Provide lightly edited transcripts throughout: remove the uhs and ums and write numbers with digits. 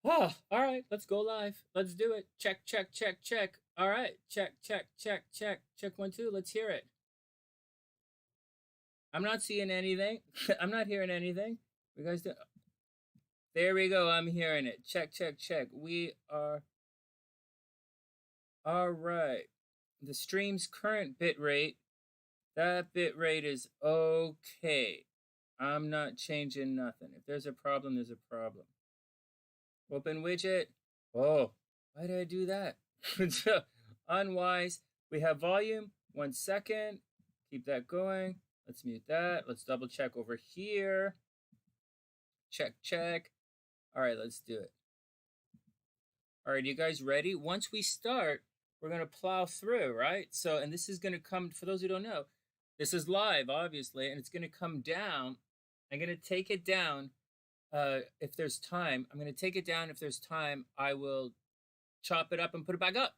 Oh, all right, let's go live. Let's do it. Check, check, check, check. All right, check, check, check, check. Check 1, 2. Let's hear it. I'm not seeing anything. I'm not hearing anything. You guys do. There we go. I'm hearing it. Check, check, check. We are. All right. The stream's current bit rate. That bit rate is okay. I'm not changing nothing. If there's a problem, there's a problem. Open widget. Oh, why did I do that? Unwise. We have volume. 1 second. Keep that going. Let's mute that. Let's double check over here. Check, check. All right, let's do it. All right, you guys ready? Once we start, we're going to plow through, right? So, and this is going to come, for those who don't know, this is live, obviously, and it's going to come down. I'm going to take it down if there's time. I'm going to take it down if there's time. I will chop it up and put it back up.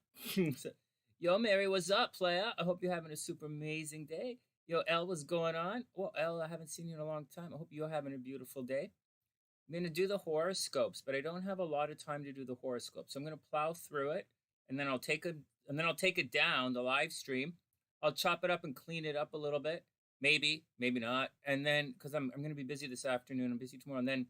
Yo, Mary, what's up, playa? I hope you're having a super amazing day. Yo, Elle, what's going on? Well, Elle, I haven't seen you in a long time. I hope you're having a beautiful day. I'm going to do the horoscopes, but I don't have a lot of time to do the horoscopes. So I'm going to plow through it, and then I'll take it down, the live stream. I'll chop it up and clean it up a little bit. Maybe, maybe not. And then, because I'm going to be busy this afternoon, I'm busy tomorrow, and then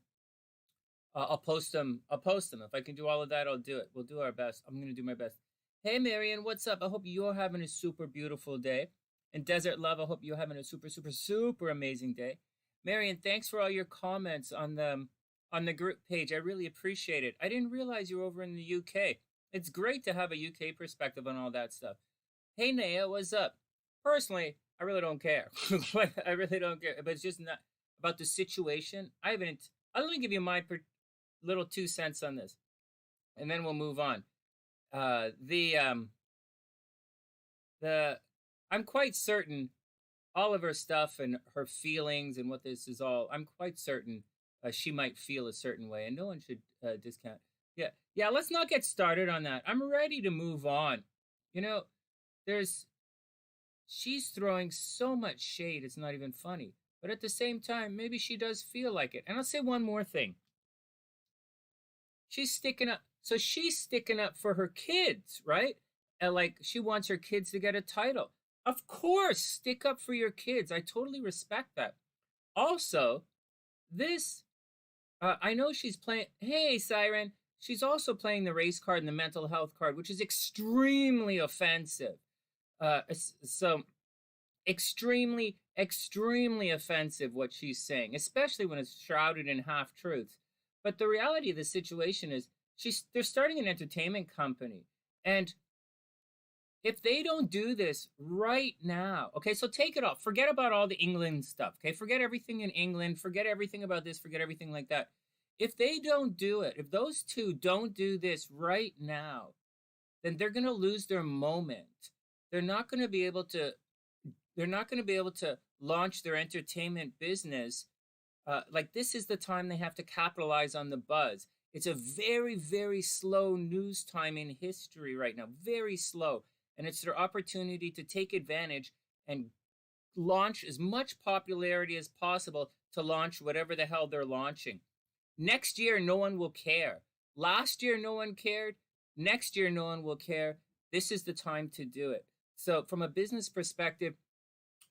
I'll post them. If I can do all of that, I'll do it. We'll do our best. I'm going to do my best. Hey, Marian, what's up? I hope you're having a super beautiful day. And Desert Love, I hope you're having a super, super, super amazing day. Marian, thanks for all your comments on the group page. I really appreciate it. I didn't realize you were over in the UK. It's great to have a UK perspective on all that stuff. Hey, Naya, what's up? Personally, I really don't care. I really don't care. But it's just not about the situation. Let me give you my little 2 cents on this, and then we'll move on. I'm quite certain all of her stuff and her feelings and what this is all, I'm quite certain she might feel a certain way, and no one should discount. Yeah, let's not get started on that. I'm ready to move on. You know, she's throwing so much shade, it's not even funny. But at the same time, maybe she does feel like it. And I'll say one more thing. She's sticking up. So she's sticking up for her kids, right? And like she wants her kids to get a title. Of course, stick up for your kids. I totally respect that. Also, I know she's playing. Hey, Siren. She's also playing the race card and the mental health card, which is extremely offensive. So extremely, extremely offensive what she's saying, especially when it's shrouded in half truths. But the reality of the situation is they're starting an entertainment company. And if they don't do this right now, okay, so take it off. Forget about all the England stuff, okay? Forget everything in England. Forget everything about this. Forget everything like that. If they don't do it, if those two don't do this right now, then they're going to lose their moment. They're not going to be able to launch their entertainment business. Like this is the time they have to capitalize on the buzz. It's a very, very slow news time in history right now. Very slow. And it's their opportunity to take advantage and launch as much popularity as possible to launch whatever the hell they're launching. Next year, no one will care. Last year, no one cared. Next year, no one will care. This is the time to do it. So from a business perspective,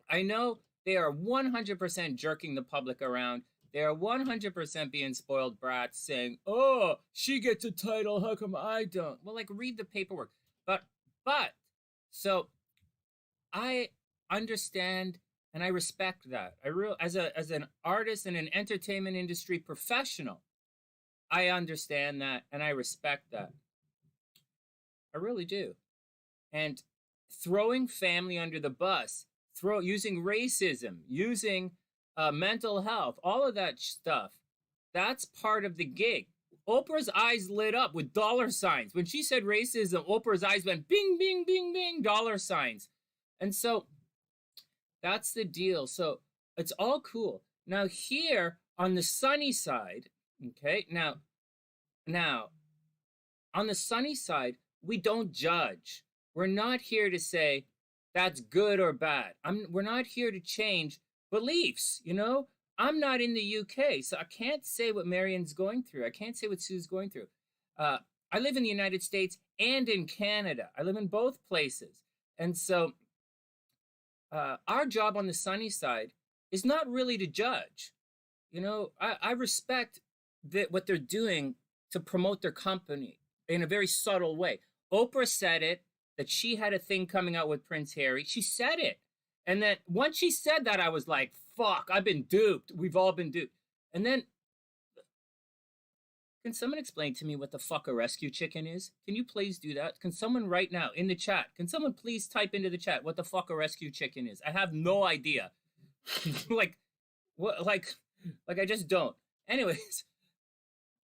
I know they are 100% jerking the public around. They are 100% being spoiled brats saying, oh, she gets a title. How come I don't? Well, like read the paperwork. But so I understand and I respect that. As an artist and an entertainment industry professional, I understand that and I respect that. I really do. And throwing family under the bus, using racism, using mental health, all of that stuff, that's part of the gig. Oprah's eyes lit up with dollar signs. When she said racism, Oprah's eyes went bing, bing, bing, bing, dollar signs. And so that's the deal. So it's all cool. Now here on the SunnySide, okay, now on the SunnySide, we don't judge. We're not here to say that's good or bad. We're not here to change beliefs, you know? I'm not in the UK, so I can't say what Marian's going through. I can't say what Sue's going through. I live in the United States and in Canada. I live in both places. And so our job on the sunny side is not really to judge. You know, I respect that what they're doing to promote their company in a very subtle way. Oprah said it, that she had a thing coming out with Prince Harry. She said it. And then once she said that, I was like, fuck, I've been duped. We've all been duped. And then, can someone explain to me what the fuck a rescue chicken is? Can you please do that? Can someone right now in the chat, can someone please type into the chat what the fuck a rescue chicken is? I have no idea. like, what, like I just don't. Anyways,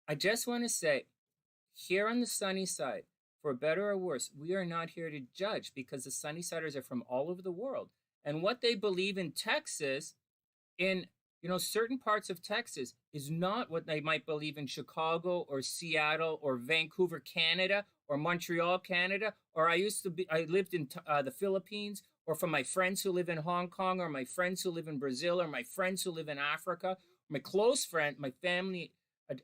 I just want to say, here on the sunny side, for better or worse, we are not here to judge because the sunny siders are from all over the world. And what they believe in Texas, in certain parts of Texas, is not what they might believe in Chicago or Seattle or Vancouver, Canada, or Montreal, Canada, or I lived in the Philippines, or from my friends who live in Hong Kong, or my friends who live in Brazil, or my friends who live in Africa, my close friend, my family,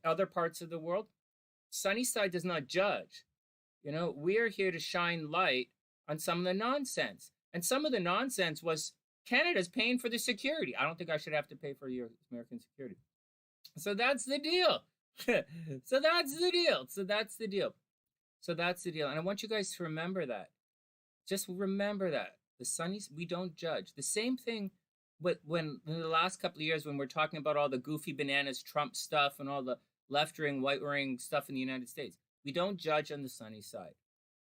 other parts of the world. Sunnyside does not judge. We are here to shine light on some of the nonsense. And some of the nonsense was Canada's paying for the security. I don't think I should have to pay for your American security. So that's the deal. So that's the deal. And I want you guys to remember that. Just remember that. The Sunnies, we don't judge. The same thing when in the last couple of years when we're talking about all the goofy bananas Trump stuff and all the left-wing, right-wing stuff in the United States. We don't judge on the sunny side.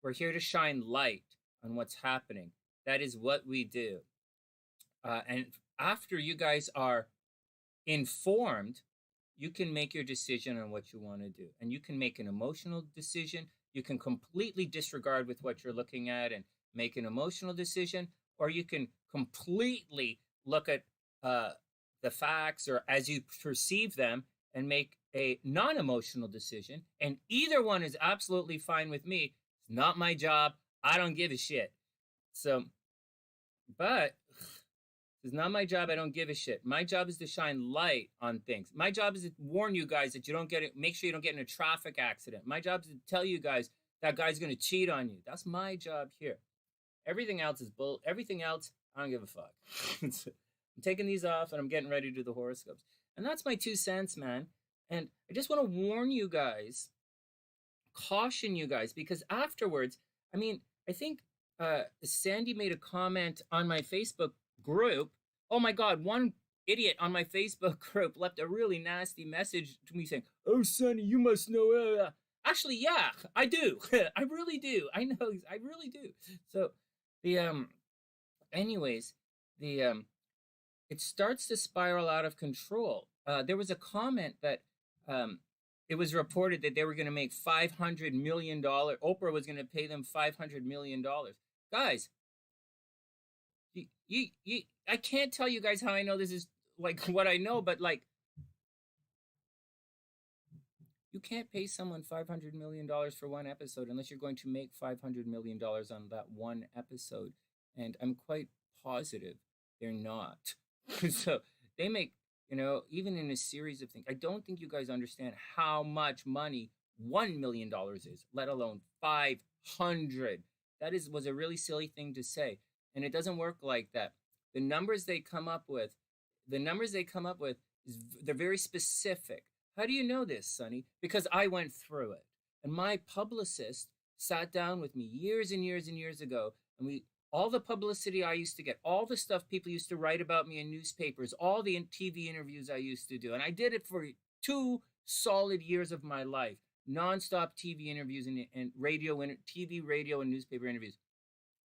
We're here to shine light on what's happening. That is what we do. And after you guys are informed, you can make your decision on what you want to do. And you can make an emotional decision. You can completely disregard with what you're looking at and make an emotional decision. Or you can completely look at the facts or as you perceive them and make a non-emotional decision. And either one is absolutely fine with me. It's not my job. I don't give a shit. So, but it's not my job. I don't give a shit. My job is to shine light on things. My job is to warn you guys that you don't get it. Make sure you don't get in a traffic accident. My job is to tell you guys that guy's going to cheat on you. That's my job here. Everything else is bull. Everything else, I don't give a fuck. I'm taking these off and I'm getting ready to do the horoscopes. And that's my 2 cents, man. And I just want to warn you guys, caution you guys, because afterwards, I think Sandy made a comment on my Facebook group. Oh my God, one idiot on my Facebook group left a really nasty message to me saying, "Oh, Sonny, you must know." Actually, yeah, I do. I really do. I know, I really do. So anyways, it starts to spiral out of control. There was a comment that it was reported that they were going to make $500 million. Oprah was going to pay them $500 million. Guys, I can't tell you guys how I know this is like what I know, but like, you can't pay someone $500 million for one episode unless you're going to make $500 million on that one episode. And I'm quite positive they're not. So they make, even in a series of things, I don't think you guys understand how much money $1 million is, let alone 500. That was a really silly thing to say. And it doesn't work like that. The numbers they come up with, they're very specific. How do you know this, Sonny? Because I went through it. And my publicist sat down with me years and years and years ago, and all the publicity I used to get, all the stuff people used to write about me in newspapers, all the TV interviews I used to do. And I did it for 2 solid years of my life, nonstop TV interviews and TV, radio, and newspaper interviews,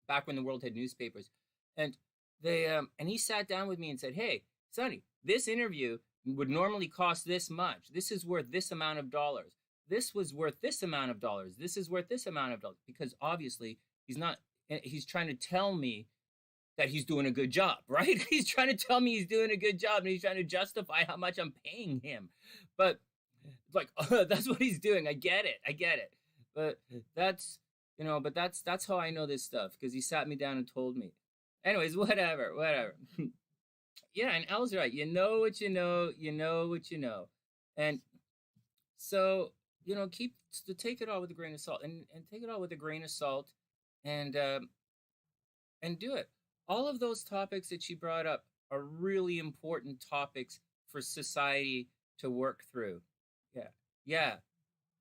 back when the world had newspapers. And and he sat down with me and said, "Hey, Sonny, this interview would normally cost this much. This is worth this amount of dollars. This was worth this amount of dollars. This is worth this amount of dollars." Because obviously he's trying to tell me that he's doing a good job, right? He's trying to tell me he's doing a good job and he's trying to justify how much I'm paying him. But like, that's what he's doing. I get it. But that's how I know this stuff, because he sat me down and told me. Anyways, whatever. Yeah, and Elle's right. You know what you know. You know what you know. And so you know, take it all with a grain of salt, and take it all with a grain of salt, and do it. All of those topics that she brought up are really important topics for society to work through. Yeah, yeah,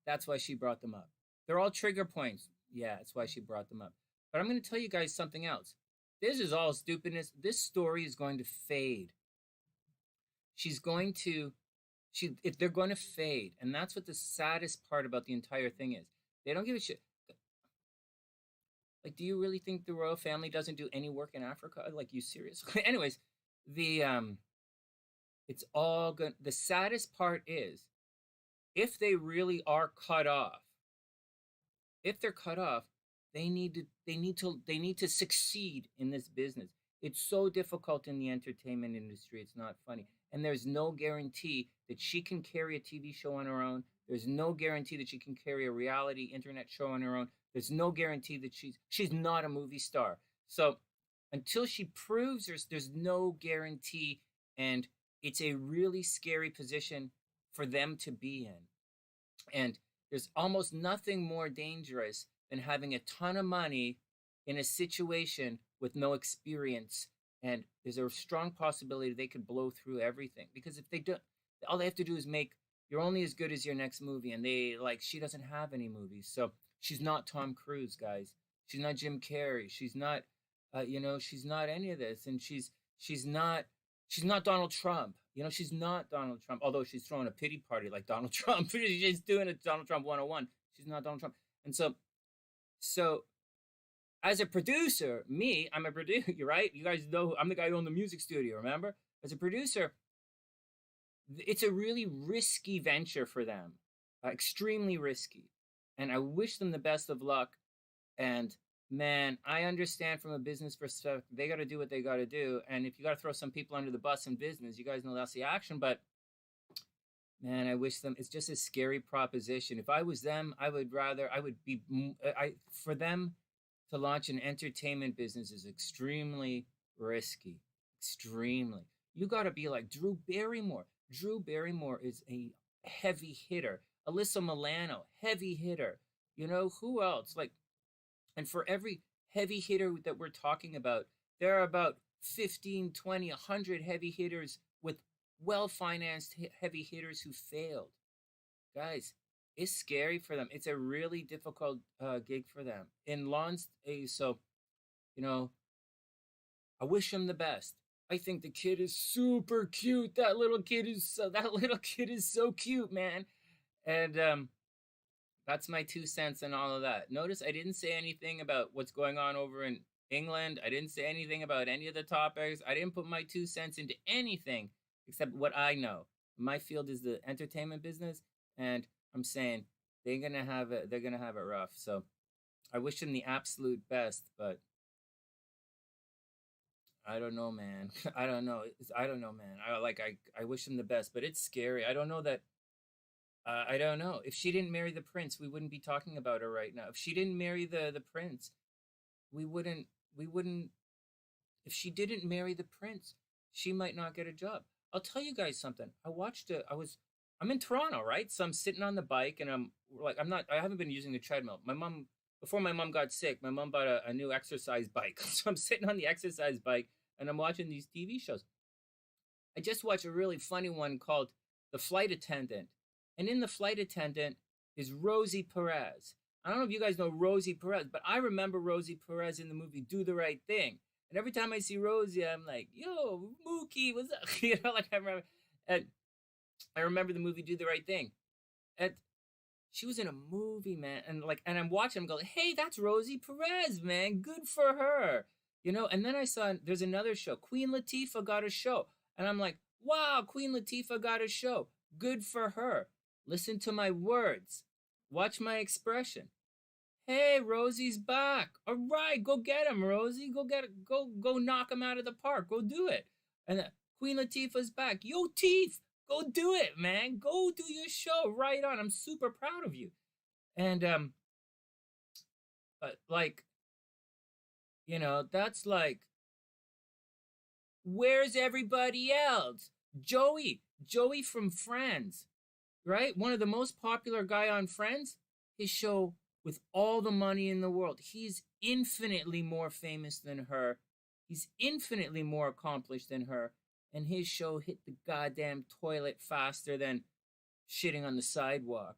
that's why she brought them up. They're all trigger points. Yeah, that's why she brought them up. But I'm going to tell you guys something else. This is all stupidness. This story is going to fade. She's going to if they're going to fade, and that's what the saddest part about the entire thing is. They don't give a shit. Like, do you really think the royal family doesn't do any work in Africa? Like, you serious? Anyways, the it's all good. The saddest part is, if they really are cut off, if they're cut off, they need to succeed in this business. It's so difficult in the entertainment industry. It's not funny. And there's no guarantee that she can carry a TV show on her own. There's no guarantee that she can carry a reality internet show on her own. There's no guarantee that she's not a movie star. So until she proves there's no guarantee, and it's a really scary position for them to be in. And there's almost nothing more dangerous than having a ton of money in a situation with no experience. And there's a strong possibility they could blow through everything, because if they don't, all they have to do is make, you're only as good as your next movie. And she doesn't have any movies. So she's not Tom Cruise, guys. She's not Jim Carrey. She's not, she's not any of this. And she's not Donald Trump. She's not Donald Trump, although she's throwing a pity party like Donald Trump. She's doing it Donald Trump 101. She's not Donald Trump. And so as a producer, I'm a producer, right? You guys know I'm the guy who owned the music studio, remember? As a producer, it's a really risky venture for them, extremely risky. And I wish them the best of luck. And man, I understand from a business perspective, they got to do what they got to do. And if you got to throw some people under the bus in business, you guys know that's the action. But man, I wish them, it's just a scary proposition. If I was them, for them to launch an entertainment business is extremely risky. Extremely. You got to be like Drew Barrymore. Drew Barrymore is a heavy hitter. Alyssa Milano, heavy hitter. Who else? And for every heavy hitter that we're talking about, there are about 15, 20, 100 heavy hitters with well-financed heavy hitters who failed. Guys, it's scary for them. It's a really difficult gig for them. So, I wish him the best. I think the kid is super cute. That little kid is so cute, man. And that's my 2 cents on all of that. Notice I didn't say anything about what's going on over in England. I didn't say anything about any of the topics. I didn't put my 2 cents into anything except what I know. My field is the entertainment business, and I'm saying they're gonna have it rough. So I wish them the absolute best, but I don't know, man. I don't know, man. I wish them the best, but it's scary. I don't know that. I don't know. If she didn't marry the prince, we wouldn't be talking about her right now. If she didn't marry the prince, we wouldn't. If she didn't marry the prince, she might not get a job. I'll tell you guys something. I'm in Toronto, right? So I'm sitting on the bike, and I haven't been using the treadmill. Before my mom got sick, my mom bought a new exercise bike. So I'm sitting on the exercise bike, and I'm watching these TV shows. I just watched a really funny one called The Flight Attendant. And in The Flight Attendant is Rosie Perez. I don't know if you guys know Rosie Perez, but I remember Rosie Perez in the movie Do the Right Thing. And every time I see Rosie, I'm like, yo, Mookie, what's up? I remember the movie Do the Right Thing. And she was in a movie, man. And I'm watching, I'm going, hey, that's Rosie Perez, man. Good for her. And then I saw there's another show. Queen Latifah got a show. And I'm like, wow, Queen Latifah got a show. Good for her. Listen to my words. Watch my expression. Hey, Rosie's back. All right, go get him, Rosie. Go get it. Go knock him out of the park. Go do it. And Queen Latifah's back. Yo, Teef, go do it, man. Go do your show. Right on. I'm super proud of you. And but that's where's everybody else? Joey from Friends. right? One of the most popular guy on Friends, his show with all the money in the world. He's infinitely more famous than her. He's infinitely more accomplished than her. And his show hit the goddamn toilet faster than shitting on the sidewalk.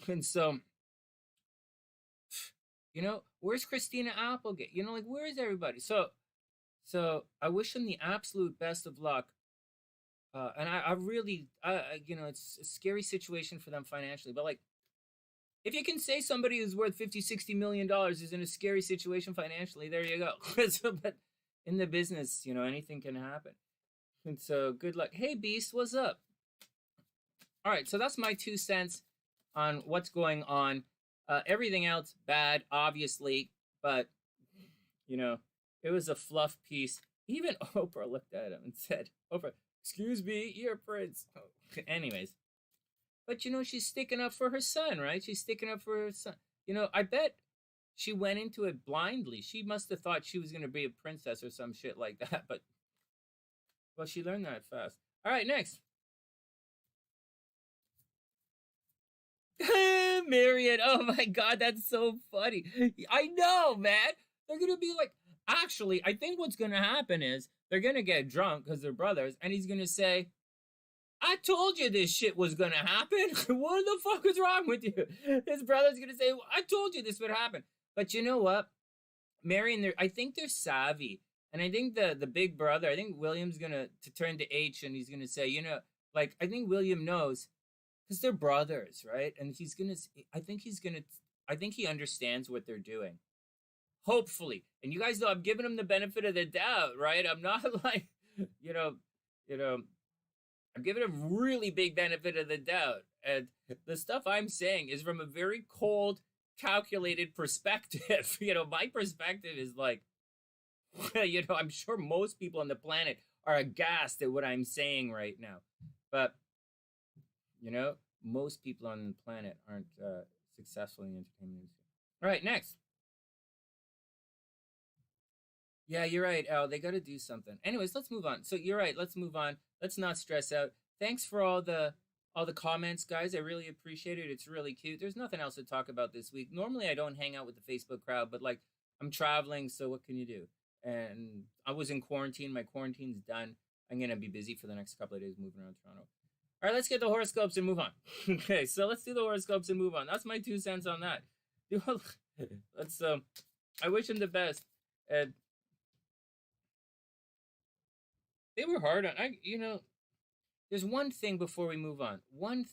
And so, where's Christina Applegate? Like, where is everybody? So I wish him the absolute best of luck. And I really, it's a scary situation for them financially. But like, if you can say somebody who's worth $50-60 million is in a scary situation financially, there you go. But in the business, anything can happen. And so good luck. Hey, Beast, what's up? All right, so that's my 2 cents on what's going on. Everything else, bad, obviously. But, it was a fluff piece. Even Oprah looked at him and said, Oprah, excuse me, you're Prince. Oh. Anyways. But, she's sticking up for her son, right? She's sticking up for her son. I bet she went into it blindly. She must have thought she was going to be a princess or some shit like that. But, well, she learned that fast. All right, next. Marion, oh my God, that's so funny. I know, man. They're going to be like, actually, I think what's going to happen is they're going to get drunk because they're brothers. And he's going to say, I told you this shit was gonna happen. What the fuck is wrong with you? His brother's gonna say, I told you this would happen. But you know what? Marion, I think they're savvy. And I think the big brother, I think William's gonna to turn to H and he's gonna say, I think William knows because they're brothers, right? And I think he understands what they're doing. Hopefully. And you guys know I'm giving him the benefit of the doubt, right? I'm not like, I'm giving him really big benefit of the doubt. And the stuff I'm saying is from a very cold, calculated perspective. My perspective is like, I'm sure most people on the planet are aghast at what I'm saying right now. But, most people on the planet aren't successful in the entertainment industry. All right, next. Yeah, you're right, Al. They got to do something. Anyways, let's move on. So you're right. Let's move on. Let's not stress out. Thanks for all the comments, guys. I really appreciate it. It's really cute. There's nothing else to talk about this week. Normally, I don't hang out with the Facebook crowd, but like I'm traveling, so what can you do? And I was in quarantine. My quarantine's done. I'm gonna be busy for the next couple of days moving around Toronto. All right, let's get the horoscopes and move on. Okay, so let's do the horoscopes and move on. That's my 2 cents on that. Let's. I wish him the best. And they were hard on. There's one thing before we move on. One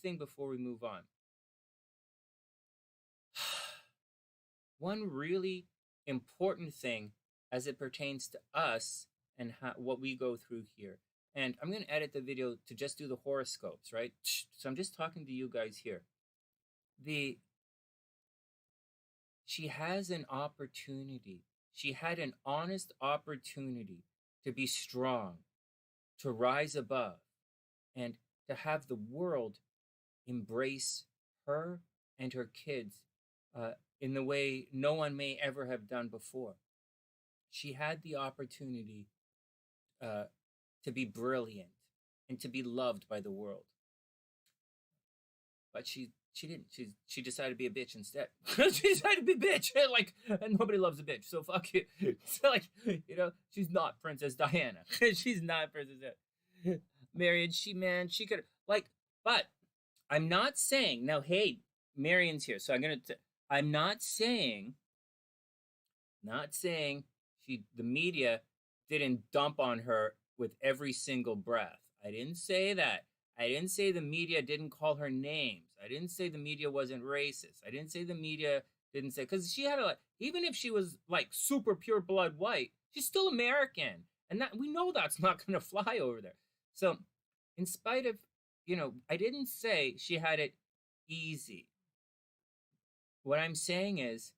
really important thing as it pertains to us and what we go through here. And I'm going to edit the video to just do the horoscopes, right? So I'm just talking to you guys here. She has an opportunity. She had an honest opportunity to be strong, to rise above, and to have the world embrace her and her kids in the way no one may ever have done before. She had the opportunity to be brilliant and to be loved by the world. But she didn't. She decided to be a bitch instead. She decided to be a bitch. And nobody loves a bitch, so fuck you. So she's not Princess Diana. She's not Princess Diana. Marion, she could but I'm not saying now. Hey, Marion's here, so I'm not saying the media didn't dump on her with every single breath. I didn't say that. I didn't say the media didn't call her names. I didn't say the media wasn't racist. I didn't say the media didn't say, because she had even if she was super pure blood white, she's still American, and that we know that's not going to fly over there. So, in spite of, I didn't say she had it easy. What I'm saying is,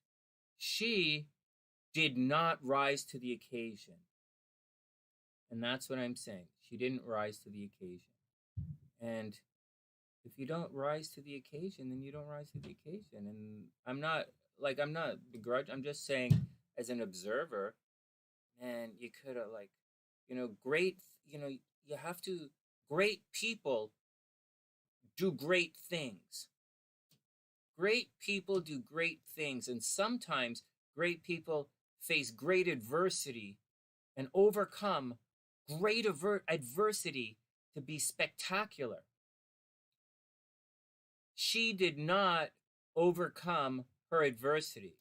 she did not rise to the occasion. And that's what I'm saying. She didn't rise to the occasion. And if you don't rise to the occasion, then you don't rise to the occasion. And I'm not begrudging. I'm just saying, as an observer, man, you could have great people do great things. Great people do great things, and sometimes great people face great adversity and overcome great adversity to be spectacular. She did not overcome her adversity.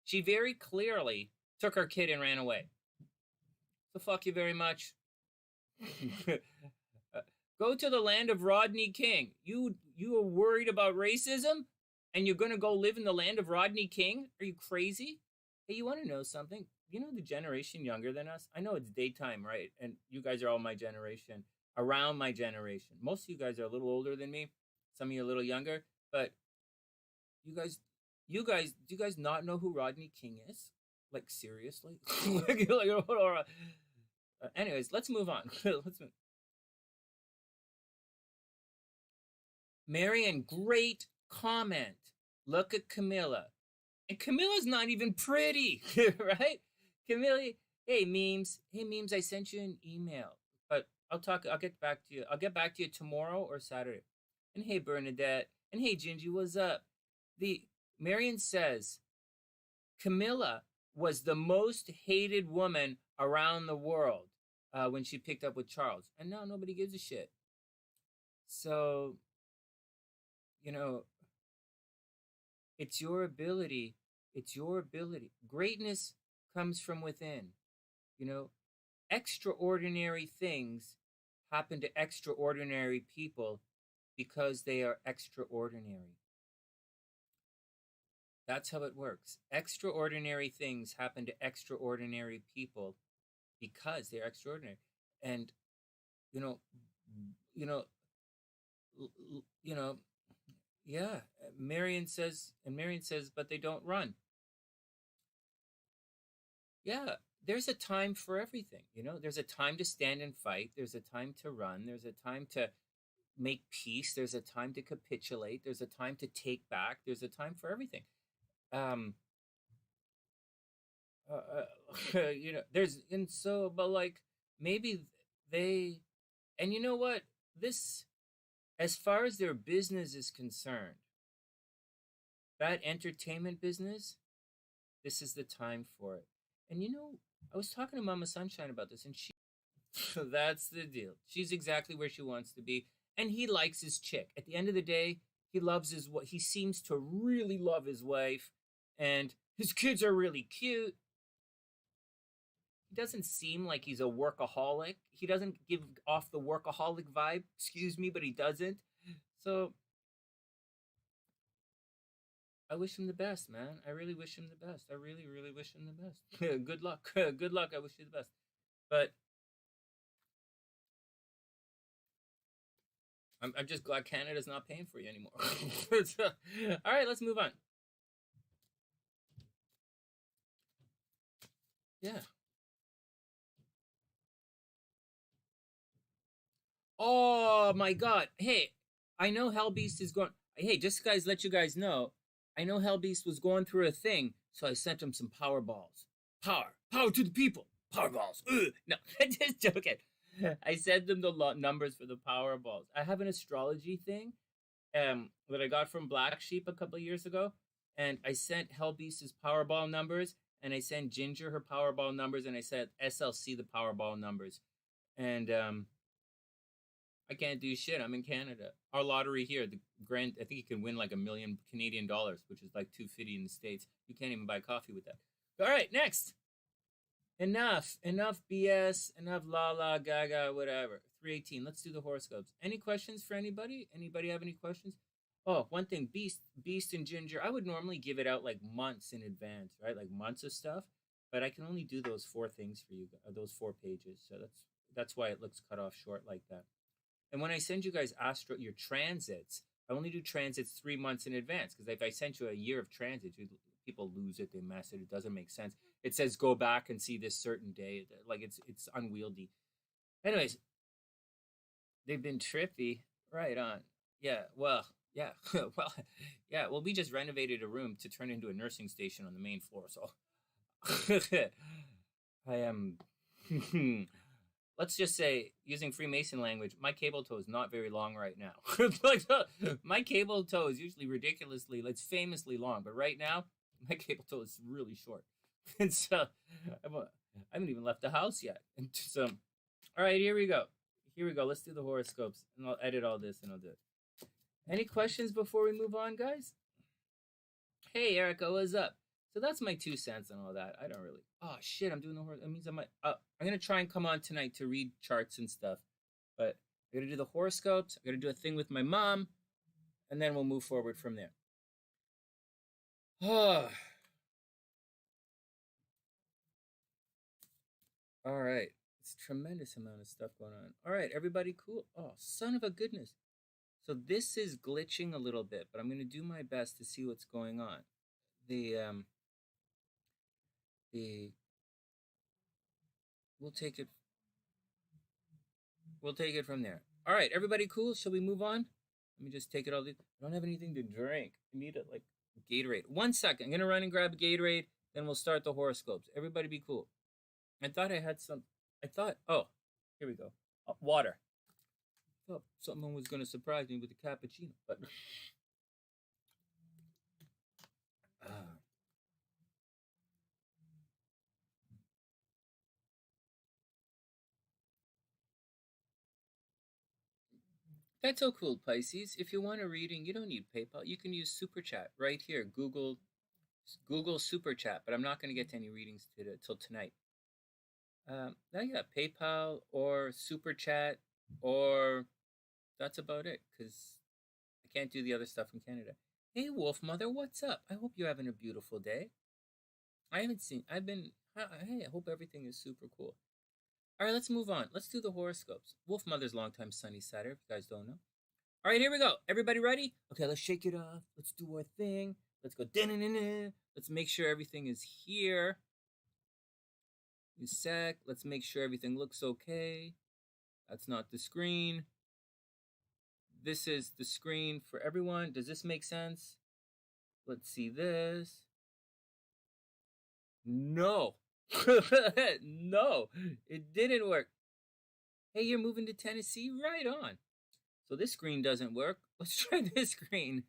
She very clearly took her kid and ran away. So fuck you very much. Go to the land of Rodney King. You are worried about racism, and you're gonna go live in the land of Rodney King? Are you crazy? Hey, you want to know something? You know the generation younger than us? I know it's daytime, right? And you guys are all my generation, around my generation. Most of you guys are a little older than me. Some of you are a little younger, but you guys, do you guys not know who Rodney King is? Like seriously? Anyways, let's move on. Marianne, great comment. Look at Camilla. And Camilla's not even pretty, right? Camilla, hey memes, I sent you an email. But I'll get back to you. I'll get back to you tomorrow or Saturday. And hey Bernadette. And hey Gingy, what's up? Marianne says Camilla was the most hated woman around the world when she picked up with Charles. And now nobody gives a shit. So, you know, it's your ability. It's your ability. Greatness comes from within. You know, extraordinary things happen to extraordinary people because they are extraordinary. That's how it works. Extraordinary things happen to extraordinary people because they're extraordinary. And, yeah, Marion says, but they don't run. Yeah, there's a time for everything. There's a time to stand and fight. There's a time to run. There's a time to make peace. There's a time to capitulate. There's a time to take back. There's a time for everything. But like maybe they, and you know what? This, as far as their business is concerned, that entertainment business, this is the time for it. And I was talking to Mama Sunshine about this, and that's the deal. She's exactly where she wants to be, and he likes his chick. At the end of the day, he seems to really love his wife, and his kids are really cute. He doesn't seem like he's a workaholic. He doesn't give off the workaholic vibe, excuse me, but he doesn't. So I wish him the best, man. I really wish him the best. I really, really wish him the best. Good luck. Good luck. I wish you the best. But I'm just glad Canada's not paying for you anymore. All right, let's move on. Yeah. Oh my God. Hey, I know Hellbeast is going. Hey, just guys, let you guys know. I know Hellbeast was going through a thing, so I sent him some power balls. Power to the people. Power balls. No, just joking. I sent them the numbers for the power balls. I have an astrology thing, that I got from Black Sheep a couple of years ago, and I sent Hellbeast's Powerball numbers, and I sent Ginger her Powerball numbers, and I sent SLC the Powerball numbers, and I can't do shit. I'm in Canada. Our lottery here, the grand, I think you can win like $1 million Canadian dollars, which is like $250 in the States. You can't even buy coffee with that. All right, next. Enough BS, enough la la gaga, whatever. 318. Let's do the horoscopes. Any questions for anybody? Anybody have any questions? Oh, one thing, Beast and Ginger. I would normally give it out like months in advance, right? Like months of stuff, but I can only do those 4 things for you, those 4 pages. So that's why it looks cut off short like that. And when I send you guys your transits, I only do transits 3 months in advance, because if I sent you a year of transits, people lose it, they mess it, it doesn't make sense. It says go back and see this certain day, like it's unwieldy. Anyways, they've been trippy, right on. Yeah, well, yeah, well, we just renovated a room to turn into a nursing station on the main floor, so I am let's just say, using Freemason language, my cable toe is not very long right now. Like, my cable toe is usually ridiculously, it's famously long, but right now, my cable toe is really short. And so, I haven't even left the house yet. And so, all right, here we go. Here we go. Let's do the horoscopes, and I'll edit all this, and I'll do it. Any questions before we move on, guys? Hey, Erica, what's up? So that's my 2 cents on all that. I don't really. Oh shit, I'm doing the horoscope. That means I might. I'm gonna try and come on tonight to read charts and stuff, but I'm gonna do the horoscopes. I'm gonna do a thing with my mom, and then we'll move forward from there. Oh. All right. It's a tremendous amount of stuff going on. All right, everybody, cool. Oh, son of a goodness. So this is glitching a little bit, but I'm going to do my best to see what's going on. We'll take it from there. All right, everybody, cool. Shall we move on? Let me just take it all. I don't have anything to drink. I need a Gatorade. 1 second. I'm going to run and grab a Gatorade, then we'll start the horoscopes. Everybody be cool. I thought I had some. Oh, here we go. Water. I thought someone was going to surprise me with a cappuccino, but. That's so cool, Pisces. If you want a reading, you don't need PayPal. You can use Super Chat right here. Google Super Chat, but I'm not going to get to any readings till tonight. Now you got PayPal or Super Chat, or that's about it, because I can't do the other stuff from Canada. Hey, Wolf Mother, what's up? I hope you're having a beautiful day. Hey, I hope everything is super cool. All right, let's move on. Let's do the horoscopes. Wolf Mother's longtime SunnySider, if you guys don't know. All right, here we go. Everybody ready? Okay, let's shake it off. Let's do our thing. Let's go. Let's make sure everything is here. A sec. Let's make sure everything looks okay. That's not the screen. This is the screen for everyone. Does this make sense? Let's see this. No. No, it didn't work. Hey, you're moving to Tennessee? Right on. So this screen doesn't work. Let's try this screen.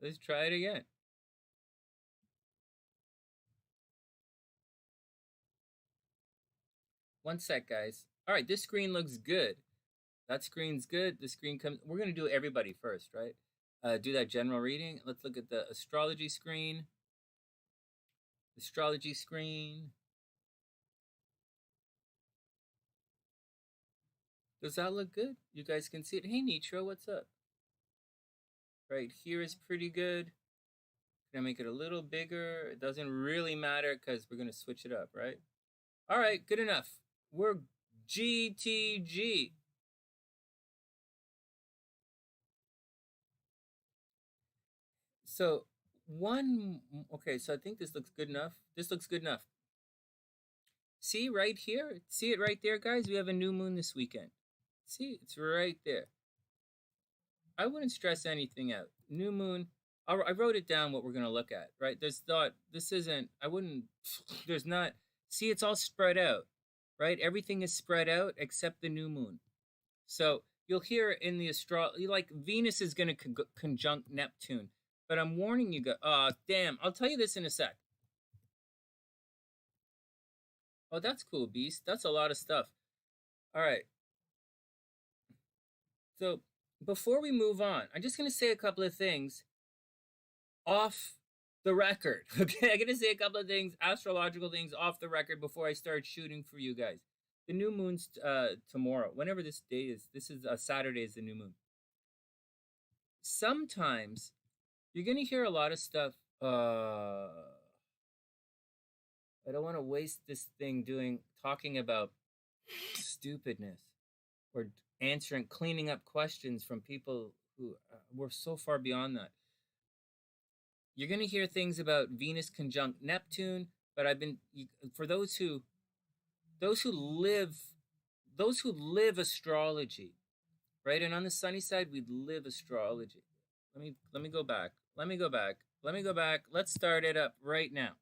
Let's try it again. One sec, guys. All right, this screen looks good. That screen's good. The screen comes. We're going to do everybody first, right? Do that general reading. Let's look at the astrology screen. Astrology screen. Does that look good? You guys can see it. Hey, Nitro, what's up? Right here is pretty good. Gonna make it a little bigger. It doesn't really matter because we're gonna switch it up, right? All right, good enough. We're GTG. So okay, so I think this looks good enough. This looks good enough. See right here? See it right there, guys? We have a new moon this weekend. See, it's right there. I wouldn't stress anything out. New moon. I wrote it down what we're going to look at, right? There's not, see, it's all spread out, right? Everything is spread out except the new moon. So you'll hear in the astrology, like Venus is going to conjunct Neptune. But I'm warning you guys. Damn. I'll tell you this in a sec. Oh, that's cool, Beast. That's a lot of stuff. All right. So before we move on, I'm just going to say a couple of things off the record. Okay, I'm going to say a couple of things, astrological things off the record before I start shooting for you guys. The new moon's tomorrow. Whenever this day is, this is Saturday is the new moon. Sometimes you're going to hear a lot of stuff. I don't want to waste this thing talking about stupidness or cleaning up questions from people who were so far beyond that. You're going to hear things about Venus conjunct Neptune, but for those who live astrology, right? And on the sunny side, we live astrology. Let me go back. Let me go back. Let's start it up right now.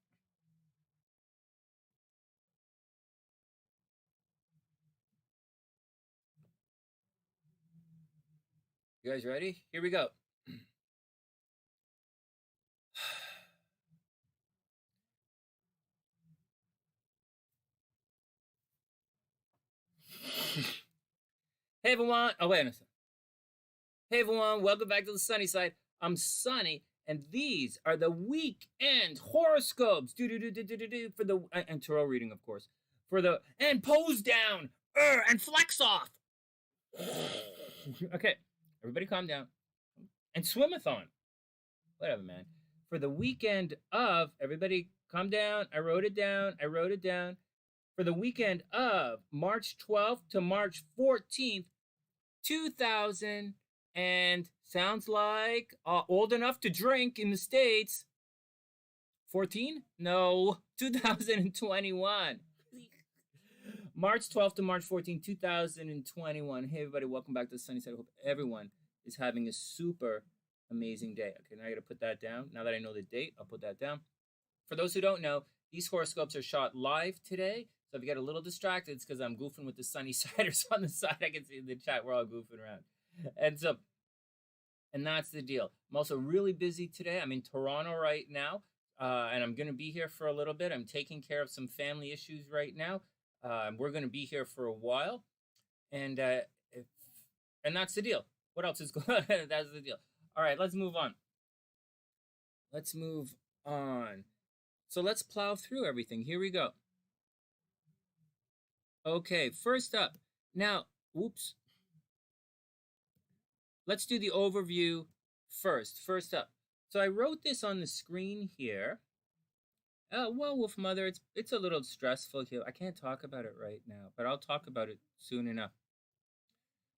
You guys ready? Here we go. Hey everyone. Oh, wait a second. Hey everyone, welcome back to the Sunny Side. I'm Sonny, and these are the weekend horoscopes. For the and tarot reading, of course. For the and pose down, and flex off. Okay, everybody, calm down and swimathon. Whatever, man. For the weekend of everybody, calm down. I wrote it down. For the weekend of March 12th to March 14th, 2000, and sounds like old enough to drink in the States. 14? No, 2021. March 12th to March 14th, 2021. Hey, everybody, welcome back to the Sunny Side. I hope everyone is having a super amazing day. Okay, now I gotta put that down. Now that I know the date, I'll put that down. For those who don't know, these horoscopes are shot live today. So if you get a little distracted, it's because I'm goofing with the Sunny Siders on the side. I can see in the chat we're all goofing around. And that's the deal. I'm also really busy today. I'm in Toronto right now, and I'm going to be here for a little bit. I'm taking care of some family issues right now. We're going to be here for a while, and that's the deal. What else is going on? That's the deal. All right, let's move on. So let's plow through everything. Here we go. Okay, first up. Now, whoops. Let's do the overview first. First up. So I wrote this on the screen here. Well, Wolf Mother, it's a little stressful here. I can't talk about it right now, but I'll talk about it soon enough.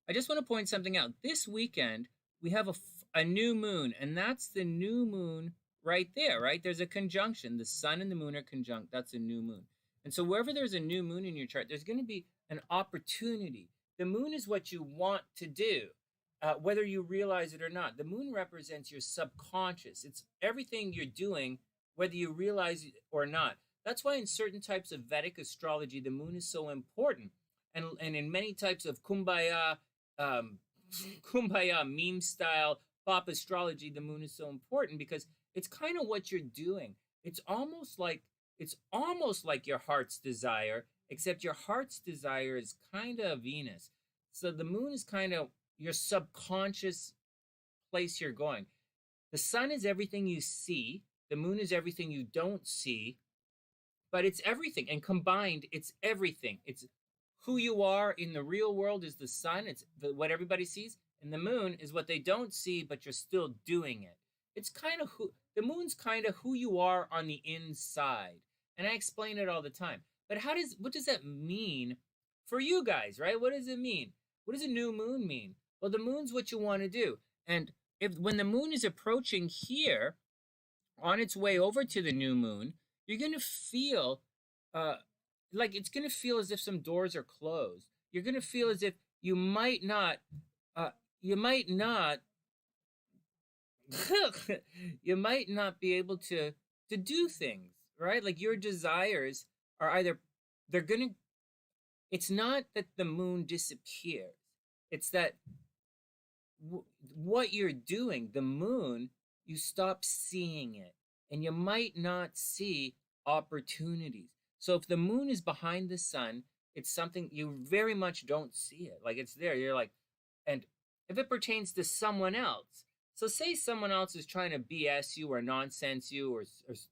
I just want to point something out. This weekend, we have a new moon, and that's the new moon right there, right? There's a conjunction. The sun and the moon are conjunct. That's a new moon. And so wherever there's a new moon in your chart, there's going to be an opportunity. The moon is what you want to do, whether you realize it or not. The moon represents your subconscious. It's everything you're doing, whether you realize it or not. That's why in certain types of Vedic astrology, the moon is so important. And in many types of kumbaya meme style pop astrology, the moon is so important because it's kind of what you're doing. It's almost like your heart's desire, except your heart's desire is kind of Venus. So the moon is kind of your subconscious place you're going. The sun is everything you see. The moon is everything you don't see. But it's everything. And combined, it's everything. It's who you are in the real world is the sun. It's what everybody sees. And the moon is what they don't see, but you're still doing it. It's kind of the moon's kind of who you are on the inside. And I explain it all the time. But what does that mean for you guys, right? What does it mean? What does a new moon mean? Well, the moon's what you want to do. And when the moon is approaching here, on its way over to the new moon, you're going to feel like it's going to feel as if some doors are closed. You're going to feel as if you might not you might not be able to do things, right? Like your desires are it's not that the moon disappears. It's that what you're doing, the moon, you stop seeing it, and you might not see opportunities. So if the moon is behind the sun, it's something you very much don't see it. Like it's there. You're like, and if it pertains to someone else, so say someone else is trying to BS you or nonsense you or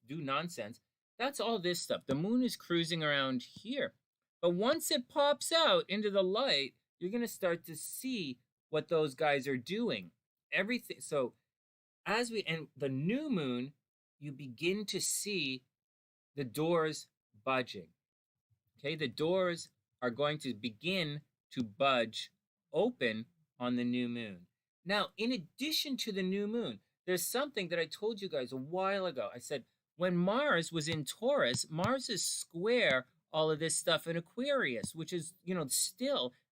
do nonsense, that's all this stuff. The moon is cruising around here. But once it pops out into the light, you're going to start to see what those guys are doing. Everything. So and the new moon, you begin to see the doors budging. Okay, the doors are going to begin to budge open on the new moon. Now, in addition to the new moon, there's something that I told you guys a while ago. I said, when Mars was in Taurus, Mars is square all of this stuff in Aquarius, which is,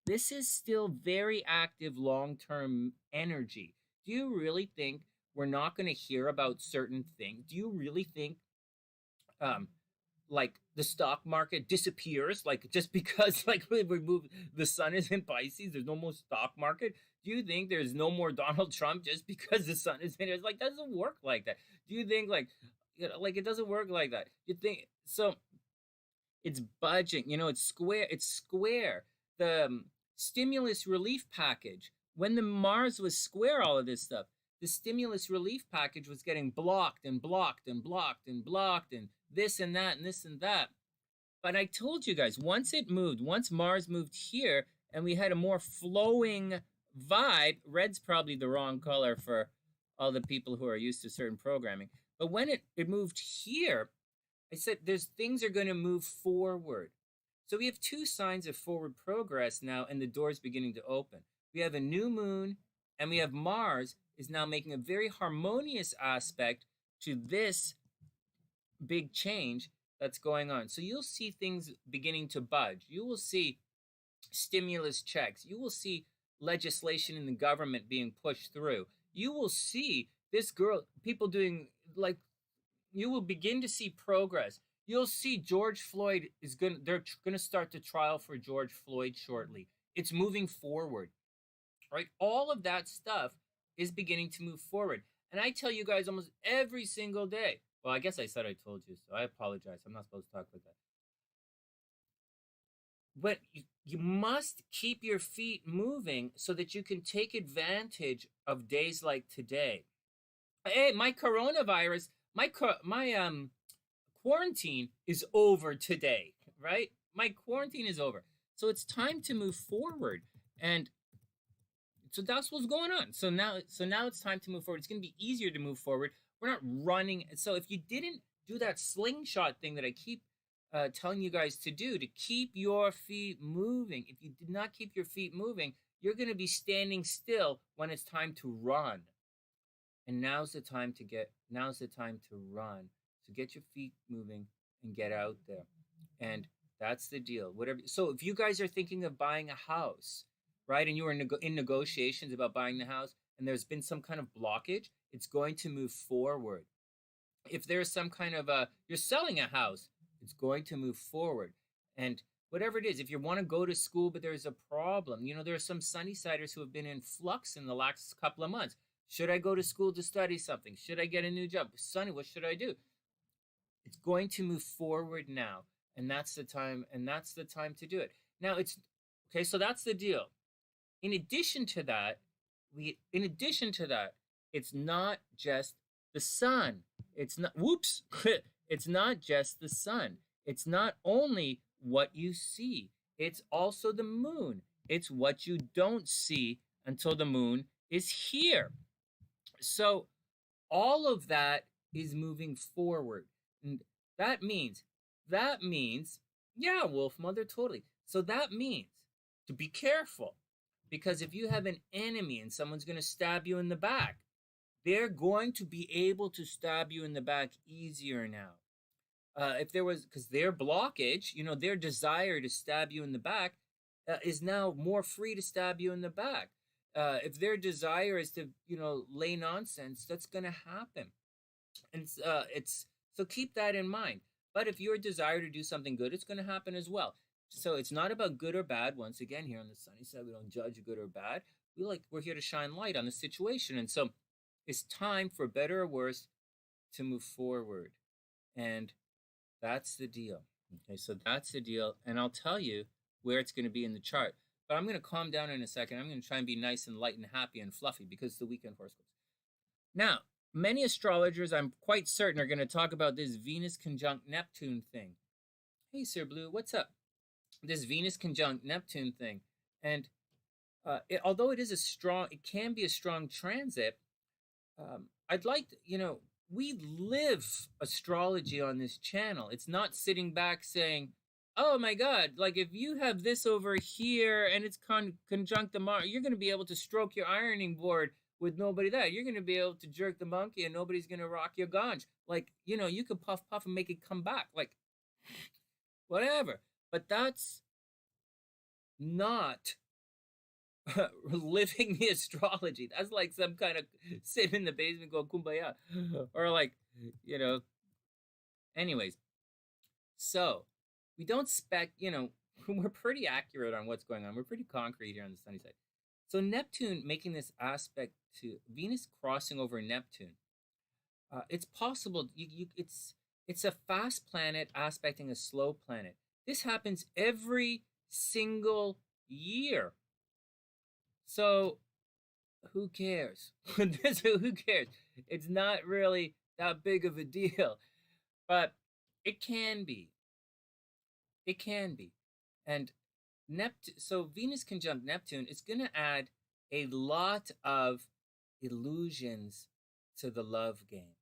this is still very active long-term energy. Do you really think we're not going to hear about certain things. Do you really think um like the stock market disappears like just because like we move the sun is in Pisces, there's no more stock market? Do you think there's no more Donald Trump just because the sun is in it? It's like, that doesn't work like that. Do you think like, like it doesn't work like that? You think so? It's budging, it's square. The stimulus relief package, when the Mars was square, all of this stuff, the stimulus relief package was getting blocked and blocked and blocked and blocked and this and that and this and that. But I told you guys, once Mars moved here and we had a more flowing vibe, red's probably the wrong color for all the people who are used to certain programming. But when it moved here, I said there's things are going to move forward. So we have two signs of forward progress now, and the door's beginning to open. We have a new moon, and we have Mars is now making a very harmonious aspect to this big change that's going on. So you'll see things beginning to budge. You will see stimulus checks. You will see legislation in the government being pushed through. You will see people doing like, you will begin to see progress. You'll see George Floyd they're going to start the trial for George Floyd shortly. It's moving forward, right? All of that stuff is beginning to move forward. And I tell you guys almost every single day. Well, I guess I said I told you, so I apologize. I'm not supposed to talk like that. But you must keep your feet moving so that you can take advantage of days like today. Hey, my coronavirus, my quarantine is over today, right? My quarantine is over. So it's time to move forward. And so that's what's going on. So now it's time to move forward. It's going to be easier to move forward. We're not running. So if you didn't do that slingshot thing that I keep telling you guys to do, to keep your feet moving, if you did not keep your feet moving, you're going to be standing still when it's time to run. And now's the time to run. So get your feet moving and get out there. And that's the deal. So if you guys are thinking of buying a house, right, and you are in negotiations about buying the house, and there's been some kind of blockage, it's going to move forward. If there's some kind of you're selling a house, it's going to move forward. And whatever it is, if you want to go to school but there's a problem, there are some SunnySiders who have been in flux in the last couple of months. Should I go to school to study something? Should I get a new job? Sonny, what should I do? It's going to move forward now, and that's the time to do it. Now it's okay, so that's the deal. In addition to that, it's not just the sun. It's not just the sun. It's not only what you see. It's also the moon. It's what you don't see until the moon is here. So all of that is moving forward. And that means, yeah, Wolf Mother, totally. So that means to be careful. Because if you have an enemy and someone's going to stab you in the back, they're going to be able to stab you in the back easier now. Because their blockage, their desire to stab you in the back is now more free to stab you in the back. If their desire is to, lay nonsense, that's going to happen. And so keep that in mind. But if your desire to do something good, it's going to happen as well. So it's not about good or bad. Once again, here on the Sunny Side, we don't judge good or bad. We're here to shine light on the situation. And so it's time, for better or worse, to move forward. And that's the deal. Okay, so that's the deal. And I'll tell you where it's going to be in the chart. But I'm going to calm down in a second. I'm going to try and be nice and light and happy and fluffy because it's the weekend horoscopes. Now, many astrologers, I'm quite certain, are going to talk about this Venus conjunct Neptune thing. Hey, Sir Blue, what's up? This Venus conjunct Neptune thing. And although it can be a strong transit, I'd like to, we live astrology on this channel. It's not sitting back saying, oh my God, like if you have this over here and it's conjunct the Mars, you're going to be able to stroke your ironing board with nobody there. You're going to be able to jerk the monkey and nobody's going to rock your ganj. Like, you could puff and make it come back. Like, whatever. But that's not living the astrology. That's like some kind of sitting in the basement going kumbaya. Or like, you know, anyways. So we don't we're pretty accurate on what's going on. We're pretty concrete here on the sunny side. So Neptune making this aspect to Venus crossing over Neptune. It's possible. It's a fast planet aspecting a slow planet. This happens every single year. So who cares? Who cares? It's not really that big of a deal, but it can be. It can be. And so Venus conjunct Neptune, it's going to add a lot of illusions to the love game,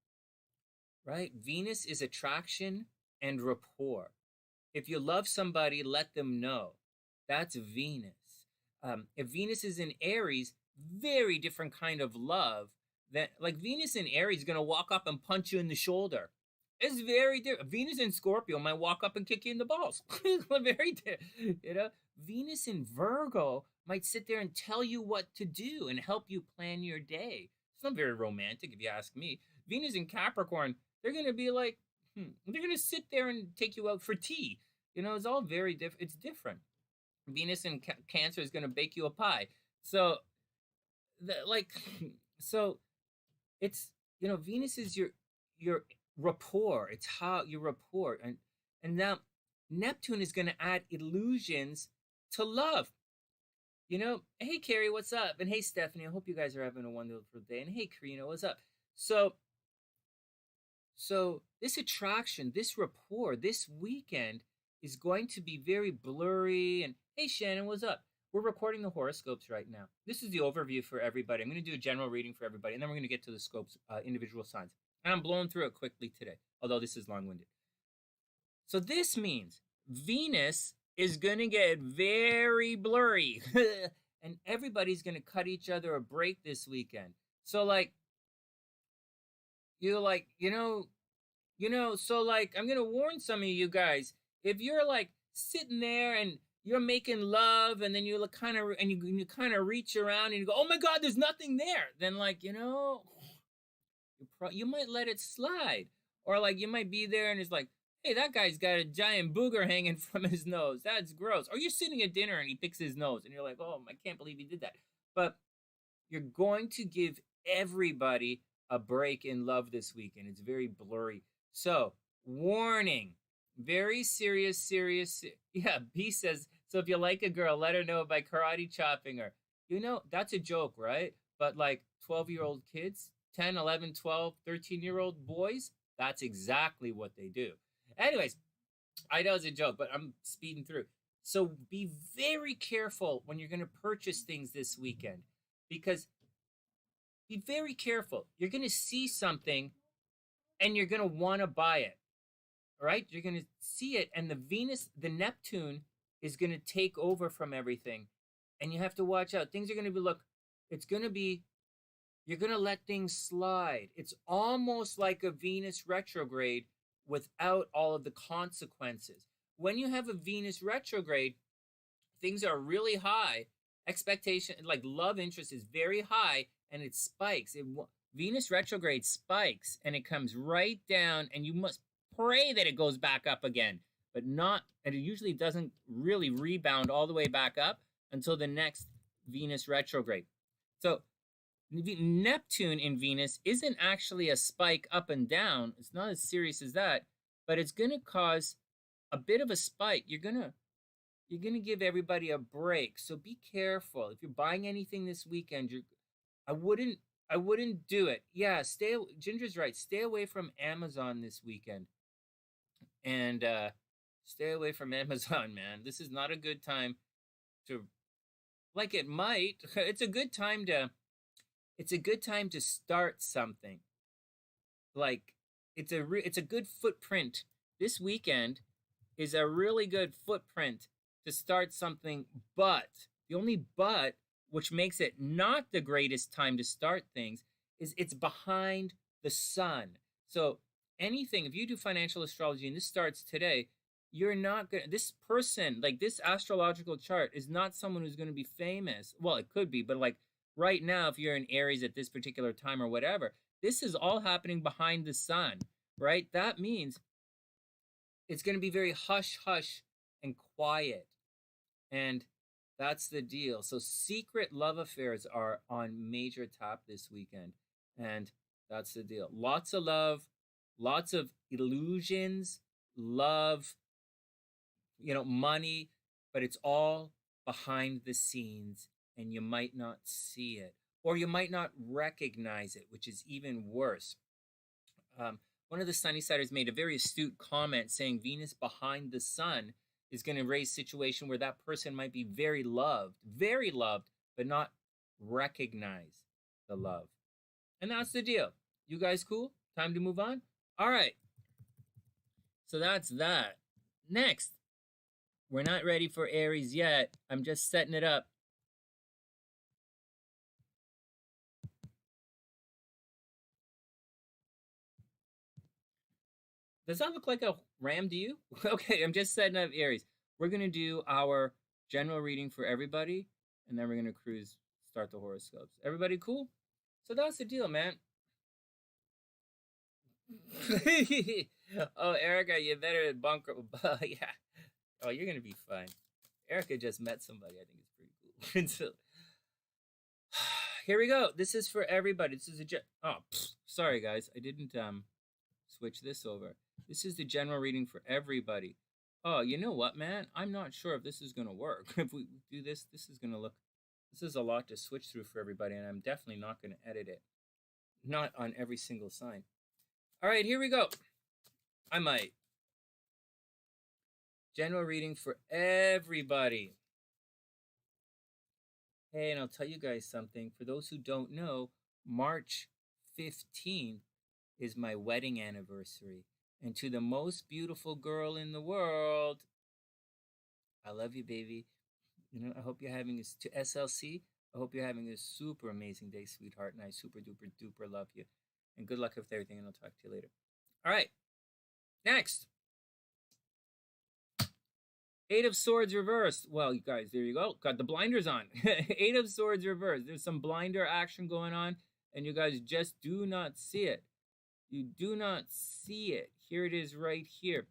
right? Venus is attraction and rapport. If you love somebody, let them know. That's Venus. If Venus is in Aries, very different kind of love. That, like, Venus in Aries is going to walk up and punch you in the shoulder. It's very different. Venus in Scorpio might walk up and kick you in the balls. Very different. Venus in Virgo might sit there and tell you what to do and help you plan your day. It's not very romantic, if you ask me. Venus in Capricorn, they're going to be like, they're going to sit there and take you out for tea. It's all very different. It's different. Venus in Cancer is going to bake you a pie. So, it's, Venus is your rapport. It's how you rapport. And now Neptune is going to add illusions to love. Hey, Carrie, what's up? And hey, Stephanie, I hope you guys are having a wonderful day. And hey, Karina, what's up? So this attraction, this rapport, this weekend is going to be very blurry. And hey, Shannon, what's up? We're recording the horoscopes right now. This is the overview for everybody. I'm going to do a general reading for everybody, and then we're going to get to the scopes, individual signs. And I'm blowing through it quickly today, although this is long-winded. So this means Venus is going to get very blurry, and everybody's going to cut each other a break this weekend. So I'm going to warn some of you guys. If you're like sitting there and you're making love, and then you look kind of reach around and you go, oh my God, there's nothing there. Then you might let it slide. Or you might be there and it's like, hey, that guy's got a giant booger hanging from his nose. That's gross. Or you're sitting at dinner and he picks his nose and you're like, oh, I can't believe he did that. But you're going to give everybody a break in love this weekend. It's very blurry. So, warning. Very serious. Yeah, B says, so if you like a girl, let her know by karate chopping her. That's a joke, right? But 12-year-old kids, 10, 11, 12, 13-year-old boys, that's exactly what they do. Anyways, I know it's a joke, but I'm speeding through. So be very careful when you're going to purchase things this weekend, because be very careful. You're going to see something and you're going to want to buy it. All right? You're going to see it, and the Neptune is going to take over from everything, and you have to watch out. Things are going to be, you're going to let things slide. It's almost like a Venus retrograde without all of the consequences. When you have a Venus retrograde, things are really high. Expectation, love interest is very high, and it spikes. Venus retrograde spikes, and it comes right down, and you must pray that it goes back up again, and it usually doesn't really rebound all the way back up until the next Venus retrograde. So Neptune in Venus isn't actually a spike up and down. It's not as serious as that, but it's going to cause a bit of a spike. You're going to give everybody a break. So be careful. If you're buying anything this weekend, I wouldn't do it. Yeah, Ginger's right. Stay away from Amazon this weekend. And stay away from Amazon, man. This is not a good time to, it might. It's a good time to start something. It's a good footprint. This weekend is a really good footprint to start something, but the only but, which makes it not the greatest time to start things, is it's behind the sun. So anything, if you do financial astrology and this starts today, you're not gonna, this person, like this astrological chart is not someone who's going to be famous. Well, it could be, but like right now, if you're in Aries at this particular time or whatever, this is all happening behind the sun, right? That means it's going to be very hush hush and quiet. And that's the deal. So secret love affairs are on major tap this weekend. And that's the deal. Lots of love, lots of illusions, love, money, but it's all behind the scenes and you might not see it or you might not recognize it, which is even worse. One of the SunnySiders made a very astute comment saying Venus behind the sun is going to raise a situation where that person might be very loved, but not recognize the love. And that's the deal. You guys cool? Time to move on? All right. So that's that. Next, we're not ready for Aries yet. I'm just setting it up. Does that look like a ram to you? Okay, I'm just setting up Aries. We're going to do our general reading for everybody, and then we're going to start the horoscopes. Everybody cool? So that's the deal, man. Oh, Erica, you better bunker. Yeah. Oh, you're going to be fine. Erica just met somebody. I think it's pretty cool. So, here we go. This is for everybody. This is sorry, guys. I didn't switch this over. This is the general reading for everybody. Oh, you know what, man? I'm not sure if this is going to work. If we do this, this is a lot to switch through for everybody, and I'm definitely not going to edit it. Not on every single sign. All right, here we go. I might. General reading for everybody. Hey, and I'll tell you guys something. For those who don't know, March 15th is my wedding anniversary. And to the most beautiful girl in the world, I love you, baby. I hope you're having to SLC. I hope you're having a super amazing day, sweetheart. And I super duper duper love you. And good luck with everything, and I'll talk to you later. All right. Next. Eight of Swords reversed. Well, you guys, there you go. Got the blinders on. Eight of Swords reversed. There's some blinder action going on, and you guys just do not see it. You do not see it. Here it is right here.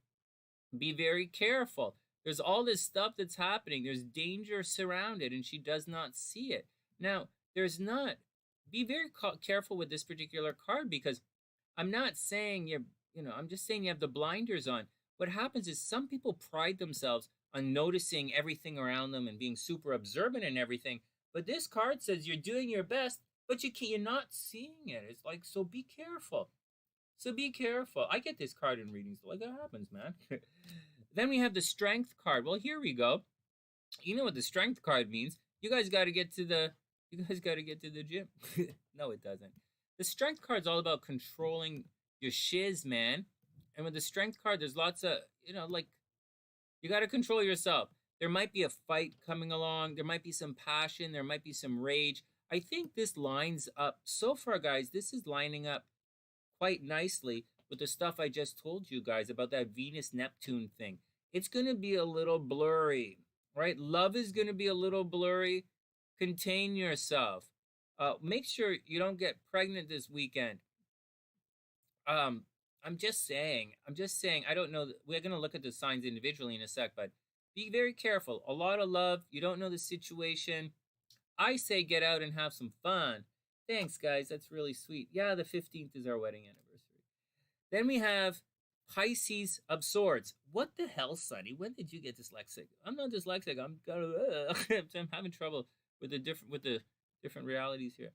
Be very careful. There's all this stuff that's happening. There's danger surrounded, and she does not see it. Now, there's not. Be very careful with this particular card, because I'm not saying I'm just saying you have the blinders on. What happens is some people pride themselves on noticing everything around them and being super observant and everything. But this card says you're doing your best, but you're not seeing it. It's like, so be careful. So be careful. I get this card in readings. Like, that happens, man. Then we have the Strength card. Well, here we go. You know what the Strength card means. You guys got to get to the gym. No, it doesn't. The Strength card's all about controlling your shiz, man. And with the Strength card, there's lots of, you got to control yourself. There might be a fight coming along. There might be some passion. There might be some rage. I think this lines up. So far, guys, this is lining up quite nicely with the stuff I just told you guys about that Venus-Neptune thing. It's going to be a little blurry, right? Love is going to be a little blurry. Contain yourself. Make sure you don't get pregnant this weekend. I'm just saying, I don't know. We're going to look at the signs individually in a sec, but be very careful. A lot of love. You don't know the situation. I say get out and have some fun. Thanks, guys. That's really sweet. Yeah, the 15th is our wedding anniversary. Then we have Pisces of Swords. What the hell, Sonny? When did you get dyslexic? I'm not dyslexic. I'm having trouble with the different realities here.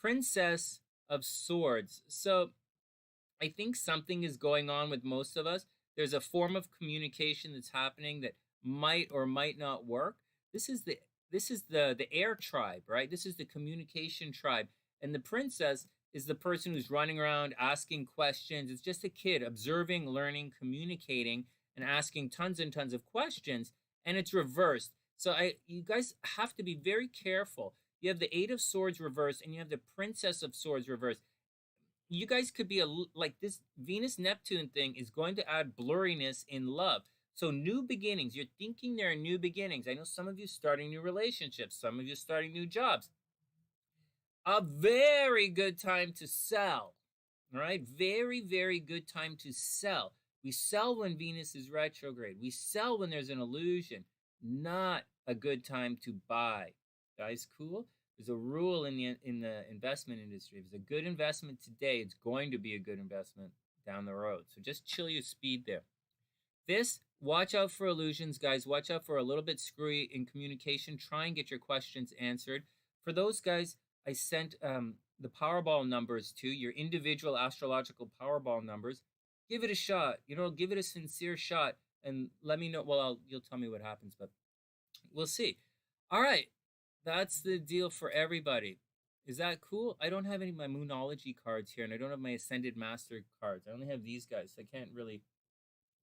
Princess of Swords. So I think something is going on with most of us. There's a form of communication that's happening that might or might not work. This is the air tribe, right? This is the communication tribe. And the princess is the person who's running around asking questions. It's just a kid observing, learning, communicating, and asking tons and tons of questions. And it's reversed. So you guys have to be very careful. You have the Eight of Swords reversed, and you have the Princess of Swords reversed. You guys could be like this Venus-Neptune thing is going to add blurriness in love. So new beginnings, you're thinking there are new beginnings. I know some of you starting new relationships, some of you starting new jobs. A very good time to sell. All right, very, very good time to sell. We sell when Venus is retrograde. We sell when there's an illusion. Not a good time to buy. Guys, cool? There's a rule in the investment industry. If it's a good investment today, it's going to be a good investment down the road. So just chill your speed there. This, watch out for illusions, guys. Watch out for a little bit screwy in communication. Try and get your questions answered. For those guys, I sent the Powerball numbers to your individual astrological Powerball numbers. Give it a shot. Give it a sincere shot and let me know. Well, you'll tell me what happens, but we'll see. All right. That's the deal for everybody. Is that cool? I don't have any of my Moonology cards here, and I don't have my Ascended Master cards. I only have these guys, so I can't really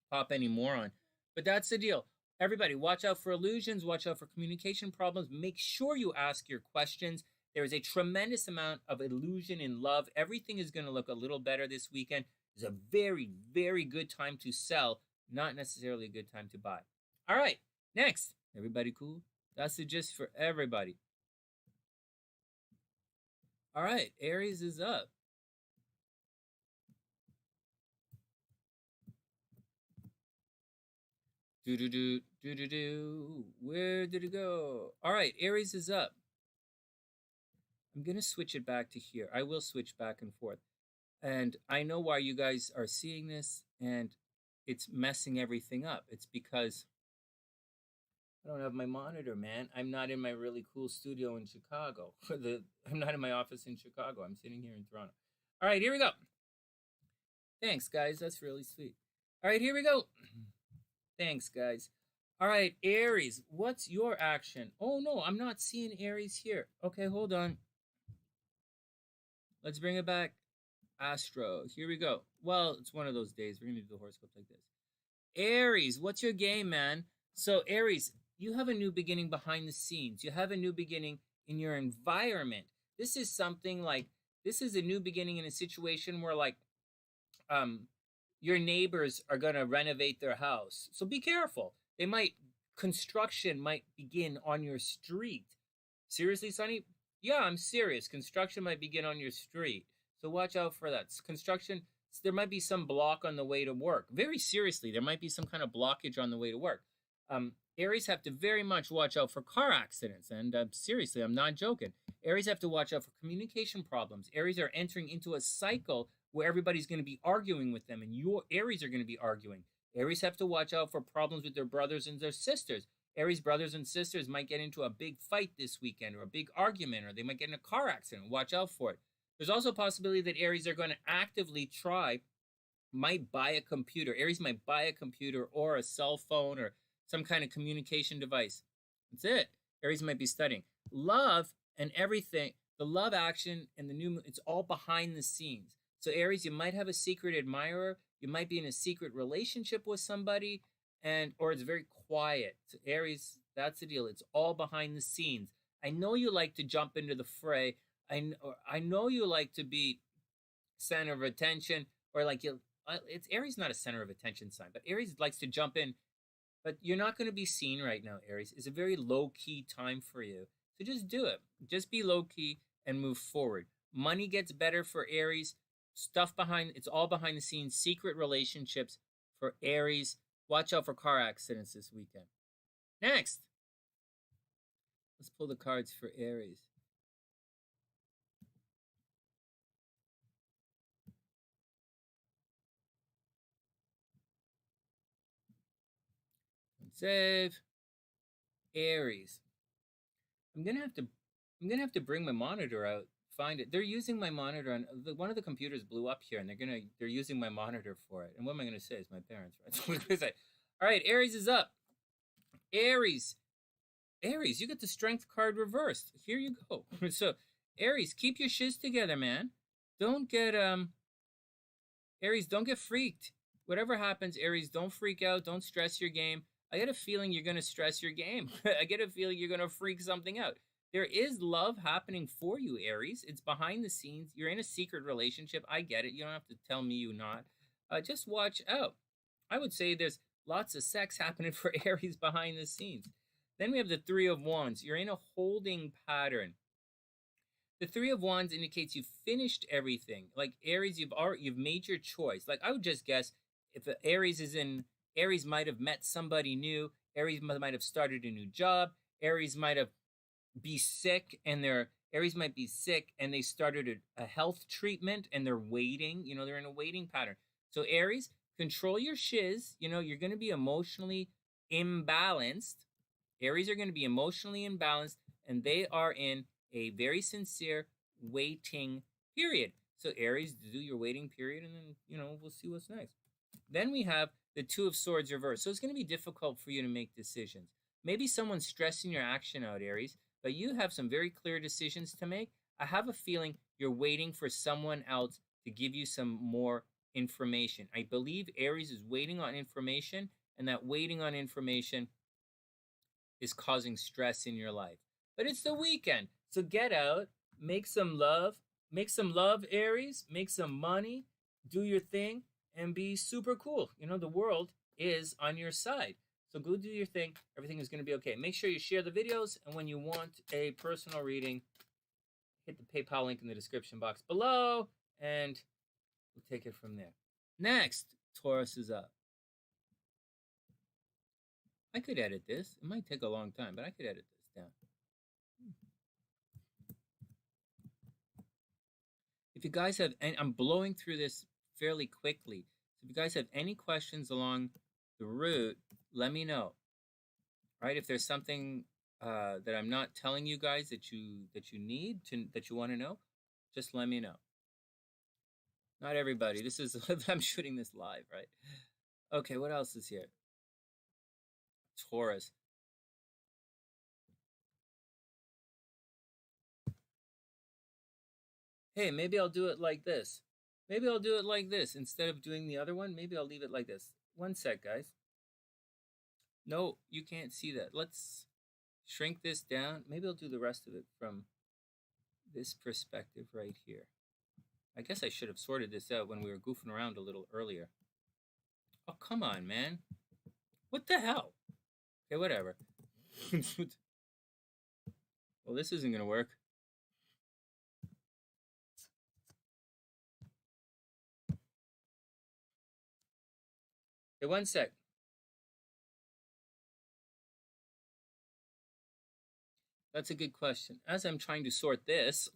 pop any more on. But that's the deal. Everybody, watch out for illusions. Watch out for communication problems. Make sure you ask your questions. There is a tremendous amount of illusion in love. Everything is going to look a little better this weekend. It's a very, very good time to sell, not necessarily a good time to buy. All right, next. Everybody cool? That's the gist for everybody. All right, Aries is up. Do. Where did it go? All right, Aries is up. I'm going to switch it back to here. I will switch back and forth. And I know why you guys are seeing this, and it's messing everything up. It's because I don't have my monitor, man. I'm not in my really cool studio in Chicago. I'm not in my office in Chicago. I'm sitting here in Toronto. All right, here we go. Thanks, guys. That's really sweet. All right, here we go. Thanks, guys. All right, Aries, what's your action? Oh, no, I'm not seeing Aries here. Okay, hold on. Let's bring it back. Astro, here we go. Well, it's one of those days. We're going to do the horoscope like this. Aries, what's your game, man? So, Aries, you have a new beginning behind the scenes. You have a new beginning in your environment. This is something like, this is a new beginning in a situation where, like, your neighbors are going to renovate their house. So be careful. Construction might begin on your street. Seriously, Sonny? Yeah, I'm serious. Construction might begin on your street. So watch out for that. Construction, there might be some block on the way to work. Very seriously, there might be some kind of blockage on the way to work. Aries have to very much watch out for car accidents. And seriously, I'm not joking. Aries have to watch out for communication problems. Aries are entering into a cycle where everybody's going to be arguing with them, and your Aries are going to be arguing. Aries have to watch out for problems with their brothers and their sisters. Aries brothers and sisters might get into a big fight this weekend, or a big argument, or they might get in a car accident. Watch out for it. There's also a possibility that Aries are going to actively might buy a computer. Aries might buy a computer or a cell phone or some kind of communication device. That's it. Aries might be studying. Love and everything, the love action and the new, it's all behind the scenes. So Aries, you might have a secret admirer. You might be in a secret relationship with somebody, or it's very quiet. So Aries, that's the deal. It's all behind the scenes. I know you like to jump into the fray. I know you like to be center of attention, or it's Aries, not a center of attention sign, but Aries likes to jump in. But you're not going to be seen right now, Aries. It's a very low-key time for you. So just do it. Just be low-key and move forward. Money gets better for Aries. It's all behind the scenes, secret relationships for Aries. Watch out for car accidents this weekend. Next, let's pull the cards for Aries. Save. Aries. I'm gonna have to bring my monitor out. Find it. They're using my monitor, and one of the computers blew up here, and they're using my monitor for it. And what am I gonna say? It's my parents, right? So what am I gonna say? All right, Aries is up. Aries, you get the Strength card reversed. Here you go. So, Aries, keep your shiz together, man. Don't get Aries, don't get freaked. Whatever happens, Aries, don't freak out. Don't stress your game. I get a feeling you're gonna stress your game. I get a feeling you're gonna freak something out. There is love happening for you, Aries. It's behind the scenes. You're in a secret relationship. I get it. You don't have to tell me you're not. Just watch out. I would say there's Lots of sex happening for Aries behind the scenes. Then we have the Three of Wands. You're in a holding pattern. The Three of Wands indicates you've finished everything. Like Aries, you've made your choice. Like I would just guess if Aries might have met somebody new. Aries might have started a new job. Aries might have be sick and Aries might be sick and they started a health treatment and they're waiting. They're in a waiting pattern. So Aries, control your shiz. You're going to be emotionally imbalanced. Aries are going to be emotionally imbalanced and they are in a very sincere waiting period. So Aries, do your waiting period and then, we'll see what's next. Then we have the Two of Swords reversed. So it's going to be difficult for you to make decisions. Maybe someone's stressing your action out, Aries, but you have some very clear decisions to make. I have a feeling you're waiting for someone else to give you some more information. I believe Aries is waiting on information, and that waiting on information is causing stress in your life. But it's the weekend, so get out, make some love, Aries, make some money, do your thing, and be super cool. The world is on your side. So go do your thing. Everything is going to be okay. Make sure you share the videos. And when you want a personal reading, hit the PayPal link in the description box below. And we'll take it from there. Next, Taurus is up. I could edit this. It might take a long time, but I could edit this down. If you guys have, and I'm blowing through this fairly quickly. So if you guys have any questions along the route, let me know. Right? If there's something that I'm not telling you guys that you need that you want to know, just let me know. Not everybody. This is I'm shooting this live, right? Okay, what else is here? Taurus. Hey, maybe I'll do it like this. Maybe I'll do it like this instead of doing the other one. Maybe I'll leave it like this. One sec, guys. No, you can't see that. Let's shrink this down. Maybe I'll do the rest of it from this perspective right here. I guess I should have sorted this out when we were goofing around a little earlier. Oh, come on, man. What the hell? Okay, whatever. Well, this isn't going to work. Okay, one sec. That's a good question. As I'm trying to sort this,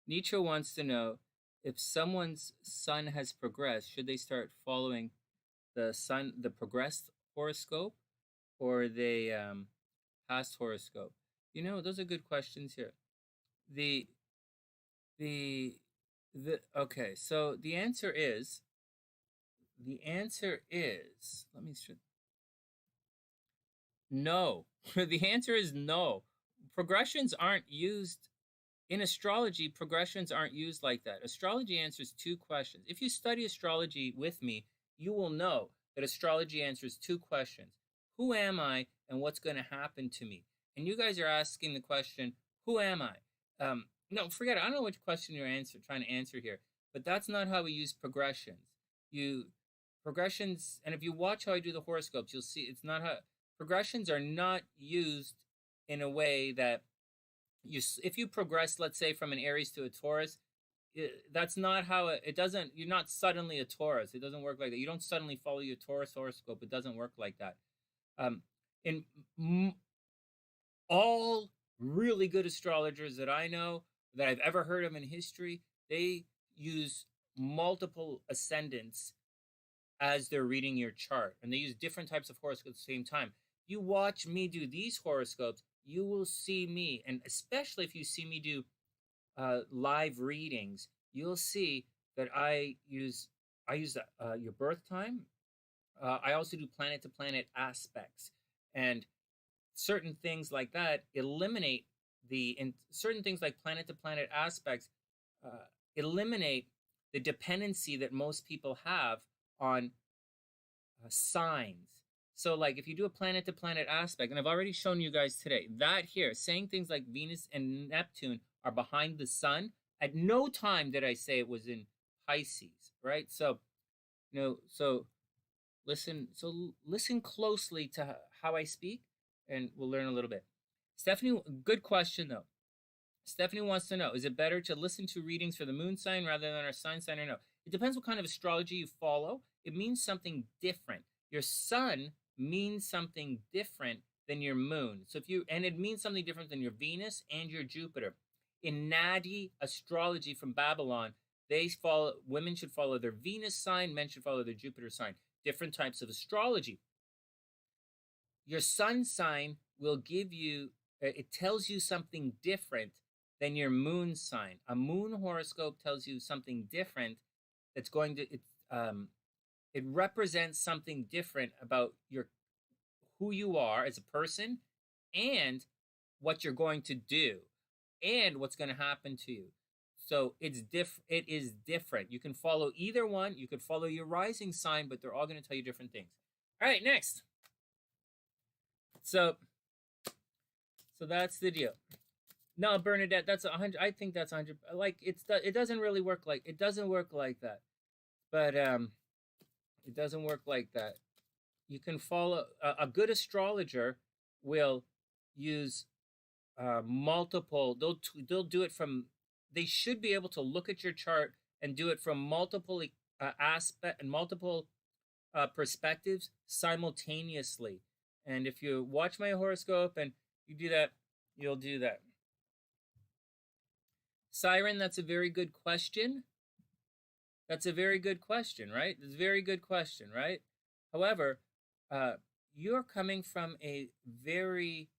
Nietzsche wants to know if someone's sun has progressed, should they start following the progressed horoscope or the past horoscope? Those are good questions here. Okay, so the answer is, let me no. The answer is no. Progressions aren't used in astrology. Progressions aren't used like that. Astrology answers two questions. If you study astrology with me, you will know that astrology answers two questions. Who am I and what's going to happen to me? And you guys are asking the question, who am I? No, forget it. I don't know which question you're trying to answer here, but that's not how we use progressions. Progressions, and if you watch how I do the horoscopes, you'll see it's not how progressions are not used in a way that if you progress, let's say from an Aries to a Taurus, that's not how it doesn't. You're not suddenly a Taurus. It doesn't work like that. You don't suddenly follow your Taurus horoscope. It doesn't work like that. In all really good astrologers that I know, that I've ever heard of in history, they use multiple ascendants as they're reading your chart, and they use different types of horoscopes at the same time. You watch me do these horoscopes, you will see me, and especially if you see me do live readings, you'll see that I use your birth time. I also do planet to planet aspects, and certain things like that eliminate certain things like planet to planet aspects eliminate the dependency that most people have on signs. So like if you do a planet to planet aspect, and I've already shown you guys today, that here, saying things like Venus and Neptune are behind the sun, at no time did I say it was in Pisces, right? So, so Listen closely to how I speak, and we'll learn a little bit. Stephanie, good question though. Stephanie wants to know, is it better to listen to readings for the moon sign rather than our sign or no? It depends what kind of astrology you follow. It means something different. Your sun means something different than your moon. So it means something different than your Venus and your Jupiter. In Nadi astrology from Babylon, women should follow their Venus sign, men should follow their Jupiter sign. Different types of astrology. Your sun sign will give you, it tells you something different than your moon sign. A moon horoscope tells you something different that's going to, it represents something different about who you are as a person and what you're going to do and what's going to happen to you. So it is different. You can follow either one. You could follow your rising sign, but they're all going to tell you different things. All right, next. So that's the deal. No, Bernadette, that's 100. I think that's 100. Like it doesn't really work like it doesn't work like that. But it doesn't work like that. You can follow a good astrologer will use multiple. They'll do it from. They should be able to look at your chart and do it from multiple aspect and multiple perspectives simultaneously. And if you watch my horoscope and you do that, you'll do that. Siren, that's a very good question. That's a very good question, right? It's a very good question, right? However, you're coming from a very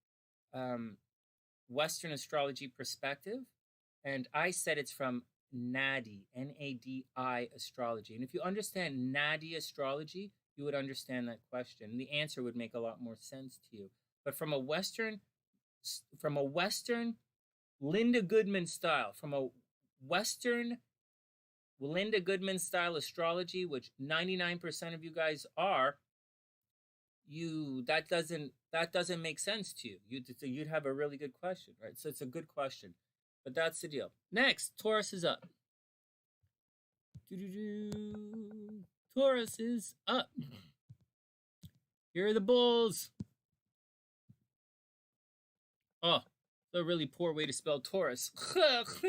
Western astrology perspective, and I said it's from Nadi, N-A-D-I astrology. And if you understand Nadi astrology, you would understand that question. And the answer would make a lot more sense to you. But from a Western Linda Goodman style, from a Western Linda Goodman style astrology, which 99% of you guys are, that doesn't make sense to you. You'd have a really good question, right? So it's a good question, but that's the deal. Next, Taurus is up. Taurus is up. Here are the bulls. Oh, a really poor way to spell Taurus. That's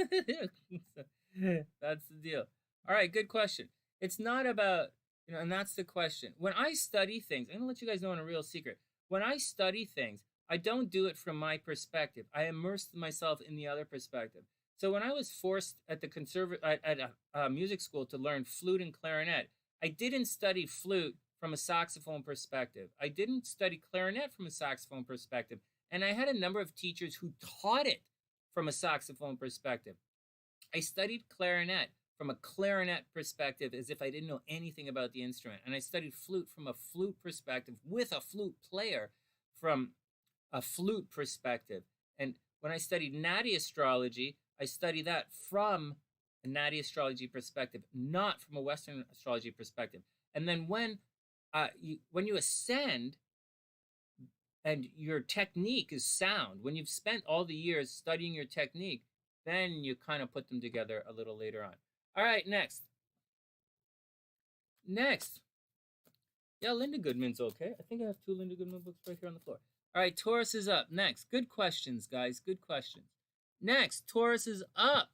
the deal. All right, good question. It's not about, and that's the question. When I study things, I'm going to let you guys know in a real secret. When I study things, I don't do it from my perspective. I immerse myself in the other perspective. So when I was forced at a music school to learn flute and clarinet, I didn't study flute from a saxophone perspective. I didn't study clarinet from a saxophone perspective. And I had a number of teachers who taught it from a saxophone perspective. I studied clarinet from a clarinet perspective as if I didn't know anything about the instrument. And I studied flute from a flute perspective with a flute player from a flute perspective. And when I studied Nadi astrology, I studied that from a Nadi astrology perspective, not from a Western astrology perspective. And then when you ascend, and your technique is sound, when you've spent all the years studying your technique, then you kind of put them together a little later on. All right, next. Yeah, Linda Goodman's okay. I think I have 2 Linda Goodman books right here on the floor. All right, Taurus is up. Next. Good questions, guys. Good questions. Next, Taurus is up.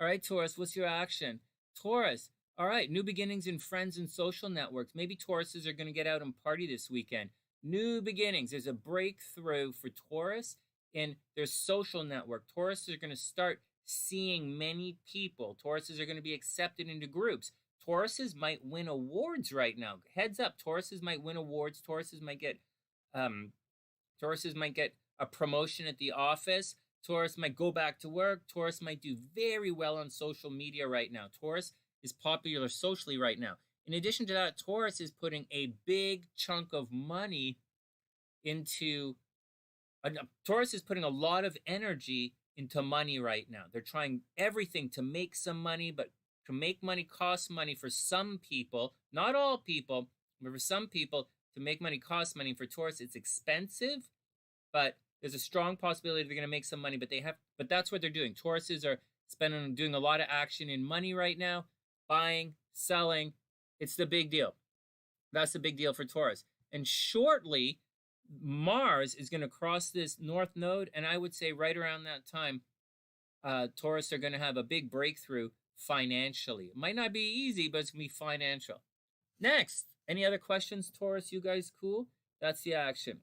All right, Taurus, what's your action? Taurus, all right, new beginnings in friends and social networks. Maybe Tauruses are going to get out and party this weekend. New beginnings. There's a breakthrough for Taurus in their social network. Tauruses are going to start seeing many people. Tauruses are going to be accepted into groups. Tauruses might win awards right now. Heads up, Tauruses might win awards. Tauruses might get a promotion at the office. Taurus might go back to work. Taurus might do very well on social media right now. Taurus is popular socially right now. In addition to that, Taurus is putting a big chunk of money into... Taurus is putting a lot of energy into money right now. They're trying everything to make some money, but to make money costs money for some people. Not all people, but for some people, to make money costs money. For Taurus, it's expensive, but there's a strong possibility they're going to make some money, but that's what they're doing. Tauruses are doing a lot of action in money right now, buying, selling. It's the big deal. That's a big deal for Taurus. And shortly, Mars is going to cross this north node, and I would say right around that time, Taurus are going to have a big breakthrough financially. It might not be easy, but it's going to be financial. Next, any other questions, Taurus? You guys cool? That's the action.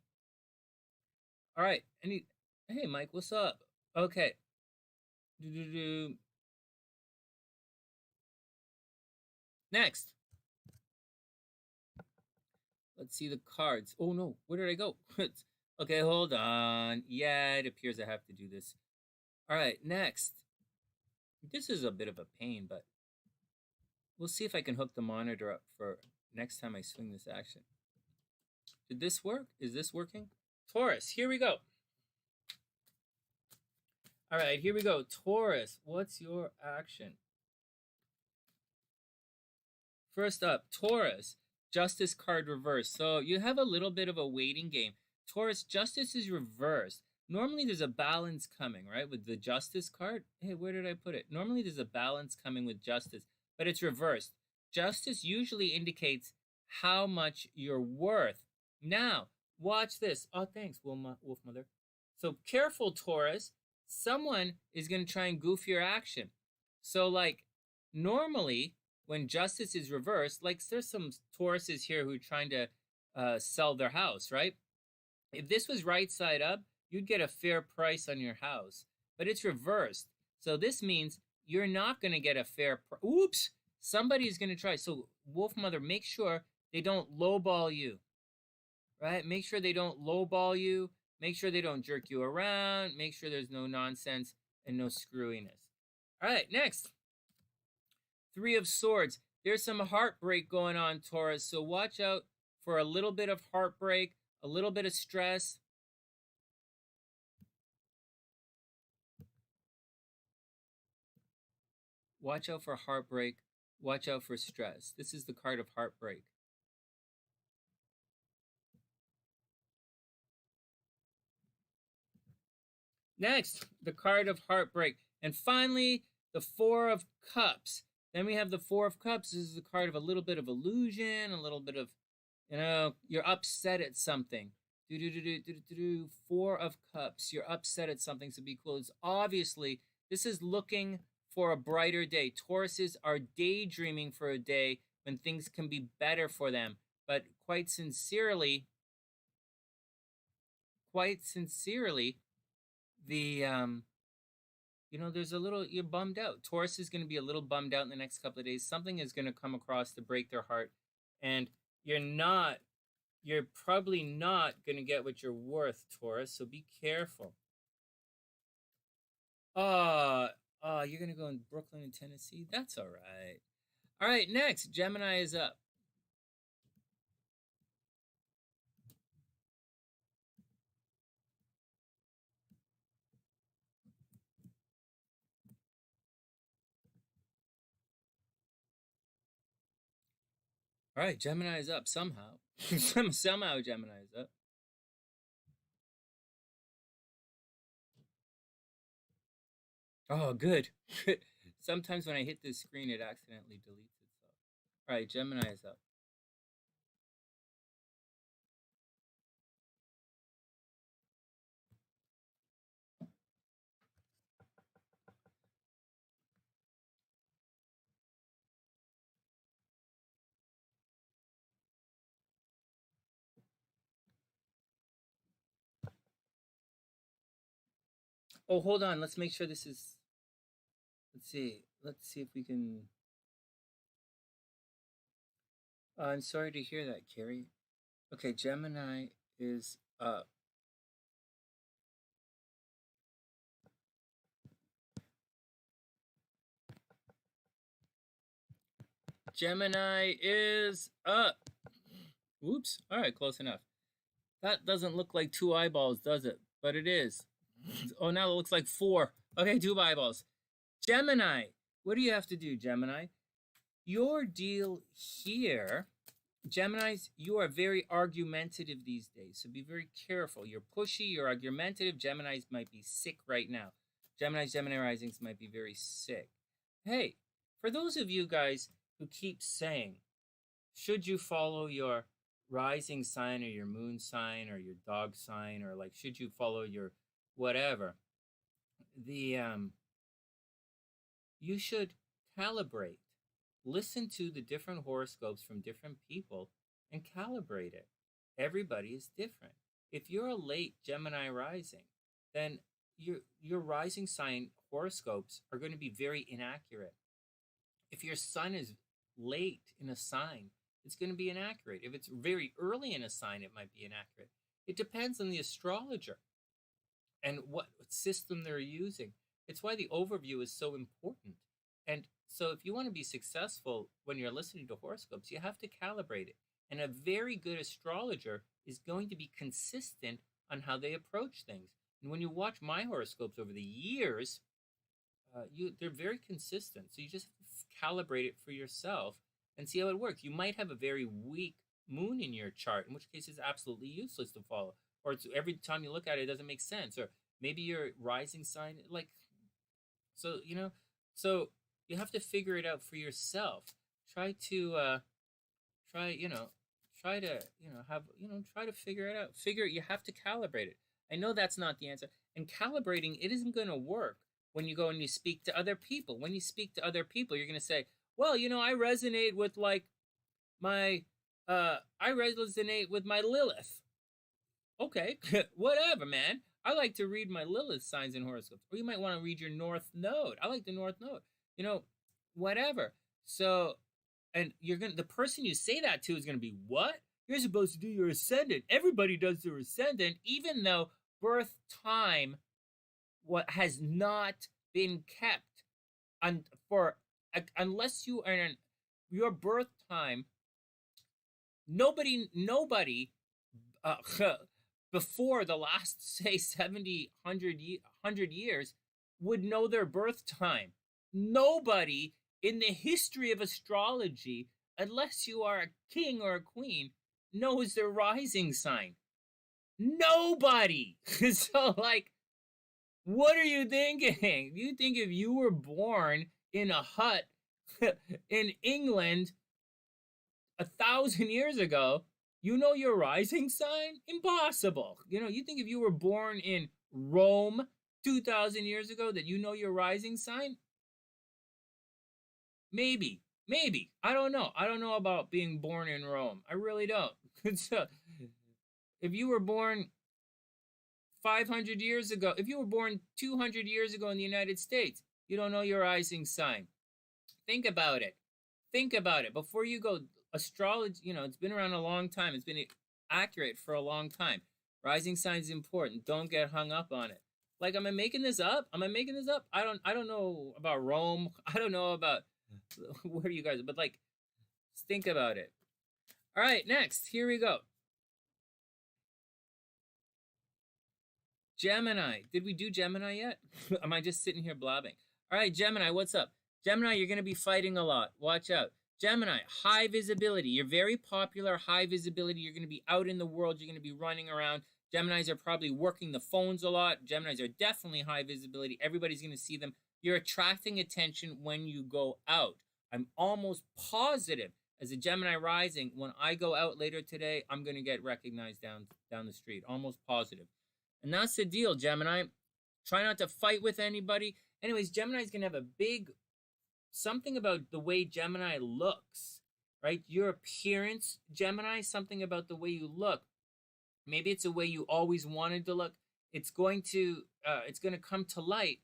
All right. Hey, Mike, what's up? Okay. Next. Let's see the cards. Oh, no. Where did I go? Okay, hold on. Yeah, it appears I have to do this. All right, next. This is a bit of a pain, but we'll see if I can hook the monitor up for next time I swing this action. Did this work? Is this working? Taurus, here we go. All right, here we go. Taurus, what's your action? First up, Taurus, Justice card reversed. So you have a little bit of a waiting game. Taurus, Justice is reversed. Normally there's a balance coming, right, with the Justice card. Hey, where did I put it? Normally there's a balance coming with Justice, but it's reversed. Justice usually indicates how much you're worth. Now, watch this. Oh, thanks, Wolf Mother. So careful, Taurus. Someone is going to try and goof your action. So, like, normally when Justice is reversed, like there's some Tauruses here who are trying to sell their house, right? If this was right side up, you'd get a fair price on your house, but it's reversed. So this means you're not going to get a fair price. Oops, somebody's going to try. So Wolf Mother, make sure they don't lowball you, right? Make sure they don't lowball you. Make sure they don't jerk you around. Make sure there's no nonsense and no screwiness. All right, next. Three of Swords. There's some heartbreak going on, Taurus, so watch out for a little bit of heartbreak, a little bit of stress. Watch out for heartbreak. Watch out for stress. This is the card of heartbreak. Next, the card of heartbreak. And finally, the Four of Cups. Then we have the Four of Cups. This is the card of a little bit of illusion, a little bit of, you're upset at something. Four of Cups. You're upset at something, so be cool. It's obviously, this is looking for a brighter day. Tauruses are daydreaming for a day when things can be better for them. But quite sincerely, there's a little, you're bummed out. Taurus is going to be a little bummed out in the next couple of days. Something is going to come across to break their heart, and you're probably not going to get what you're worth, Taurus, so be careful. You're going to go in Brooklyn and Tennessee? That's all right. All right, next, Gemini is up. All right, Gemini is up somehow. Somehow Gemini is up. Oh, good. Sometimes when I hit this screen, it accidentally deletes itself. All right, Gemini is up. Oh, hold on. Let's make sure this is... Let's see if we can... I'm sorry to hear that, Carrie. Okay, Gemini is up. Gemini is up. Whoops. All right, close enough. That doesn't look like 2 eyeballs, does it? But it is. Oh, now it looks like 4. Okay, 2 eyeballs. Gemini. What do you have to do, Gemini? Your deal here, Geminis, you are very argumentative these days, so be very careful. You're pushy, you're argumentative. Geminis might be sick right now. Gemini risings might be very sick. Hey, for those of you guys who keep saying, should you follow your rising sign or your moon sign or your dog sign, or like should you follow your whatever, the you should calibrate. Listen to the different horoscopes from different people and calibrate it. Everybody is different. If you're a late Gemini rising, then your rising sign horoscopes are going to be very inaccurate. If your sun is late in a sign, it's going to be inaccurate. If it's very early in a sign, it might be inaccurate. It depends on the astrologer and what system they're using. It's why the overview is so important. And so if you want to be successful when you're listening to horoscopes, you have to calibrate it. And a very good astrologer is going to be consistent on how they approach things. And when you watch my horoscopes over the years, they're very consistent. So you just have to calibrate it for yourself and see how it works. You might have a very weak moon in your chart, in which case it's absolutely useless to follow. Or it's, every time you look at it, it doesn't make sense. Or maybe your rising sign, like, so, so you have to figure it out for yourself. Try to figure it out. You have to calibrate it. I know that's not the answer. And calibrating, it isn't going to work when you go and you speak to other people. When you speak to other people, you're going to say, well, I resonate with like my Lilith. Okay, whatever, man. I like to read my Lilith signs and horoscopes. Or you might want to read your North Node. I like the North Node. Whatever. So, and the person you say that to is going to be, what? You're supposed to do your ascendant. Everybody does their ascendant, even though birth time has not been kept unless you are in your birth time. Nobody before the last, say, 70, 100 years would know their birth time. Nobody in the history of astrology, unless you are a king or a queen, knows their rising sign. Nobody. So, like, what are you thinking? You think if you were born in a hut in England 1,000 years ago, you know your rising sign? Impossible. You think if you were born in Rome 2,000 years ago that you know your rising sign? Maybe. I don't know. I don't know about being born in Rome. I really don't. So, if you were born 500 years ago, if you were born 200 years ago in the United States, you don't know your rising sign. Think about it. Before you go, astrology, it's been around a long time. It's been accurate for a long time. Rising sign is important. Don't get hung up on it. Like, am I making this up? I don't know about Rome. I don't know about where you guys, but like, think about it. All right, next, here we go. Gemini. Did we do Gemini yet? Am I just sitting here blabbing? All right, Gemini, what's up? Gemini, you're going to be fighting a lot. Watch out. Gemini, high visibility. You're very popular, high visibility. You're going to be out in the world. You're going to be running around. Geminis are probably working the phones a lot. Geminis are definitely high visibility. Everybody's going to see them. You're attracting attention when you go out. I'm almost positive, as a Gemini rising, when I go out later today, I'm going to get recognized down the street. Almost positive. And that's the deal, Gemini. Try not to fight with anybody. Anyways, Gemini's going to have a big something about the way Gemini looks, right? Your appearance, Gemini, something about the way you look. Maybe it's the way you always wanted to look. It's going to come to light.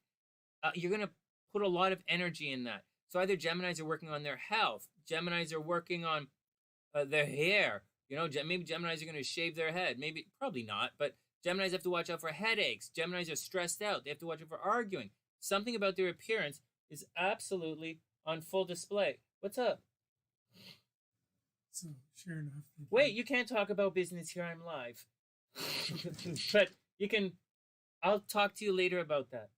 You're going to put a lot of energy in that. So either Geminis are working on their health. Geminis are working on their hair. Maybe Geminis are going to shave their head. Maybe, probably not, but Geminis have to watch out for headaches. Geminis are stressed out. They have to watch out for arguing. Something about their appearance is absolutely on full display. What's up? So, sure enough. Wait, you can't talk about business here. I'm live. But you can, I'll talk to you later about that.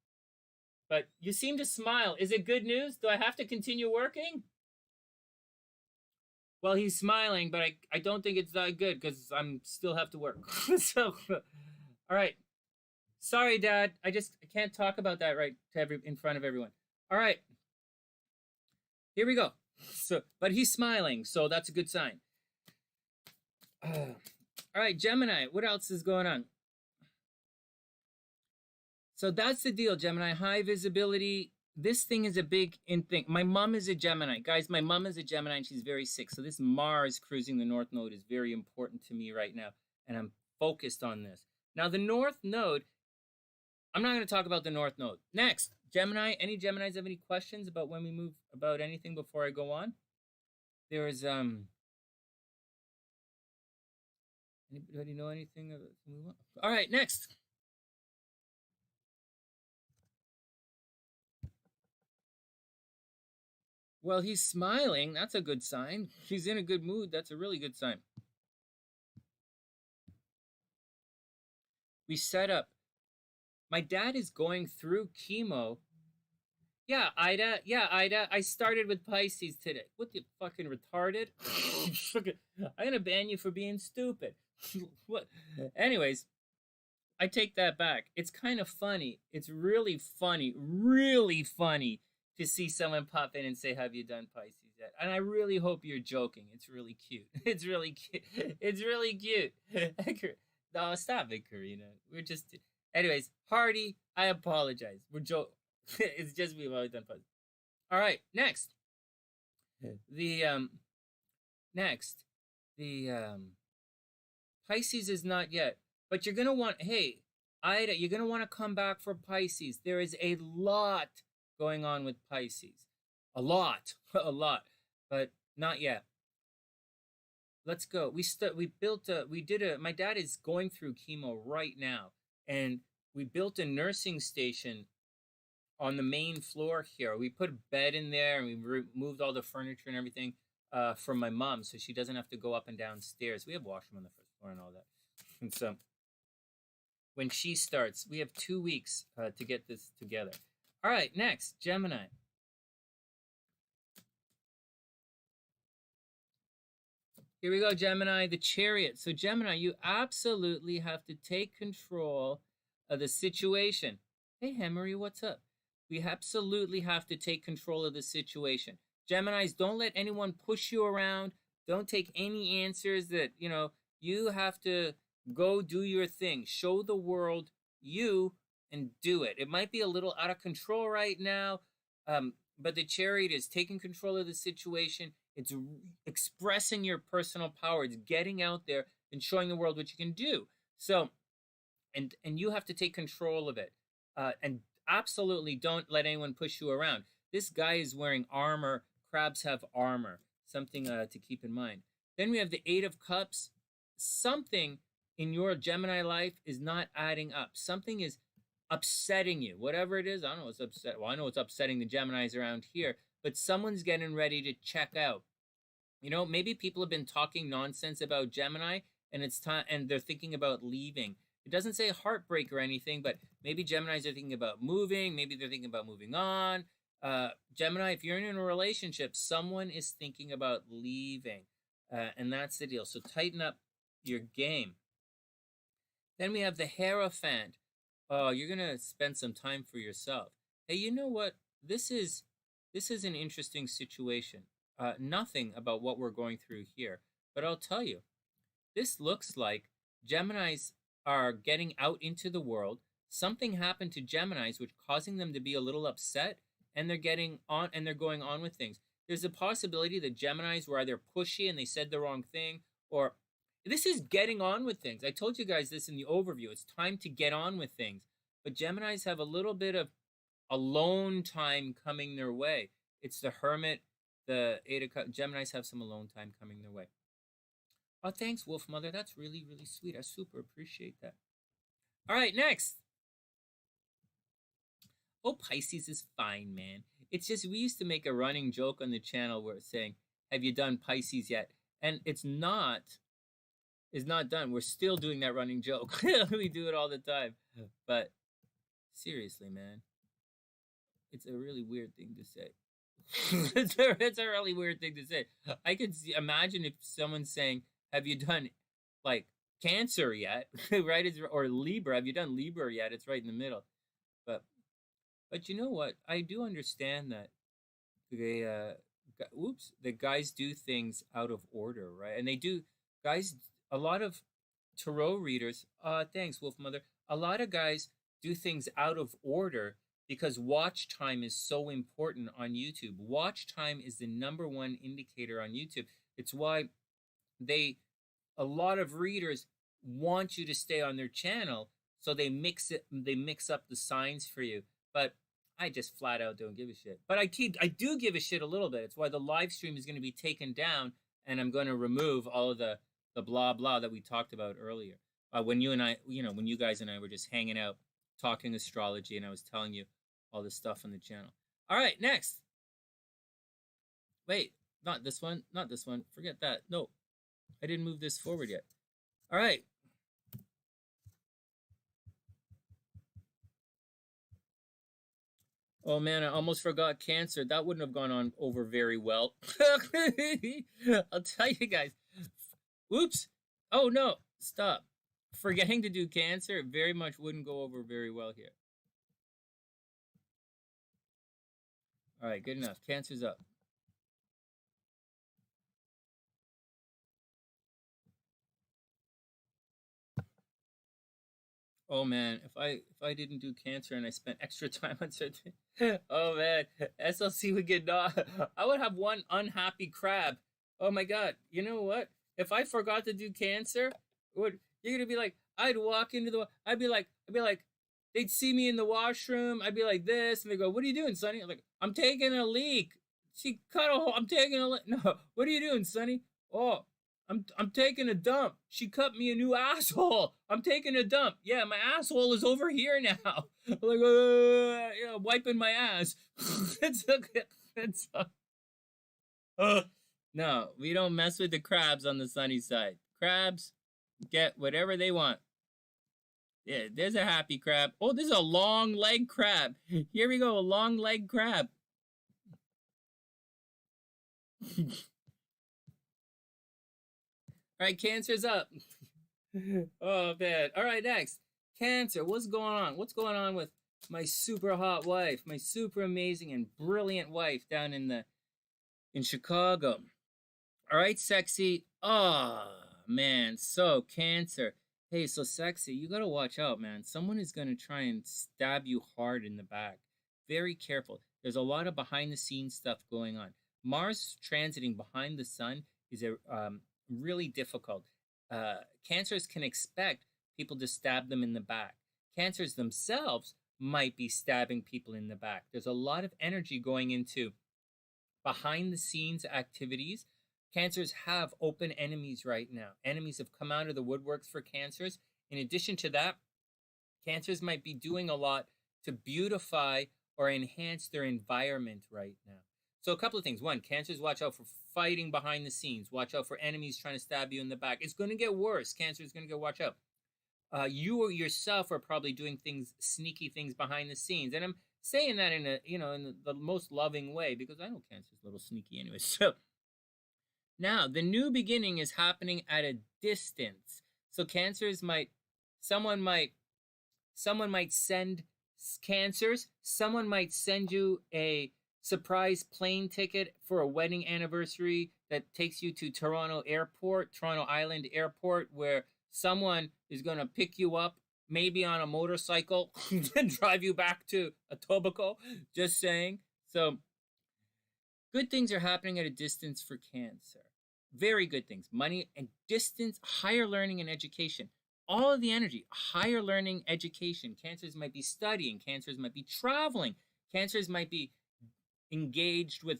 But you seem to smile. Is it good news? Do I have to continue working? Well, he's smiling, but I don't think it's that good because I'm still have to work. So, all right. Sorry, Dad. I can't talk about that right in front of everyone. All right. Here we go. So, but he's smiling, so that's a good sign. All right, Gemini, what else is going on? So that's the deal, Gemini. High visibility. This thing is a big in thing. My mom is a Gemini. Guys, my mom is a Gemini and she's very sick. So this Mars cruising the North Node is very important to me right now. And I'm focused on this. Now, the North Node, I'm not going to talk about the North Node. Next, Gemini. Any Geminis have any questions about when we move about anything before I go on? There is anybody know anything? All right, next. Well, he's smiling. That's a good sign. He's in a good mood. That's a really good sign. We set up. My dad is going through chemo. Yeah, Ida. Yeah, Ida. I started with Pisces today. What, the fucking retarded? I'm gonna ban you for being stupid. What? Anyways, I take that back. It's kind of funny. It's really funny to see someone pop in and say, "Have you done Pisces yet?" And I really hope you're joking. It's really cute. It's really cute. It's really cute. No, stop it, Karina. We're just. Anyways, Hardy, I apologize. We're joking. It's just we've always done Pisces. All right, next. The next the Pisces is not yet, but you're gonna want. Hey, Ida, you're gonna want to come back for Pisces. There is a lot going on with Pisces, a lot, a lot, but not yet. Let's go. My dad is going through chemo right now, and we built a nursing station on the main floor here. We put a bed in there, and we removed all the furniture and everything from my mom, so she doesn't have to go up and down stairs. We have washroom on the first floor and all that. And so when she starts, we have 2 weeks to get this together. All right, next, Gemini. Here we go, Gemini, the Chariot. So, Gemini, you absolutely have to take control of the situation. Hey, Henry, what's up? We absolutely have to take control of the situation. Geminis, don't let anyone push you around. Don't take any answers that, you have to go do your thing. Show the world you and do it. It might be a little out of control right now, but the Chariot is taking control of the situation. It's expressing your personal power. It's getting out there and showing the world what you can do. So, and you have to take control of it. And absolutely don't let anyone push you around. This guy is wearing armor. Crabs have armor. Something to keep in mind. Then we have the Eight of Cups. Something in your Gemini life is not adding up. Something is upsetting you. Whatever it is, I don't know what's upset. Well, I know what's upsetting the Geminis around here, but someone's getting ready to check out. Maybe people have been talking nonsense about Gemini, and it's time, and they're thinking about leaving. It doesn't say heartbreak or anything, but maybe Geminis are thinking about moving. Maybe they're thinking about moving on. Gemini, if you're in a relationship, someone is thinking about leaving, and that's the deal. So tighten up your game. Then we have the Hierophant. Oh, you're gonna spend some time for yourself. Hey, you know what? This is an interesting situation. Nothing about what we're going through here, but I'll tell you, this looks like Geminis are getting out into the world. Something happened to Geminis, which causing them to be a little upset, and they're getting on and they're going on with things. There's a possibility that Geminis were either pushy and they said the wrong thing, or this is getting on with things. I told you guys this in the overview. It's time to get on with things. But Geminis have a little bit of alone time coming their way. It's the Hermit, the Eight of Cups. Geminis have some alone time coming their way. Oh, thanks, Wolf Mother. That's really, really sweet. I super appreciate that. All right, next. Oh, Pisces is fine, man. It's just we used to make a running joke on the channel where it's saying, "Have you done Pisces yet?" And it's not done. We're still doing that running joke. We do it all the time. But seriously, man, it's a really weird thing to say. It's a really weird thing to say. I could imagine if someone's saying, "Have you done like Cancer yet?" Right? Or Libra. Have you done Libra yet? It's right in the middle. But you know what? I do understand that the guys do things out of order, right? And they do. Guys a lot of tarot readers, thanks, Wolf Mother. A lot of guys do things out of order because watch time is so important on YouTube. Watch time is the #1 indicator on YouTube. It's why a lot of readers want you to stay on their channel, so they mix up the signs for you. But I just flat out don't give a shit. But I do give a shit a little bit. It's why the live stream is going to be taken down, and I'm going to remove all of the blah blah that we talked about earlier. When you and I, when you guys and I were just hanging out talking astrology, and I was telling you all this stuff on the channel. All right, next. Wait, not this one, not this one. Forget that. No, I didn't move this forward yet. All right. Oh man, I almost forgot Cancer. That wouldn't have gone on over very well. I'll tell you guys. Oops. Oh no, stop. Forgetting to do Cancer very much wouldn't go over very well here. All right, good enough. Cancer's up. Oh man, if I didn't do Cancer and I spent extra time on certain, oh man, SLC would get I would have one unhappy crab. Oh my god, you know what? If I forgot to do Cancer, you're gonna be like, I'd walk into I'd be like, they'd see me in the washroom. I'd be like this, and they go, "What are you doing, Sonny?" I'm like, "I'm taking a leak." She cut a hole. I'm taking a leak. No, what are you doing, Sonny? Oh, I'm taking a dump. She cut me a new asshole. I'm taking a dump. Yeah, my asshole is over here now. Like, yeah, wiping my ass. No, we don't mess with the crabs on the sunny side. Crabs get whatever they want. Yeah, there's a happy crab. Oh, this is a long leg crab. Here we go, a long leg crab. All right, Cancer's up. Oh, man. All right, next. Cancer, what's going on? What's going on with my super hot wife, my super amazing and brilliant wife down in Chicago? All right, sexy. Oh, man. So, Cancer. Hey, so sexy, you got to watch out, man. Someone is going to try and stab you hard in the back. Very careful. There's a lot of behind-the-scenes stuff going on. Mars transiting behind the sun is really difficult. Cancers can expect people to stab them in the back. Cancers themselves might be stabbing people in the back. There's a lot of energy going into behind-the-scenes activities. Cancers have open enemies right now. Enemies have come out of the woodworks for cancers. In addition to that, cancers might be doing a lot to beautify or enhance their environment right now. So a couple of things. One, cancers, watch out for fighting behind the scenes. Watch out for enemies trying to stab you in the back. It's going to get worse. Cancer is going to go, watch out. You yourself are probably doing sneaky things behind the scenes. And I'm saying that in the most loving way, because I know Cancer's a little sneaky anyway. So now, the new beginning is happening at a distance. So Cancers someone might send Cancers, someone might send you a surprise plane ticket for a wedding anniversary that takes you to Toronto Island Airport, where someone is going to pick you up, maybe on a motorcycle, and drive you back to Etobicoke. Just saying. So, good things are happening at a distance for Cancer. Very good things. Money and distance, higher learning and education. All of the energy, higher learning, education. Cancers might be studying. Cancers might be traveling. Cancers might be engaged with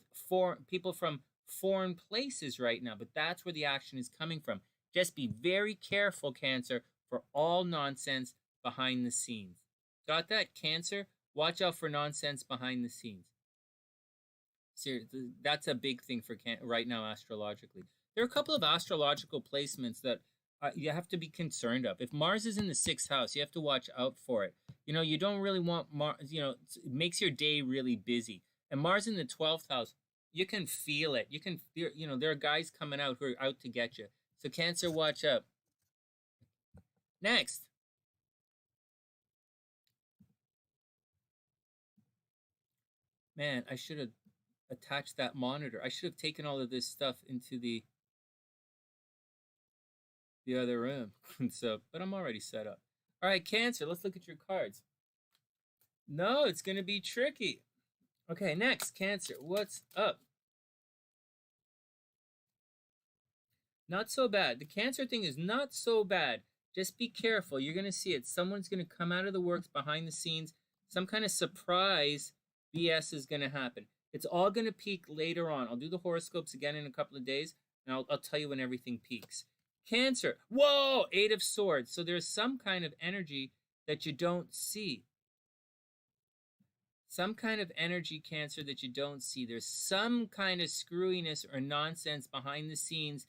people from foreign places right now. But that's where the action is coming from. Just be very careful, Cancer, for all nonsense behind the scenes. Got that, Cancer? Watch out for nonsense behind the scenes. Seriously, that's a big thing for right now astrologically. There are a couple of astrological placements that you have to be concerned of. If Mars is in the 6th house, you have to watch out for it. You don't really want Mars, it makes your day really busy. And Mars in the 12th house, you can feel it. You can feel, there are guys coming out who are out to get you. So Cancer, watch out. Next. Man, I should have attached that monitor. I should have taken all of this stuff into the the other room. So, but I'm already set up. All right, Cancer, let's look at your cards. No, it's going to be tricky. Okay, next, Cancer, what's up? Not so bad. The Cancer thing is not so bad. Just be careful. You're going to see it. Someone's going to come out of the works behind the scenes. Some kind of surprise BS is going to happen. It's all going to peak later on. I'll do the horoscopes again in a couple of days, and I'll tell you when everything peaks. Cancer. Whoa! 8 of Swords. So there's some kind of energy that you don't see. Some kind of energy, Cancer, that you don't see. There's some kind of screwiness or nonsense behind the scenes.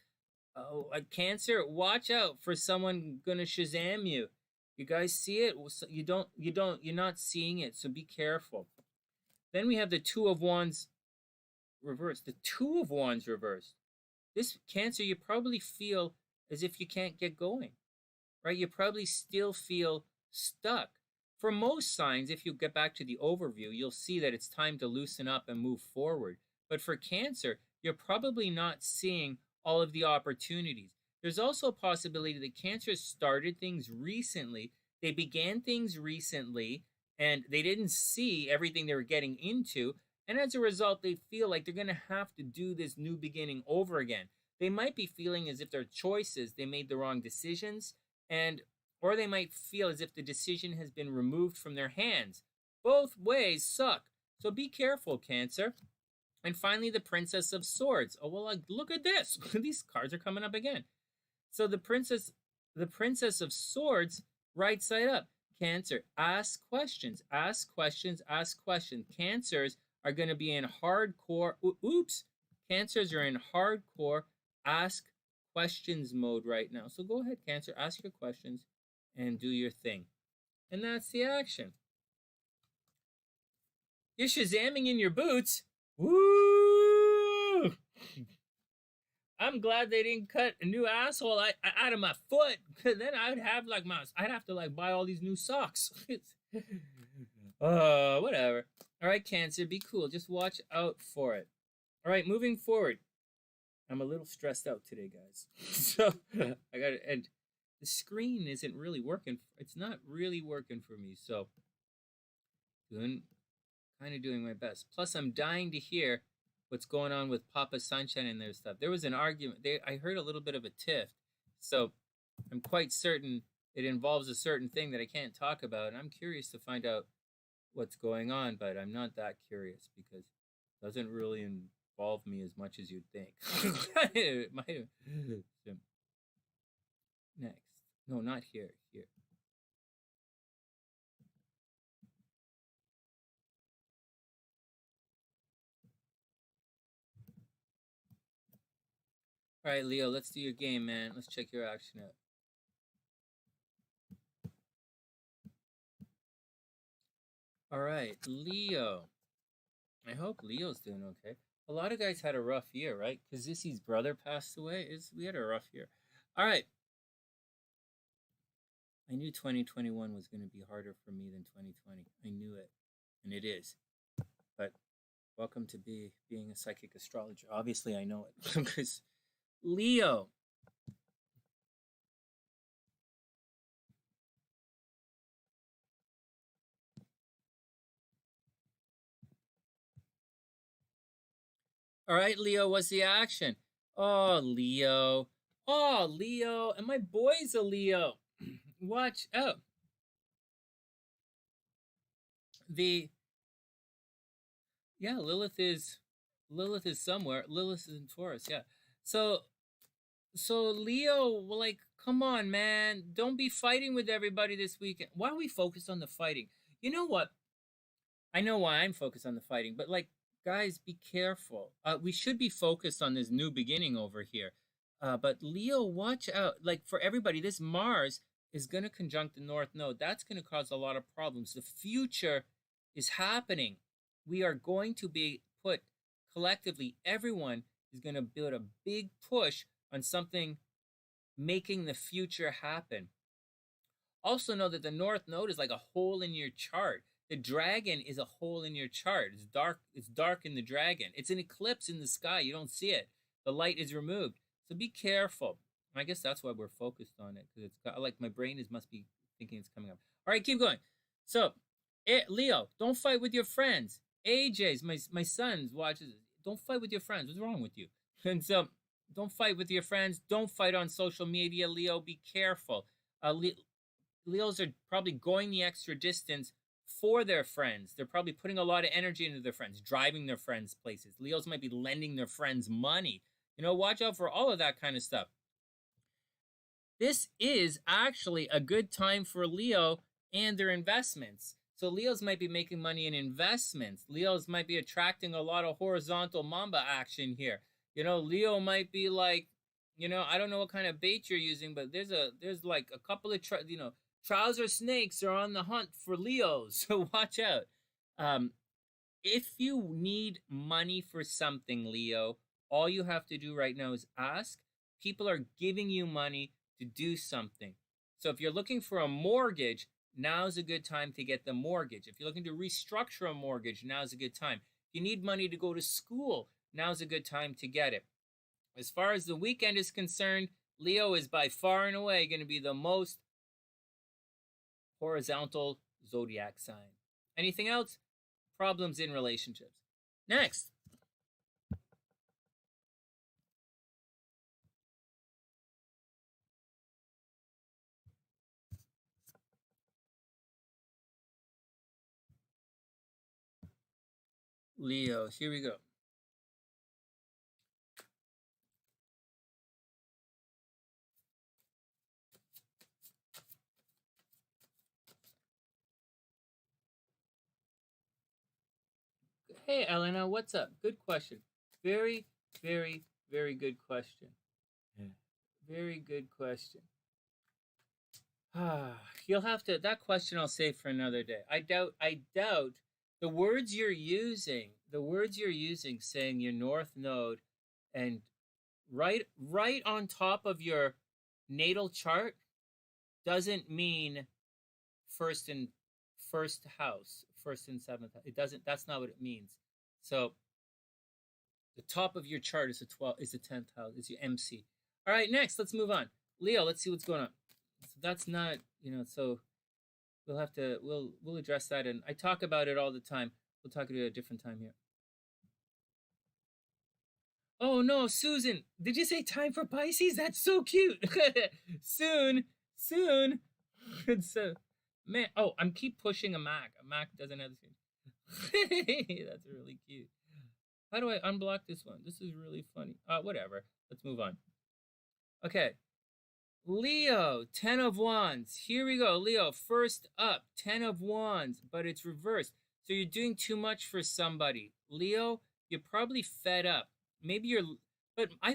Oh, Cancer, watch out for someone gonna Shazam you. You guys see it? You're not seeing it, so be careful. Then we have the Two of Wands reversed. The Two of Wands reversed. This, Cancer, you probably feel as if you can't get going, right? You probably still feel stuck. For most signs, if you get back to the overview, you'll see that it's time to loosen up and move forward. But for Cancer, you're probably not seeing all of the opportunities. There's also a possibility that Cancer started things recently. They began things recently, and they didn't see everything they were getting into. And as a result, they feel like they're going to have to do this new beginning over again. They might be feeling as if their choices, they made the wrong decisions, or they might feel as if the decision has been removed from their hands. Both ways suck. So be careful, Cancer. And finally, the Princess of Swords. Oh, well, look at this. These cards are coming up again. So the Princess of Swords, right side up. Cancer, ask questions, ask questions, ask questions. Cancers are going to be in hardcore, Cancers are in hardcore ask questions mode right now. So go ahead, Cancer, ask your questions and do your thing. And that's the action. You're Shazamming in your boots. Woo! I'm glad they didn't cut a new asshole out of my foot, because then I'd have to buy all these new socks. Whatever. All right, Cancer, be cool. Just watch out for it. All right, moving forward. I'm a little stressed out today, guys. So and the screen isn't really working. It's not really working for me. So doing my best. Plus, I'm dying to hear what's going on with Papa Sunshine and their stuff. There was an argument. I heard a little bit of a tiff. So I'm quite certain it involves a certain thing that I can't talk about. And I'm curious to find out what's going on, but I'm not that curious because it doesn't really involve me as much as you'd think. It might have. Next. No, not here. Here. All right, Leo, let's do your game, man. Let's check your action out. All right, Leo. I hope Leo's doing okay. A lot of guys had a rough year, right? Because Zissy's brother passed away. We had a rough year. All right. I knew 2021 was going to be harder for me than 2020. I knew it, and it is. But welcome to being a psychic astrologer. Obviously, I know it because Leo. All right, Leo, what's the action? Oh, Leo. Oh, Leo. And my boy's a Leo. Watch out. Lilith is somewhere. Lilith is in Taurus, yeah. So Leo, like, come on, man. Don't be fighting with everybody this weekend. Why are we focused on the fighting? You know what? I know why I'm focused on the fighting, but like, guys, be careful. We should be focused on this new beginning over here. But Leo, watch out. Like, for everybody, this Mars is going to conjunct the North Node. That's going to cause a lot of problems. The future is happening. We are going to be put collectively, everyone is going to build a big push on something making the future happen. Also know that the North Node is like a hole in your chart. The dragon is a hole in your chart. It's dark in the dragon. It's an eclipse in the sky. You don't see it. The light is removed. So be careful. I guess that's why we're focused on it, because it's got, like, my brain must be thinking it's coming up. All right, keep going. So, Leo, don't fight with your friends. AJ's my son's watches. Don't fight with your friends. What's wrong with you? And so, don't fight with your friends. Don't fight on social media, Leo. Be careful. Leos are probably going the extra distance for their friends. They're probably putting a lot of energy into their friends, driving their friends places. Leos might be lending their friends money. Watch out for all of that kind of stuff. This is actually a good time for Leo and their investments. So Leos might be making money in investments. Leos might be attracting a lot of horizontal mamba action here. Leo might be like, I don't know what kind of bait you're using, but there's like a couple of trouser snakes are on the hunt for Leos. So watch out. If you need money for something, Leo, all you have to do right now is ask. People are giving you money to do something. So if you're looking for a mortgage, now's a good time to get the mortgage. If you're looking to restructure a mortgage, now's a good time. If you need money to go to school, now's a good time to get it. As far as the weekend is concerned, Leo is by far and away going to be the most horizontal zodiac sign. Anything else? Problems in relationships. Next. Leo, here we go. Hey, Elena, what's up? Good question. Very, very, very good question. Very good question. You'll have to, that question I'll save for another day. I doubt the words you're using, saying your north node and right on top of your natal chart doesn't mean first and seventh. It doesn't, that's not what it means. So the top of your chart is the 10th house, is your MC. All right, next, let's move on. Leo, let's see what's going on. So that's not, so we'll address that, and I talk about it all the time. We'll talk about it at a different time here. Oh no, Susan, did you say time for Pisces? That's so cute. soon. So, man, oh, I'm keep pushing a Mac. A Mac doesn't have the same. That's really cute. How do I unblock this one? This is really funny. Whatever. Let's move on. Okay. Leo, 10 of Wands. Here we go. Leo, first up, 10 of Wands, but it's reversed. So you're doing too much for somebody. Leo, you're probably fed up. But I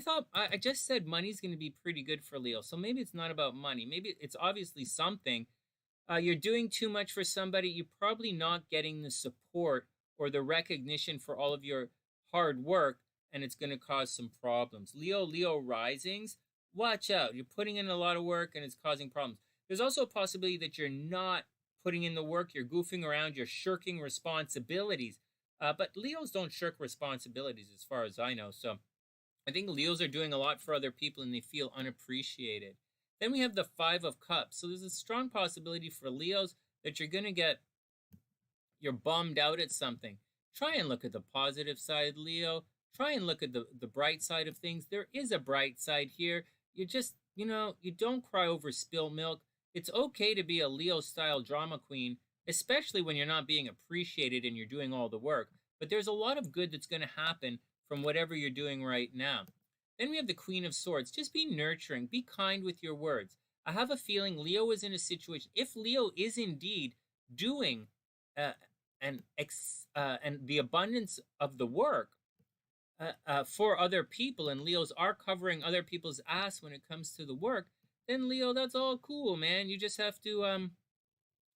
just said money's going to be pretty good for Leo. So maybe it's not about money. Maybe it's obviously something. You're doing too much for somebody. You're probably not getting the support or the recognition for all of your hard work, and it's going to cause some problems. Leo risings, watch out. You're putting in a lot of work and it's causing problems. There's also a possibility that you're not putting in the work. You're goofing around. You're shirking responsibilities. But Leos don't shirk responsibilities as far as I know. So I think Leos are doing a lot for other people and they feel unappreciated. Then we have the 5 of Cups. So there's a strong possibility for Leos that you're bummed out at something. Try and look at the positive side, Leo. Try and look at the bright side of things. There is a bright side here. You just, you don't cry over spilled milk. It's okay to be a Leo-style drama queen, especially when you're not being appreciated and you're doing all the work. But there's a lot of good that's going to happen from whatever you're doing right now. Then we have the Queen of Swords. Just be nurturing. Be kind with your words. I have a feeling Leo is in a situation, if Leo is indeed doing and the abundance of the work for other people, and Leos are covering other people's ass when it comes to the work, then Leo, that's all cool, man. You just have to,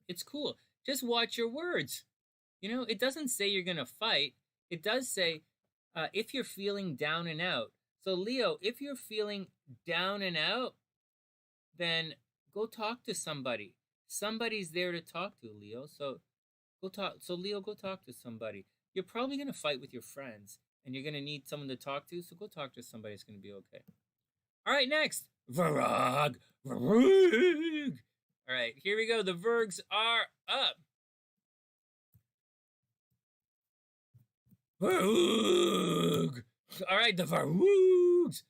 it's cool. Just watch your words. It doesn't say you're going to fight. It does say if you're feeling down and out. So Leo, if you're feeling down and out, then go talk to somebody. Somebody's there to talk to, Leo. So go talk. So Leo, go talk to somebody. You're probably going to fight with your friends and you're going to need someone to talk to. So go talk to somebody. It's going to be okay. All right, next. Virag. Virug. All right, here we go. The Virgs are up. Varug. All right, the Varugs.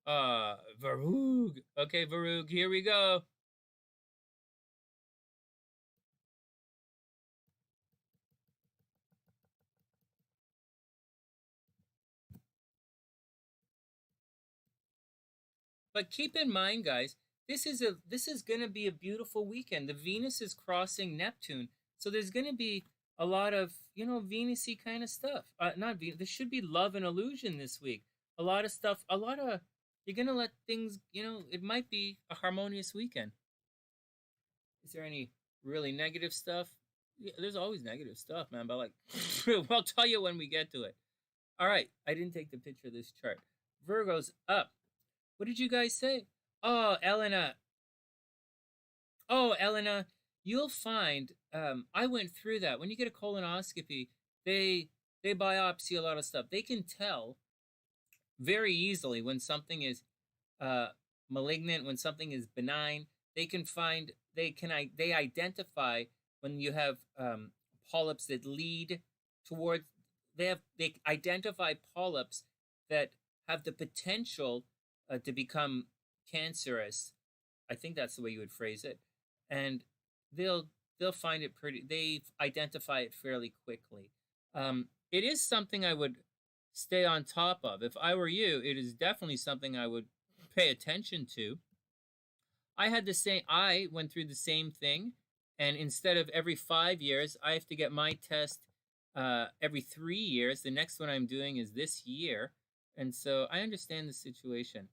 Varug. Okay, Varug, here we go. But keep in mind, guys, this is going to be a beautiful weekend. The Venus is crossing Neptune, so there's going to be a lot of Venusy kind of stuff. Not Venus. There should be love and illusion this week. A lot of stuff. A lot of you're going to let things. It might be a harmonious weekend. Is there any really negative stuff? Yeah, there's always negative stuff, man. But like, I'll tell you when we get to it. All right, I didn't take the picture of this chart. Virgo's up. What did you guys say? Oh, Elena. Oh, Elena, you'll find, I went through that. When you get a colonoscopy, they biopsy a lot of stuff. They can tell very easily when something is malignant, when something is benign. They identify when you have polyps that lead towards, they identify polyps that have the potential to become cancerous. I think that's the way you would phrase it. And they'll find it they identify it fairly quickly. It is something I would stay on top of. If I were you, it is definitely something I would pay attention to. I went through the same thing, and instead of every 5 years, I have to get my test every 3 years. The next one I'm doing is this year. And so I understand the situation.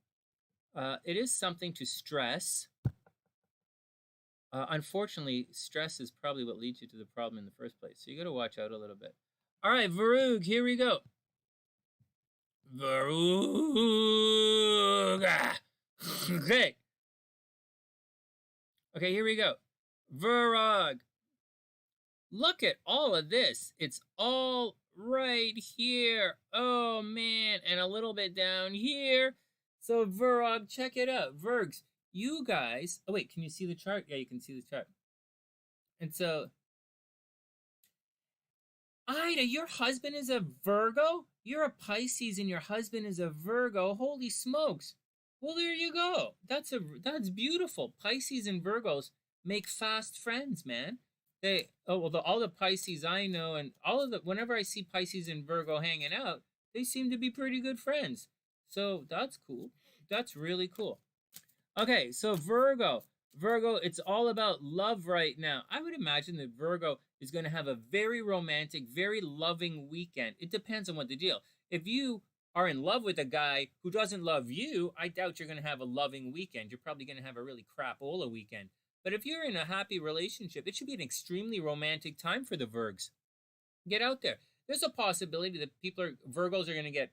It is something to stress. Unfortunately, stress is probably what leads you to the problem in the first place. So you got to watch out a little bit. All right, Varug, here we go. Varug. Okay. Okay, here we go. Virag. Look at all of this. It's all right here. Oh, man. And a little bit down here. So, Virag, check it out. Virgs, you guys... Oh, wait, can you see the chart? Yeah, you can see the chart. And so... Ida, your husband is a Virgo? You're a Pisces and your husband is a Virgo. Holy smokes. Well, there you go. That's beautiful. Pisces and Virgos make fast friends, man. All the Pisces I know, and whenever I see Pisces and Virgo hanging out, they seem to be pretty good friends. So that's cool. That's really cool. Okay, so Virgo, it's all about love right now. I would imagine that Virgo is going to have a very romantic, very loving weekend. It depends on what the deal. If you are in love with a guy who doesn't love you, I doubt you're going to have a loving weekend. You're probably going to have a really crapola weekend. But if you're in a happy relationship, it should be an extremely romantic time for the Virgs. Get out there. There's a possibility that Virgos are going to get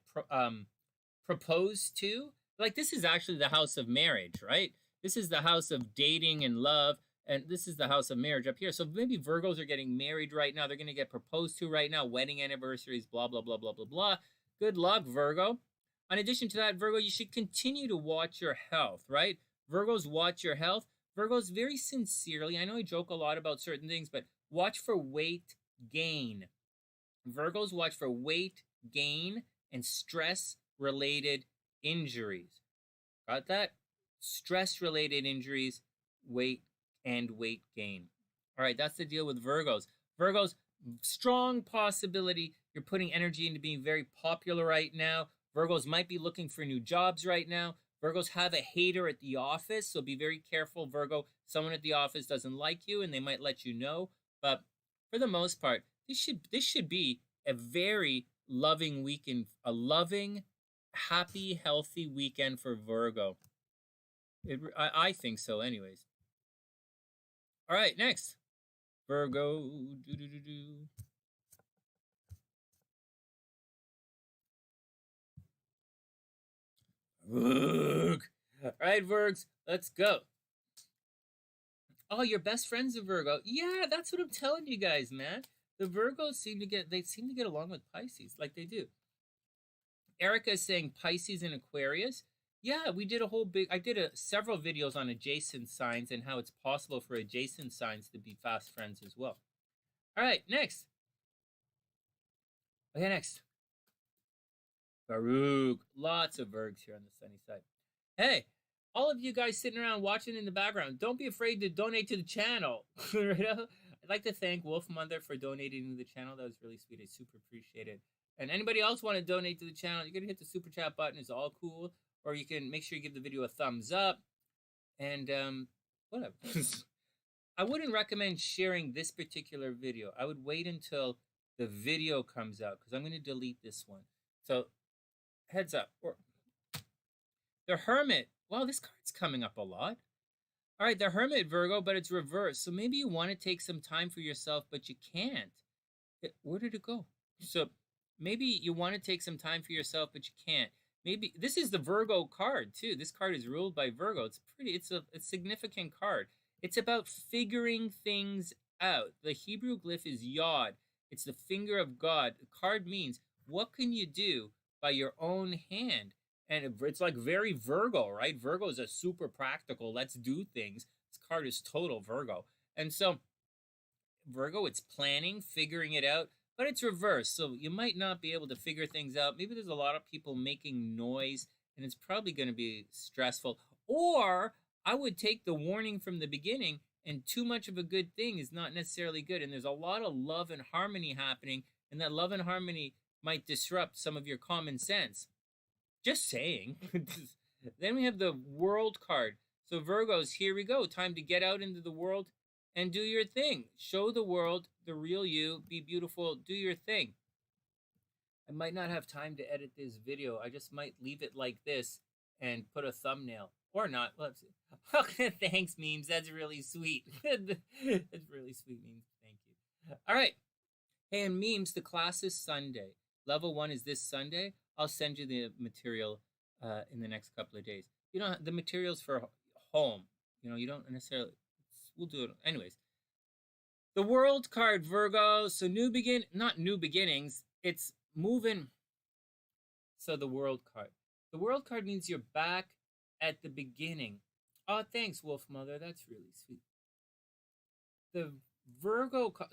proposed to. Like, this is actually the house of marriage, right? This is the house of dating and love, and this is the house of marriage up here. So maybe Virgos are getting married right now. They're going to get proposed to right now. Wedding anniversaries, blah, blah, blah, blah, blah, blah. Good luck, Virgo. In addition to that, Virgo, you should continue to watch your health, right? Virgos, watch your health. Virgos, very sincerely, I know I joke a lot about certain things, but watch for weight gain. Virgos, watch for weight gain and stress-related injuries. Got that? Stress-related injuries, weight gain. All right, that's the deal with Virgos. Virgos, strong possibility you're putting energy into being very popular right now. Virgos might be looking for new jobs right now. Virgos have a hater at the office, so be very careful, Virgo. Someone at the office doesn't like you, and they might let you know. But for the most part, this should be a very loving weekend, a loving, happy, healthy weekend for Virgo. I think so, anyways. All right, next, Virgo. Virg. All right, Virgs, let's go. Oh, your best friend's a Virgo. Yeah, that's what I'm telling you guys, man. The Virgos seem to get along with Pisces, like they do. Erica is saying Pisces and Aquarius. Yeah, we did a whole big. I did several videos on adjacent signs and how it's possible for adjacent signs to be fast friends as well. All right, next. Okay, next. Baruch. Lots of Virgs here on the sunny side. Hey, all of you guys sitting around watching in the background, don't be afraid to donate to the channel. I'd like to thank Wolf Mother for donating to the channel. That was really sweet. I super appreciate it. And anybody else want to donate to the channel, you're going to hit the super chat button. It's all cool. Or you can make sure you give the video a thumbs up. And whatever. I wouldn't recommend sharing this particular video. I would wait until the video comes out because I'm going to delete this one. So heads up. The Hermit. Wow, this card's coming up a lot. All right, the Hermit, Virgo, but it's reversed. So maybe you want to take some time for yourself, but you can't. Where did it go? So maybe you want to take some time for yourself, but you can't. Maybe this is the Virgo card too. This card is ruled by Virgo. It's a significant card. It's about figuring things out. The Hebrew glyph is Yod. It's the finger of God. The card means what can you do by your own hand? And it's like very Virgo, right? Virgo is a super practical, let's do things. This card is total Virgo. And so Virgo, it's planning, figuring it out, but it's reversed. So you might not be able to figure things out. Maybe there's a lot of people making noise and it's probably going to be stressful. Or I would take the warning from the beginning, and too much of a good thing is not necessarily good. And there's a lot of love and harmony happening, and that love and harmony might disrupt some of your common sense. Just saying. Then we have the World card. So Virgos, here we go. Time to get out into the world and do your thing. Show the world the real you. Be beautiful. Do your thing. I might not have time to edit this video. I just might leave it like this and put a thumbnail. Or not. Let's see. Okay, thanks, memes. That's really sweet. That's really sweet, memes. Thank you. All right. Hey, and memes, the class is Sunday. Level 1 is this Sunday. I'll send you the material in the next couple of days. You know, the materials for home. You know, you don't necessarily. We'll do it anyways. The World card, Virgo. So not new beginnings. It's moving. So the World card. The World card means you're back at the beginning. Oh, thanks, Wolf Mother. That's really sweet. The Virgo card.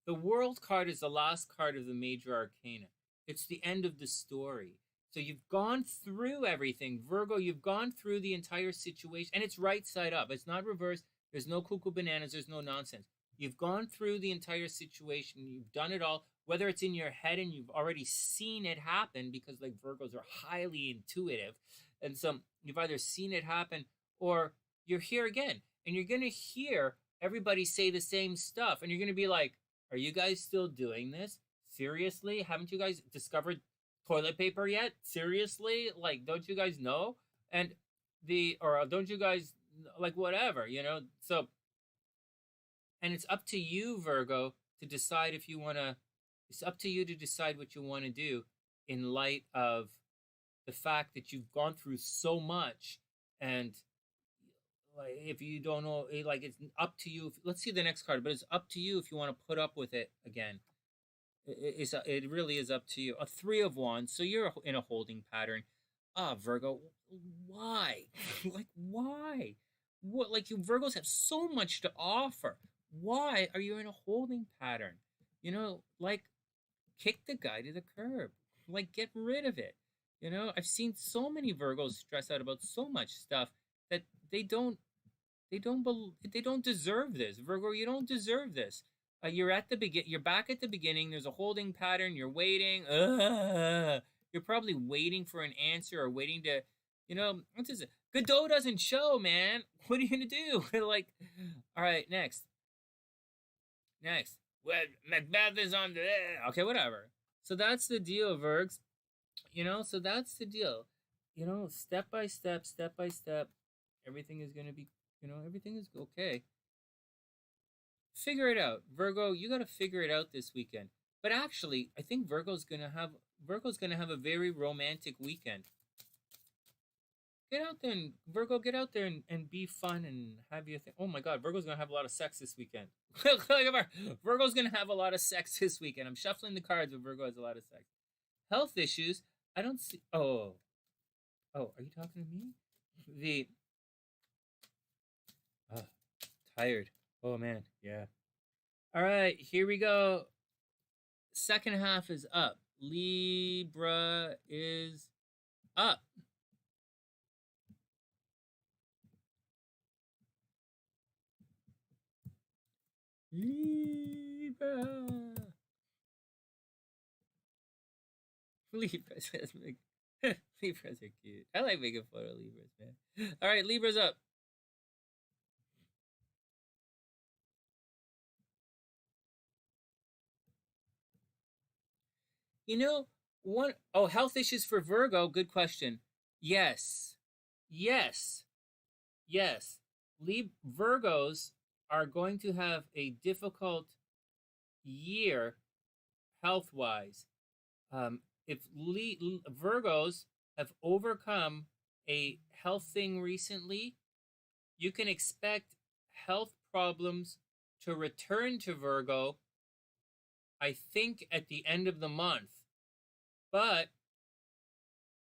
The World card is the last card of the major arcana. It's the end of the story. So you've gone through everything. Virgo, you've gone through the entire situation. And it's right side up. It's not reversed. There's no cuckoo bananas. There's no nonsense. You've gone through the entire situation. You've done it all. Whether it's in your head and you've already seen it happen, because like Virgos are highly intuitive. And so you've either seen it happen or you're here again. And you're going to hear everybody say the same stuff. And you're going to be like, are you guys still doing this? Seriously? Haven't you guys discovered toilet paper yet? Seriously? Like, don't you guys know? And don't you guys, like, whatever, you know? So, and it's up to you, Virgo, to decide if you want to, it's up to you to decide what you want to do in light of the fact that you've gone through so much. And like, if you don't know, like, it's up to you. Let's see the next card, but it's up to you if you want to put up with it again. It really is up to you. A 3 of Wands, so you're in a holding pattern. Virgo, why? Like, why? What? Like, you Virgos have so much to offer. Why are you in a holding pattern? You know, like, kick the guy to the curb. Like, get rid of it. You know, I've seen so many Virgos stress out about so much stuff that they don't deserve this. Virgo, you don't deserve this. You're back at the beginning. There's a holding pattern. You're waiting. You're probably waiting for an answer or waiting to, you know, what's this? Godot doesn't show, man. What are you gonna do? Like, all right, next. Well, Macbeth is on the. Okay, whatever. So that's the deal, Virgs. You know, so that's the deal. You know, step by step, everything is gonna be. You know, everything is okay. Figure it out. Virgo, you got to figure it out this weekend. But actually, I think Virgo's going to have a very romantic weekend. Get out there and be fun and have your thing. Oh my God, Virgo's going to have a lot of sex this weekend. Virgo's going to have a lot of sex this weekend. I'm shuffling the cards, but Virgo has a lot of sex. Health issues, I don't see. Oh, Oh, are you talking to me? The tired. Oh man, yeah. All right, here we go. Second half is up. Libra is up. Libra. Libras. Libras are cute. I like making fun of Libras, man. All right, Libra's up. You know, health issues for Virgo. Good question. Yes. Yes. Yes. Virgos are going to have a difficult year health wise. If Virgos have overcome a health thing recently, you can expect health problems to return to Virgo, I think, at the end of the month. But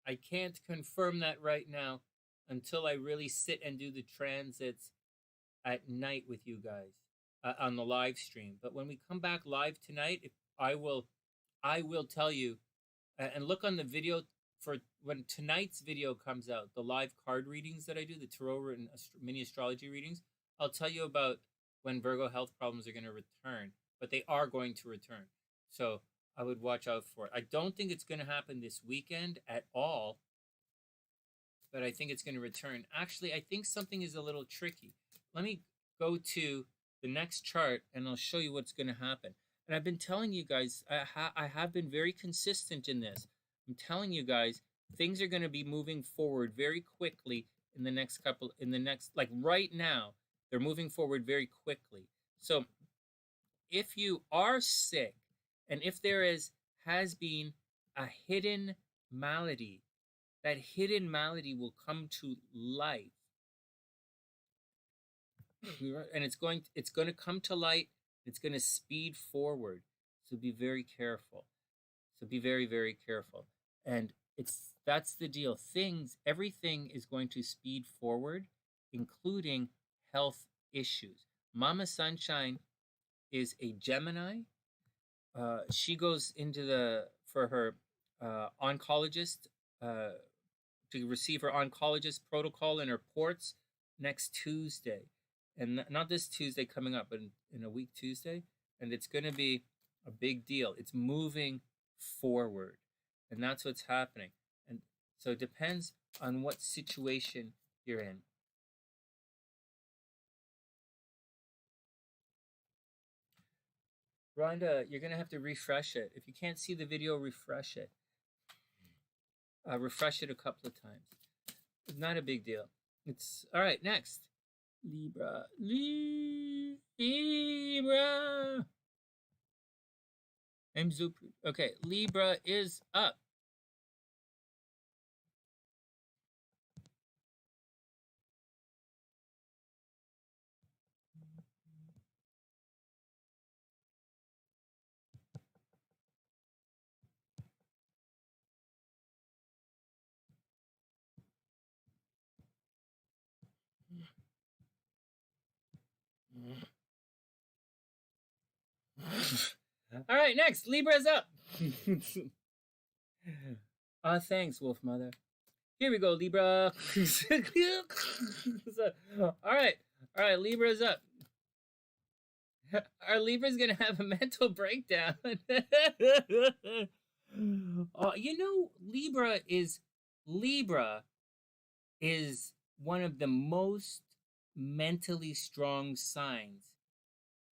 I can't confirm that right now until I really sit and do the transits at night with you guys on the live stream. But when we come back live tonight, I will tell you. And look on the video for when tonight's video comes out, the live card readings that I do, the tarot and mini astrology readings. I'll tell you about when Virgo health problems are going to return, but they are going to return. So I would watch out for it. I don't think it's going to happen this weekend at all, but I think it's going to return. Actually, I think something is a little tricky. Let me go to the next chart and I'll show you what's going to happen. And I've been telling you guys, I have been very consistent in this. I'm telling you guys, things are going to be moving forward very quickly in the next like right now, they're moving forward very quickly. So if you are sick and if there has been a hidden malady, that hidden malady will come to light. And it's going to come to light. It's going to speed forward. So be very careful. So be very, very careful. And that's the deal. Everything is going to speed forward, including health issues. Mama Sunshine is a Gemini. She goes for her oncologist to receive her oncologist protocol and her ports next Tuesday. And not this Tuesday coming up, but in a week Tuesday. And it's going to be a big deal. It's moving forward. And that's what's happening. And so it depends on what situation you're in. Rhonda, you're going to have to refresh it. If you can't see the video, refresh it. Refresh it a couple of times. It's not a big deal. It's all right. Next, Libra. Libra. I'm Zupu. Okay, Libra is up. All right, next, Libra's up. Thanks, Wolf Mother. Here we go, Libra. All right, Libra's up. Our Libra's gonna have a mental breakdown. Libra is one of the most mentally strong signs.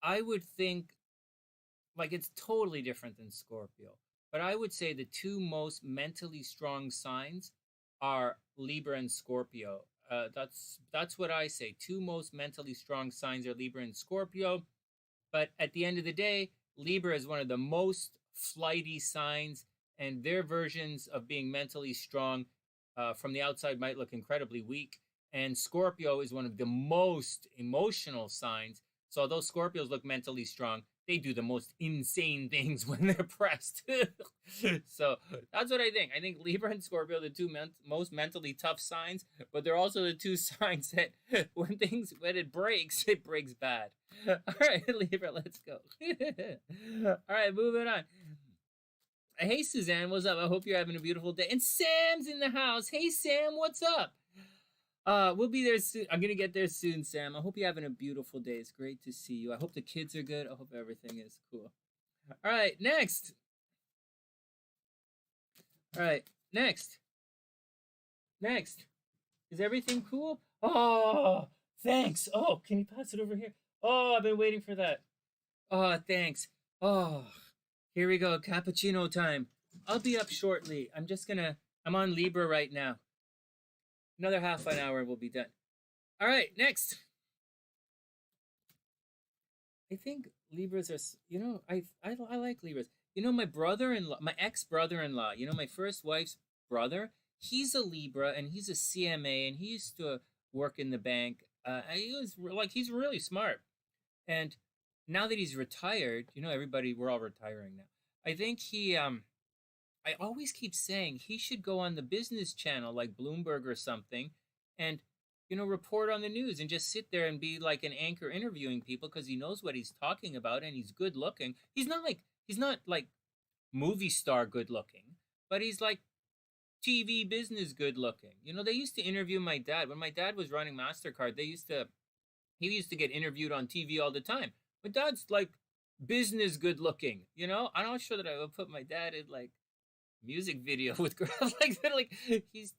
I would think, like, it's totally different than Scorpio, but I would say the two most mentally strong signs are Libra and Scorpio. That's what I say. Two most mentally strong signs are Libra and Scorpio. But at the end of the day, Libra is one of the most flighty signs, and their versions of being mentally strong from the outside might look incredibly weak. And Scorpio is one of the most emotional signs. So although Scorpios look mentally strong, they do the most insane things when they're pressed. So that's what I think. I think Libra and Scorpio are the two most mentally tough signs, but they're also the two signs that when it breaks bad. All right, Libra, let's go. All right, moving on. Hey, Suzanne, what's up? I hope you're having a beautiful day. And Sam's in the house. Hey, Sam, what's up? We'll be there soon. I'm gonna get there soon, Sam. I hope you're having a beautiful day. It's great to see you. I hope the kids are good. I hope everything is cool. All right, next. All right, next. Next. Is everything cool? Oh, thanks. Oh, can you pass it over here? Oh, I've been waiting for that. Oh, thanks. Oh, here we go. Cappuccino time. I'll be up shortly. I'm on Libra right now. Another half an hour, we'll be done. All right, next. I think Libras are, I like Libras. My brother-in-law, my ex-brother-in-law, my first wife's brother, he's a Libra and he's a CMA and he used to work in the bank. He's really smart. And now that he's retired, we're all retiring now. I think I always keep saying he should go on the business channel like Bloomberg or something and, report on the news and just sit there and be like an anchor interviewing people because he knows what he's talking about and he's good looking. He's not like movie star good looking, but he's like TV business good looking. They used to interview my dad. When my dad was running MasterCard, he used to get interviewed on TV all the time. My dad's like business good looking, I'm not sure that I would put my dad in like music video with girls like he's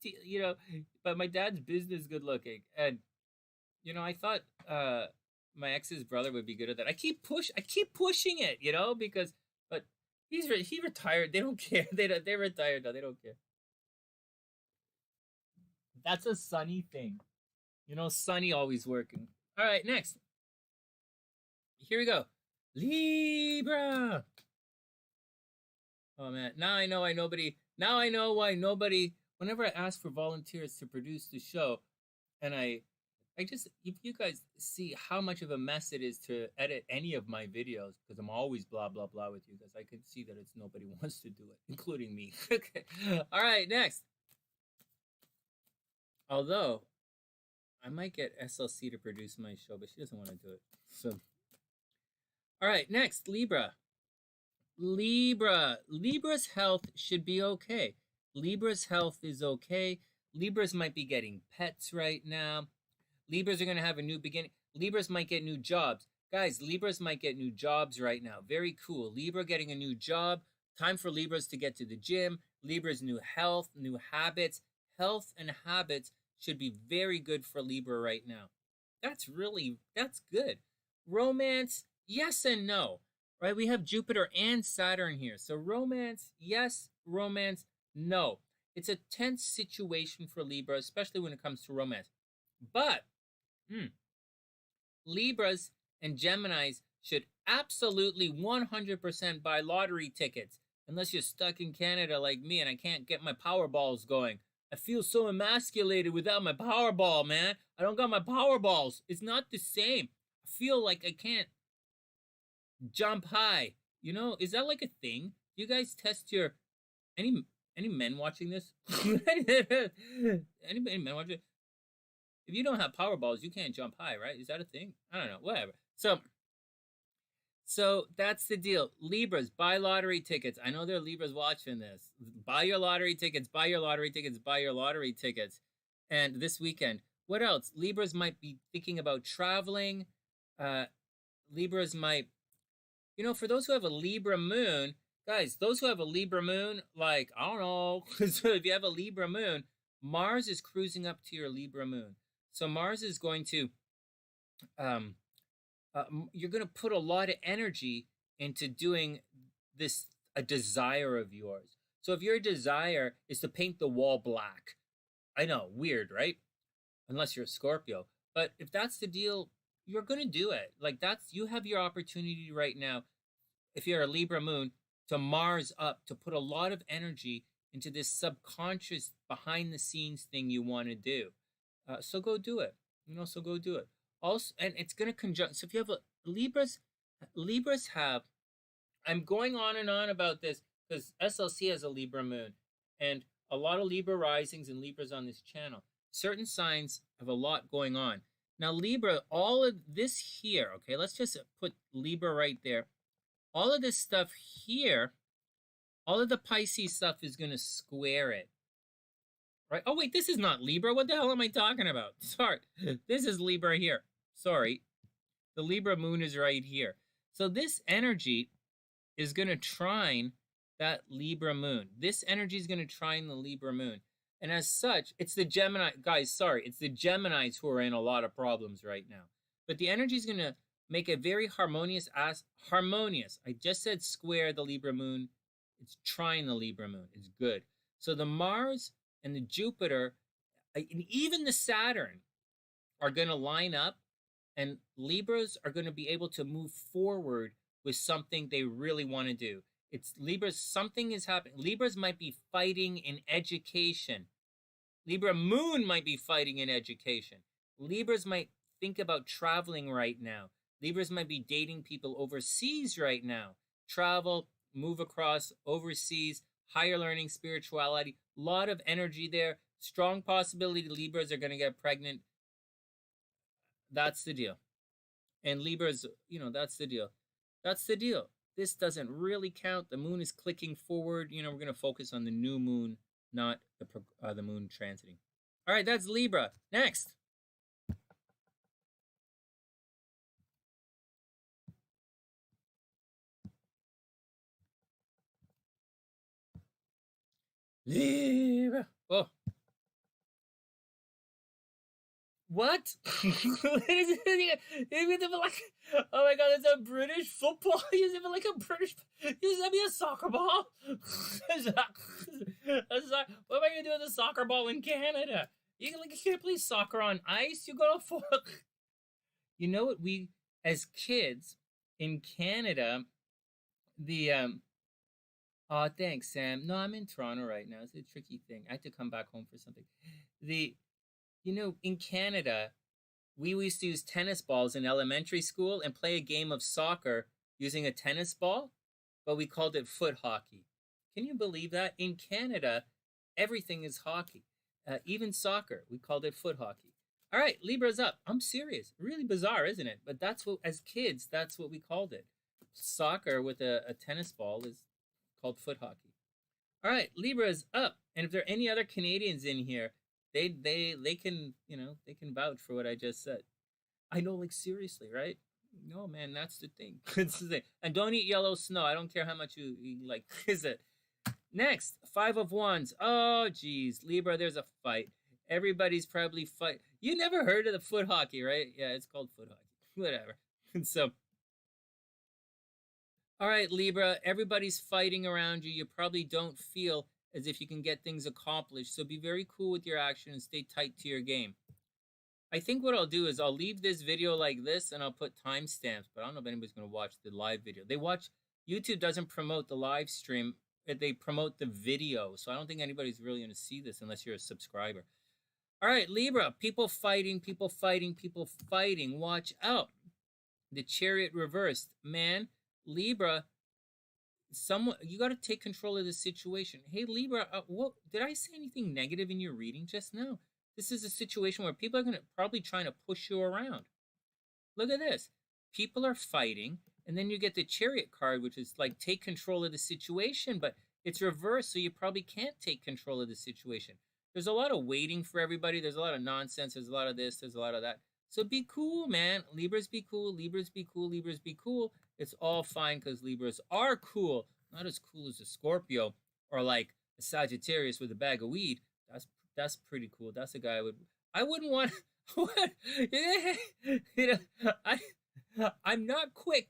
but my dad's business good looking. And I thought my ex's brother would be good at that. I keep pushing it, because but he retired. They don't care. They're retired now. They don't care. That's a Sunny thing. Sunny always working. All right, next. Here we go. Libra. Oh man, now I know why nobody, whenever I ask for volunteers to produce the show, and I just, if you guys see how much of a mess it is to edit any of my videos, because I'm always blah, blah, blah with you guys, I can see that it's nobody wants to do it, including me. Okay. All right, next. Although, I might get SLC to produce my show, but she doesn't want to do it. So, all right, next, Libra. Libra's health should be okay. Libra's health is okay. Libras might be getting pets right now. Libras are going to have a new beginning. Libras might get new jobs. Guys, Libras might get new jobs right now. Very cool. Libra getting a new job. Time for Libras to get to the gym. Libra's new health, new habits. Health and habits should be very good for Libra right now. That's good. Romance, yes and no. Right, we have Jupiter and Saturn here. So romance, yes. Romance, no. It's a tense situation for Libra, especially when it comes to romance. But Libras and Geminis should absolutely 100% buy lottery tickets. Unless you're stuck in Canada like me and I can't get my Powerballs going. I feel so emasculated without my Powerball, man. I don't got my Powerballs. It's not the same. I feel like I can't jump high. Is that like a thing? You guys test your any men watching this? Anybody men watching? If you don't have Powerballs, you can't jump high, right? Is that a thing? I don't know. Whatever. So that's the deal. Libras, buy lottery tickets. I know there are Libras watching this. Buy your lottery tickets. Buy your lottery tickets. Buy your lottery tickets. And this weekend, what else? Libras might be thinking about traveling. Libras might. For those who have a Libra moon, guys, those who have a Libra moon, like, I don't know, so if you have a Libra moon, Mars is cruising up to your Libra moon. So Mars is going to, you're going to put a lot of energy into doing this, a desire of yours. So if your desire is to paint the wall black, I know, weird, right? Unless you're a Scorpio. But if that's the deal, you're going to do it. Like you have your opportunity right now, if you're a Libra moon, to Mars up, to put a lot of energy into this subconscious behind the scenes thing you want to do. So go do it. So go do it. Also, and it's going to conjunct. So if you have Libras Libras have, I'm going on and on about this because SLC has a Libra moon and a lot of Libra risings and Libras on this channel. Certain signs have a lot going on. Now, Libra, all of this here, okay, let's just put Libra right there. All of this stuff here, all of the Pisces stuff is going to square it. Right? Oh, wait, this is not Libra. What the hell am I talking about? Sorry. This is Libra here. Sorry. The Libra moon is right here. So this energy is going to trine that Libra moon. This energy is going to trine the Libra moon. And as such, it's the Gemini, guys, sorry, it's the Geminis who are in a lot of problems right now. But the energy is going to make a very harmonious, harmonious. I just said square the Libra moon. It's trine the Libra moon. It's good. So the Mars and the Jupiter, and even the Saturn are going to line up, and Libras are going to be able to move forward with something they really want to do. It's Libras, something is happening. Libras might be fighting in education. Libra moon might be fighting in education. Libras might think about traveling right now. Libras might be dating people overseas right now. Travel, move across overseas, higher learning, spirituality, a lot of energy there. Strong possibility Libras are going to get pregnant. That's the deal. And Libras, that's the deal. That's the deal. This doesn't really count. The moon is clicking forward. We're going to focus on the new moon, not the moon transiting. All right, that's Libra. Next. Libra. Oh. What? Oh my god, it's a British football. Is it like a British? Is that be a soccer ball? What am I gonna do with a soccer ball in Canada? You can't play soccer on ice. You go for. You know what? We as kids in Canada, the Oh, thanks, Sam. No, I'm in Toronto right now. It's a tricky thing. I had to come back home for something. In Canada, we used to use tennis balls in elementary school and play a game of soccer using a tennis ball, but we called it foot hockey. Can you believe that? In Canada, everything is hockey. Even soccer, we called it foot hockey. All right, Libra's up. I'm serious. Really bizarre, isn't it? But that's what, as kids, that's what we called it. Soccer with a tennis ball is called foot hockey. All right, Libra is up. And if there are any other Canadians in here, they can, they can vouch for what I just said. I know, like, seriously, right? No, man, that's the thing. It's the thing. And don't eat yellow snow. I don't care how much you like. Is it? Next, 5 of Wands. Oh, geez. Libra, there's a fight. Everybody's probably fight. You never heard of the foot hockey, right? Yeah, it's called foot hockey. Whatever. So, all right, Libra, everybody's fighting around you. You probably don't feel as if you can get things accomplished. So be very cool with your action and stay tight to your game. I think what I'll do is I'll leave this video like this and I'll put timestamps, but I don't know if anybody's going to watch the live video. YouTube doesn't promote the live stream. They promote the video. So I don't think anybody's really going to see this unless you're a subscriber. All right, Libra, people fighting, people fighting, people fighting. Watch out. The Chariot reversed. Man, Libra, you got to take control of the situation. Hey, Libra, what did I say anything negative in your reading just now? This is a situation where people are going to probably trying to push you around. Look at this. People are fighting, and then you get the Chariot card, which is like take control of the situation, but it's reversed, so you probably can't take control of the situation. There's a lot of waiting for everybody. There's a lot of nonsense. There's a lot of this. There's a lot of that. So be cool, man. Libras be cool. Libras be cool. Libras be cool. It's all fine because Libras are cool. Not as cool as a Scorpio or like a Sagittarius with a bag of weed. That's pretty cool. That's a guy I wouldn't want. I'm not quick.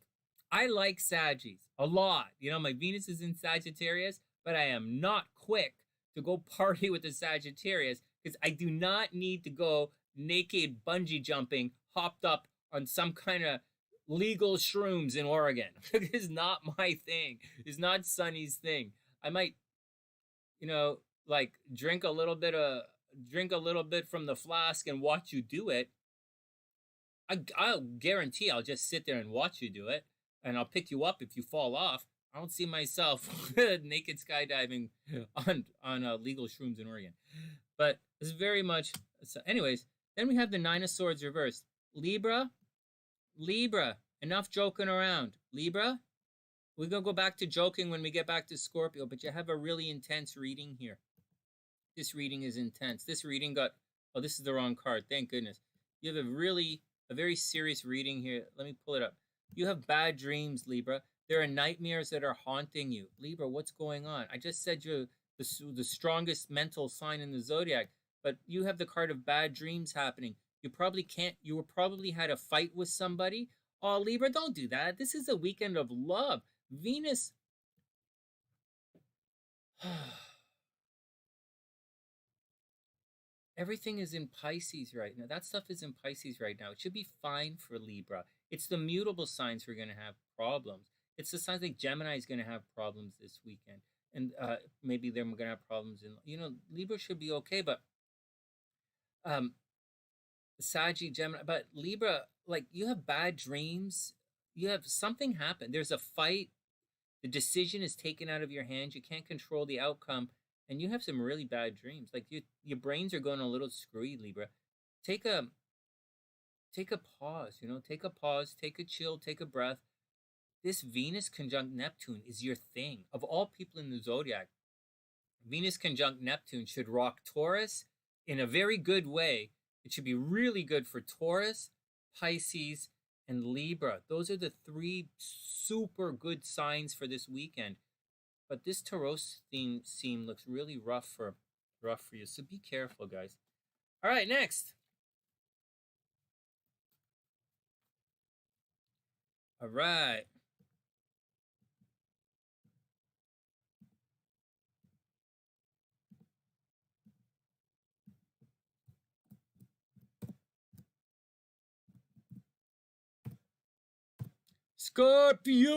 I like Saggies a lot. My Venus is in Sagittarius, but I am not quick to go party with the Sagittarius because I do not need to go naked bungee jumping hopped up on some kind of legal shrooms in Oregon. It's not my thing. It's not Sonny's thing. I might, like drink a little bit from the flask and watch you do it. I'll guarantee I'll just sit there and watch you do it. and I'll pick you up if you fall off. I don't see myself naked skydiving on legal shrooms in Oregon. But it's very much so. Anyways, then we have the Nine of Swords reversed. Libra, enough joking around. Libra, we're gonna go back to joking when we get back to Scorpio, but you have a really intense reading here. This reading is intense. This reading got, oh, this is the wrong card. Thank goodness. You have a very serious reading here. Let me pull it up. You have bad dreams, Libra. There are nightmares that are haunting you. Libra, what's going on? I just said you're the strongest mental sign in the zodiac, but you have the card of bad dreams happening. You probably had a fight with somebody. Oh, Libra, don't do that. This is a weekend of love. Venus. Everything is in Pisces right now. That stuff is in Pisces right now. It should be fine for Libra. It's the mutable signs who are going to have problems. It's the signs like Gemini is going to have problems this weekend. And maybe they're going to have problems Libra should be okay, but Saggy, Gemini, but Libra, like, you have bad dreams. You have something happen. There's a fight. The decision is taken out of your hands. You can't control the outcome. And you have some really bad dreams. Like, your brains are going a little screwy, Libra. Take a pause, take a pause, take a chill, take a breath. This Venus conjunct Neptune is your thing. Of all people in the zodiac, Venus conjunct Neptune should rock Taurus in a very good way. It should be really good for Taurus, Pisces, and Libra. Those are the three super good signs for this weekend. But this Taurus scene looks really rough for you. So be careful, guys. All right, next. All right. Scorpio!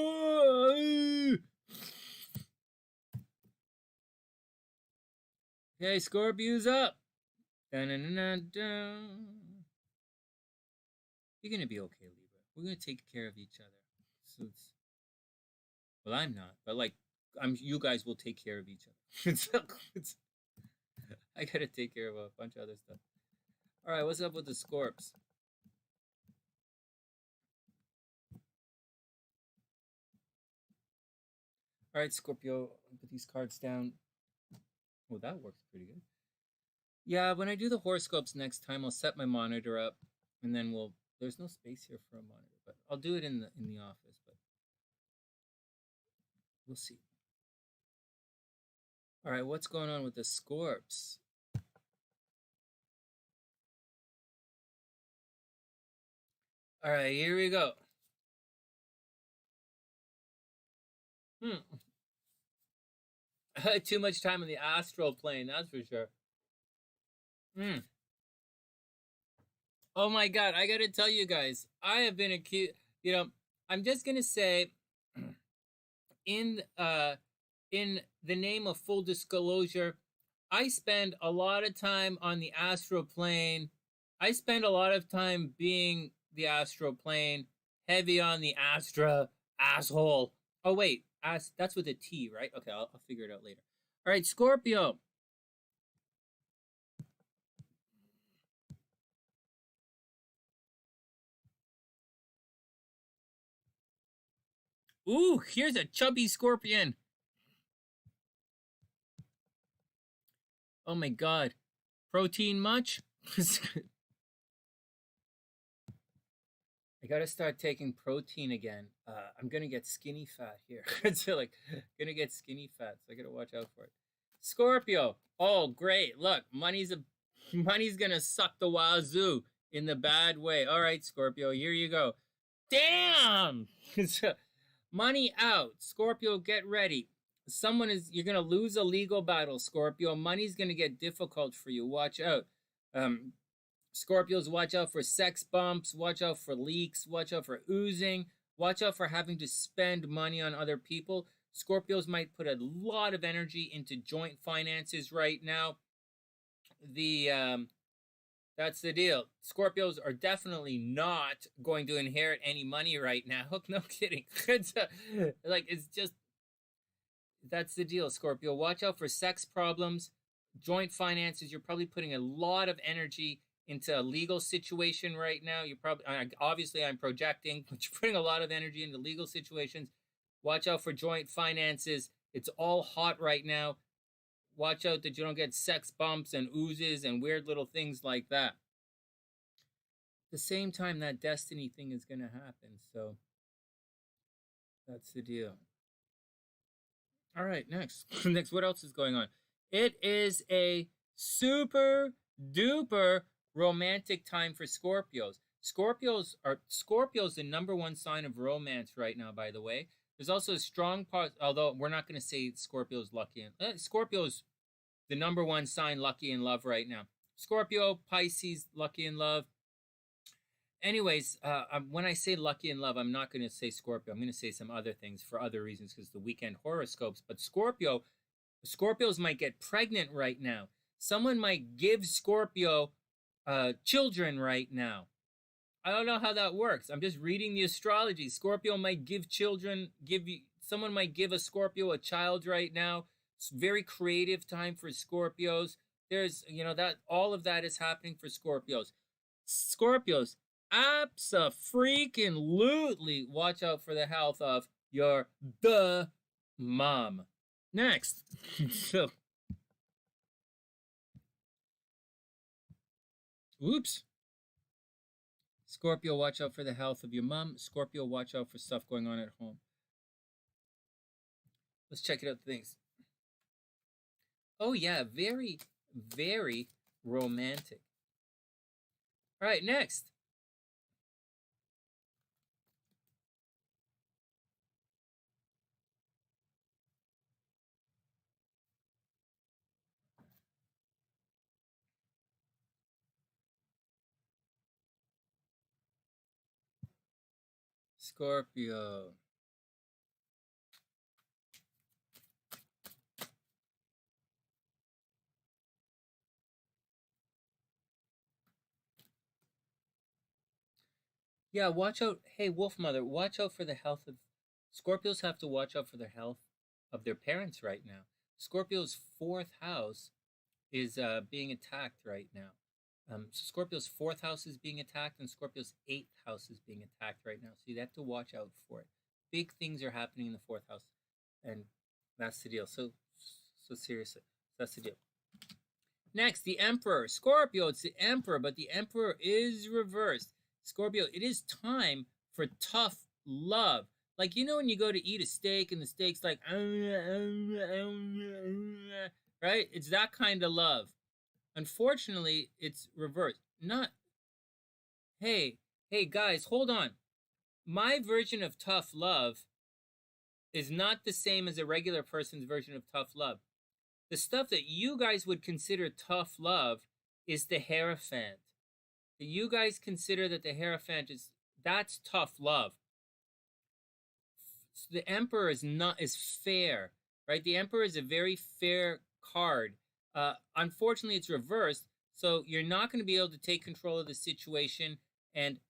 Okay, Scorpio's up. Dun-dun-dun-dun-dun. You're going to be okay, Libra. We're going to take care of each other. So well, I'm not, but you guys will take care of each other. I got to take care of a bunch of other stuff. All right, what's up with the Scorps? All right, Scorpio, put these cards down. Oh, that works pretty good. Yeah, when I do the horoscopes next time, I'll set my monitor up, and then there's no space here for a monitor, but I'll do it in the office, but we'll see. All right, what's going on with the Scorps? All right, here we go. I had too much time in the astral plane, that's for sure. Oh my God, I gotta tell you guys, I have been accused. I'm just gonna say, in the name of full disclosure, I spend a lot of time on the astral plane. I spend a lot of time being the astral plane, heavy on the asshole. Oh wait, that's with a T, right? Okay, I'll figure it out later. All right, Scorpio. Ooh, here's a chubby scorpion. Oh my God. Protein much? I gotta start taking protein again. I'm gonna get skinny fat here. It's gonna get skinny fat, so I gotta watch out for it. Scorpio. Oh, great. Look, money's gonna suck the wazoo in the bad way. All right, Scorpio, here you go. Damn! Money out. Scorpio, get ready. You're gonna lose a legal battle, Scorpio. Money's gonna get difficult for you. Watch out. Scorpios, watch out for sex bumps, watch out for leaks, watch out for oozing, watch out for having to spend money on other people. Scorpios might put a lot of energy into joint finances right now. The That's the deal. Scorpios are definitely not going to inherit any money right now. No kidding. It's just, that's the deal, Scorpio. Watch out for sex problems, joint finances. You're probably putting a lot of energy into a legal situation right now. You're probably, obviously, I'm projecting, but you're putting a lot of energy into legal situations. Watch out for joint finances. It's all hot right now. Watch out that you don't get sex bumps and oozes and weird little things like that. At the same time, that destiny thing is going to happen. So that's the deal. All right, next. Next, what else is going on? It is a super duper romantic time for Scorpios. Scorpios, the number one sign of romance right now, by the way. There's also a strong part, although we're not going to say Scorpio's lucky. Scorpio's the number one sign lucky in love right now. Scorpio, Pisces, lucky in love. Anyways, when I say lucky in love, I'm not going to say Scorpio. I'm going to say some other things for other reasons because the weekend horoscopes. But Scorpios might get pregnant right now. Someone might give Scorpio children right now. I don't know how that works. I'm just reading the astrology. Scorpio might give children, someone might give a Scorpio a child right now. It's a very creative time for Scorpios. There's, that all of that is happening for Scorpios. Scorpios, abso-freaking-lutely watch out for the health of your mom. Next. Oops. Scorpio, watch out for the health of your mom. Scorpio, watch out for stuff going on at home. Let's check it out, things. Oh, yeah, very, very romantic. All right, next. Scorpio. Yeah, watch out. Hey, Wolf Mother, watch out for the health of... Scorpios have to watch out for the health of their parents right now. Scorpio's fourth house is being attacked right now. So Scorpio's fourth house is being attacked, and Scorpio's eighth house is being attacked right now. So you have to watch out for it. Big things are happening in the fourth house, and that's the deal. So seriously, that's the deal. Next, the Emperor. Scorpio, it's the Emperor, but the Emperor is reversed. Scorpio, it is time for tough love. Like, when you go to eat a steak and the steak's like, right? It's that kind of love. Unfortunately, it's reversed. Hey, guys, hold on. My version of tough love is not the same as a regular person's version of tough love. The stuff that you guys would consider tough love is the Hierophant. You guys consider that the Hierophant that's tough love. The Emperor is fair, right? The Emperor is a very fair card. Unfortunately, it's reversed, so you're not going to be able to take control of the situation, and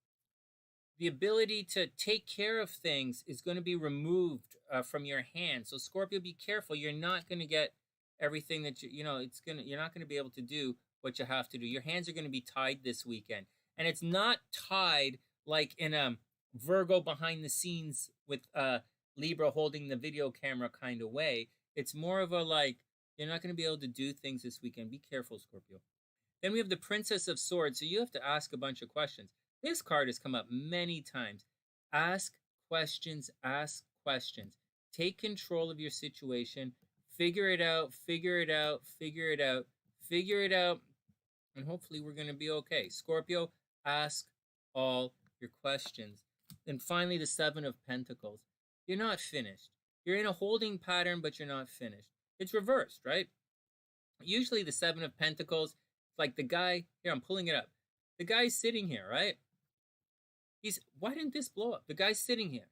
the ability to take care of things is going to be removed from your hand. So Scorpio, be careful. You're not going to get everything that you're not going to be able to do what you have to do. Your hands are going to be tied this weekend, and it's not tied like in a Virgo behind the scenes with Libra holding the video camera kind of way. It's more of a you're not going to be able to do things this weekend. Be careful, Scorpio. Then we have the Princess of Swords. So you have to ask a bunch of questions. This card has come up many times. Ask questions, ask questions. Take control of your situation. Figure it out, figure it out, figure it out, figure it out. And hopefully we're going to be okay. Scorpio, ask all your questions. And finally, the Seven of Pentacles. You're not finished. You're in a holding pattern, but you're not finished. It's reversed, right? Usually the Seven of Pentacles, it's like the guy, here, I'm pulling it up. The guy's sitting here, right? Why didn't this blow up? The guy's sitting here.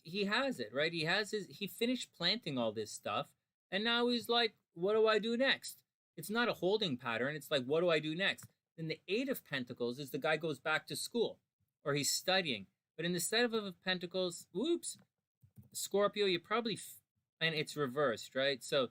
He has it, right? He finished planting all this stuff. And now he's like, what do I do next? It's not a holding pattern. It's like, what do I do next? Then the Eight of Pentacles is the guy goes back to school or he's studying. But in the Seven of Pentacles, whoops, Scorpio, you probably, and it's reversed, right? So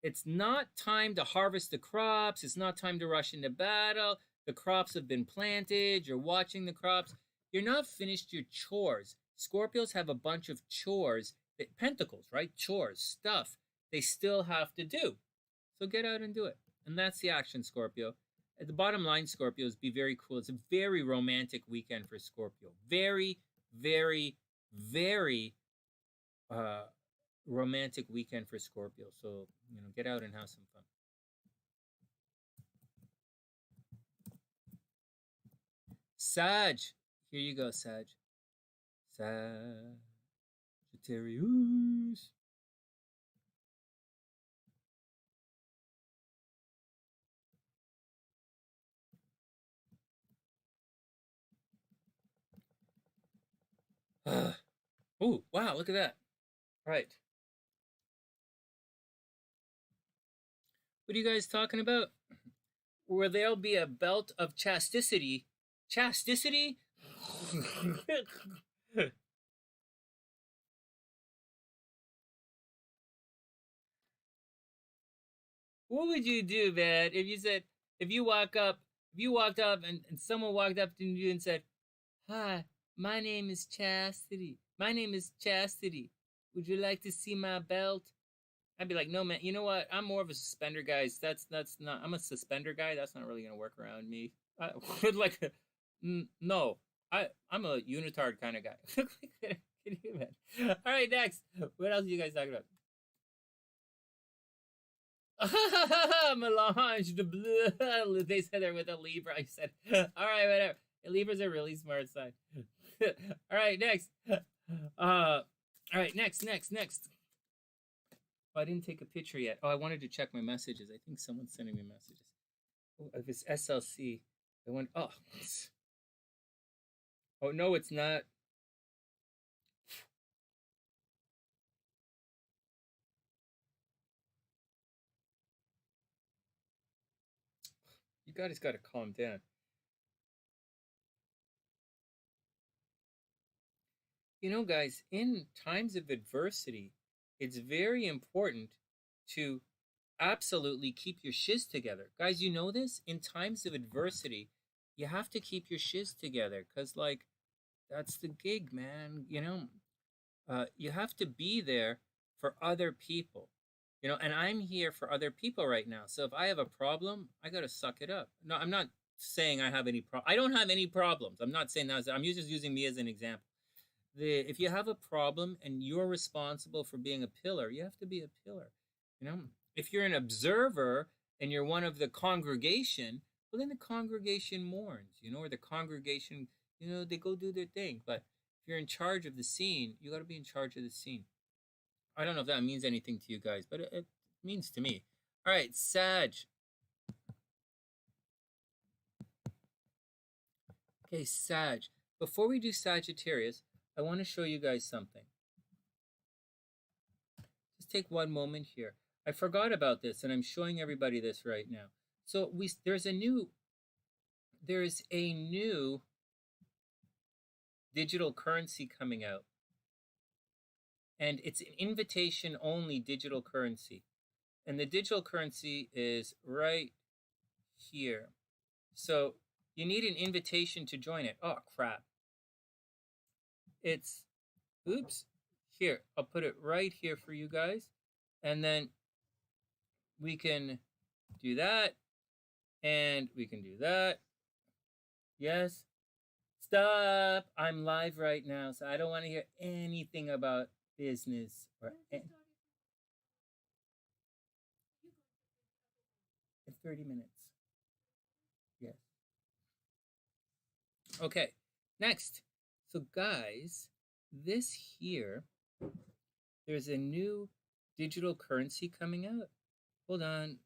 it's not time to harvest the crops. It's not time to rush into battle. The crops have been planted. You're watching the crops. You're not finished your chores. Scorpios have a bunch of chores, pentacles, right? Chores, stuff they still have to do. So get out and do it. And that's the action, Scorpio. At the bottom line, Scorpios, be very cool. It's a very romantic weekend for Scorpio. Very, very, very romantic weekend for Scorpio. So, get out and have some fun. Sag. Here you go, Sag. Sagittarius. Oh, wow, look at that. Right. What are you guys talking about? Where there'll be a belt of chasticity. Chasticity? What would you do, man, if you walked up and someone walked up to you and said, "Hi, my name is Chastity. My name is Chastity. Would you like to see my belt?" I'd be like, "No, man. You know what? I'm more of a suspender guy. That's not. I'm a suspender guy. That's not really gonna work around me. I would like, no. I'm a unitard kind of guy." Can you imagine? All right, next. What else are you guys talking about? Melange de bleu. They said they're with a Libra. I said, all right, whatever. Libras are really smart side. All right, next. All right, next. Oh, I didn't take a picture yet. Oh, I wanted to check my messages. I think someone's sending me messages. Oh, if it's SLC, I went, oh. Oh, no, it's not. You guys got to calm down. Guys, in times of adversity, it's very important to absolutely keep your shiz together. Guys, you know this? In times of adversity, you have to keep your shiz together because, that's the gig, man. You have to be there for other people. And I'm here for other people right now. So if I have a problem, I got to suck it up. No, I'm not saying I have any I don't have any problems. I'm not saying that. I'm just using me as an example. If you have a problem and you're responsible for being a pillar, you have to be a pillar. If you're an observer and you're one of the congregation, well, then the congregation mourns, or the congregation, they go do their thing. But if you're in charge of the scene, you got to be in charge of the scene. I don't know if that means anything to you guys, but it means to me. All right, Sag. Okay, Sag. Before we do Sagittarius, I want to show you guys something. Just take one moment here. I forgot about this, and I'm showing everybody this right now. So there's a new digital currency coming out. And it's an invitation-only digital currency. And the digital currency is right here. So you need an invitation to join it. Oh, crap. Oops. Here, I'll put it right here for you guys. And then we can do that. And we can do that. Yes. Stop. I'm live right now, so I don't want to hear anything about business or 30 minutes. Yes. Okay, next. So guys, this here, there's a new digital currency coming out. Hold on.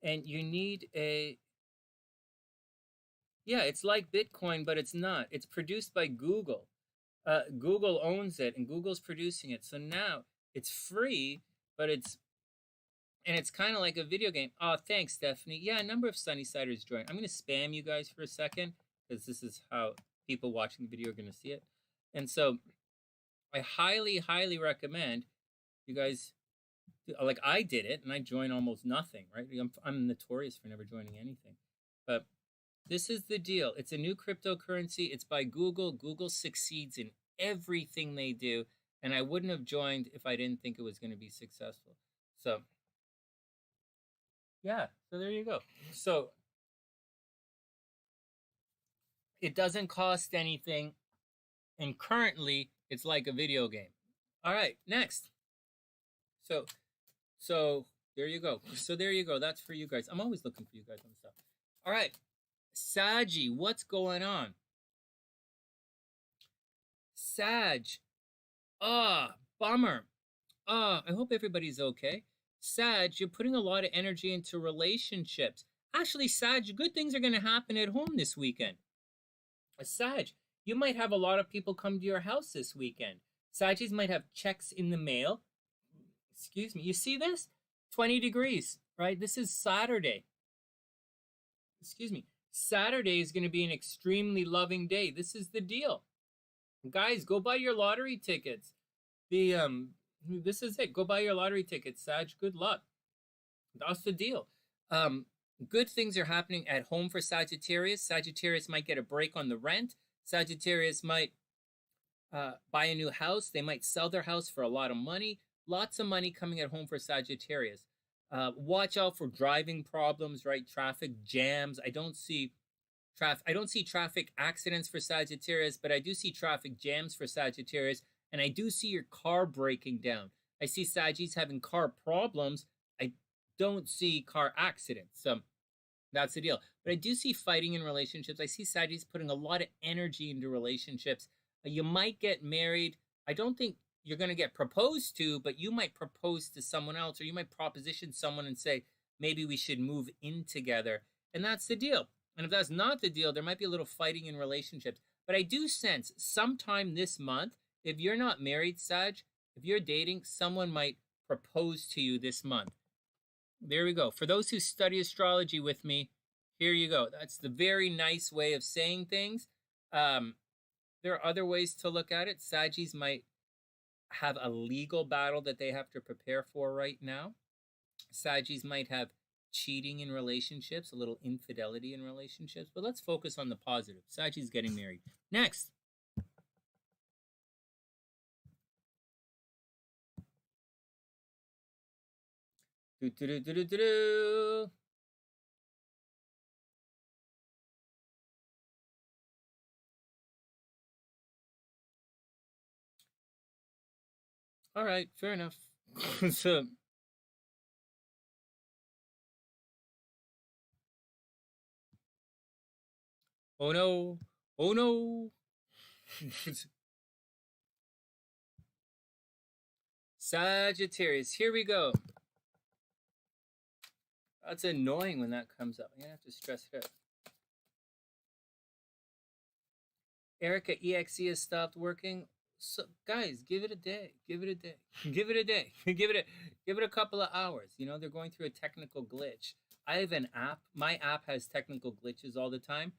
And you need it's like Bitcoin, but it's not. It's produced by Google. Google owns it, and Google's producing it. So now it's free, but it's And it's kind of like a video game. Oh, thanks, Stephanie. Yeah, a number of SunnySiders joined. I'm going to spam you guys for a second because this is how people watching the video are going to see it. And so I highly, highly recommend you guys, like I did it and I joined almost nothing, right? I'm notorious for never joining anything. But this is the deal. It's a new cryptocurrency. It's by Google. Google succeeds in everything they do. And I wouldn't have joined if I didn't think it was going to be successful. So yeah, so there you go. So it doesn't cost anything, and currently it's like a video game. All right, next. So there you go. So there you go. That's for you guys. I'm always looking for you guys on stuff. All right, Saggy, what's going on? Sag, bummer. I hope everybody's okay. Sag, you're putting a lot of energy into relationships. Actually, Sag, good things are going to happen at home this weekend. Sag, you might have a lot of people come to your house this weekend. Saggies might have checks in the mail. Excuse me. You see this? 20 degrees, right? This is Saturday. Excuse me. Saturday is going to be an extremely loving day. This is the deal. Guys, go buy your lottery tickets. This is it. Go buy your lottery tickets, Sag. Good luck. That's the deal. Good things are happening at home for Sagittarius. Sagittarius might get a break on the rent. Sagittarius might buy a new house. They might sell their house for a lot of money. Lots of money coming at home for Sagittarius. Watch out for driving problems, right? Traffic jams. I don't see traffic accidents for Sagittarius, but I do see traffic jams for Sagittarius, and I do see your car breaking down. I see Saggies having car problems. I don't see car accidents. So that's the deal. But I do see fighting in relationships. I see Saggies putting a lot of energy into relationships. You might get married. I don't think you're going to get proposed to, but you might propose to someone else, or you might proposition someone and say, maybe we should move in together. And that's the deal. And if that's not the deal, there might be a little fighting in relationships. But I do sense sometime this month, if you're not married, Sag, if you're dating, someone might propose to you this month. There we go. For those who study astrology with me, here you go. That's the very nice way of saying things. There are other ways to look at it. Saggies might have a legal battle that they have to prepare for right now. Saggies might have cheating in relationships, a little infidelity in relationships, but let's focus on the positive. Saggies getting married. Next. All right, fair enough. So, oh no, oh no. Sagittarius, here we go. That's annoying when that comes up. I'm gonna have to stress it out. Erica EXE has stopped working. So guys, give it a day. Give it a day. Give it a day. give it a couple of hours. You know, they're going through a technical glitch. I have an app. My app has technical glitches all the time.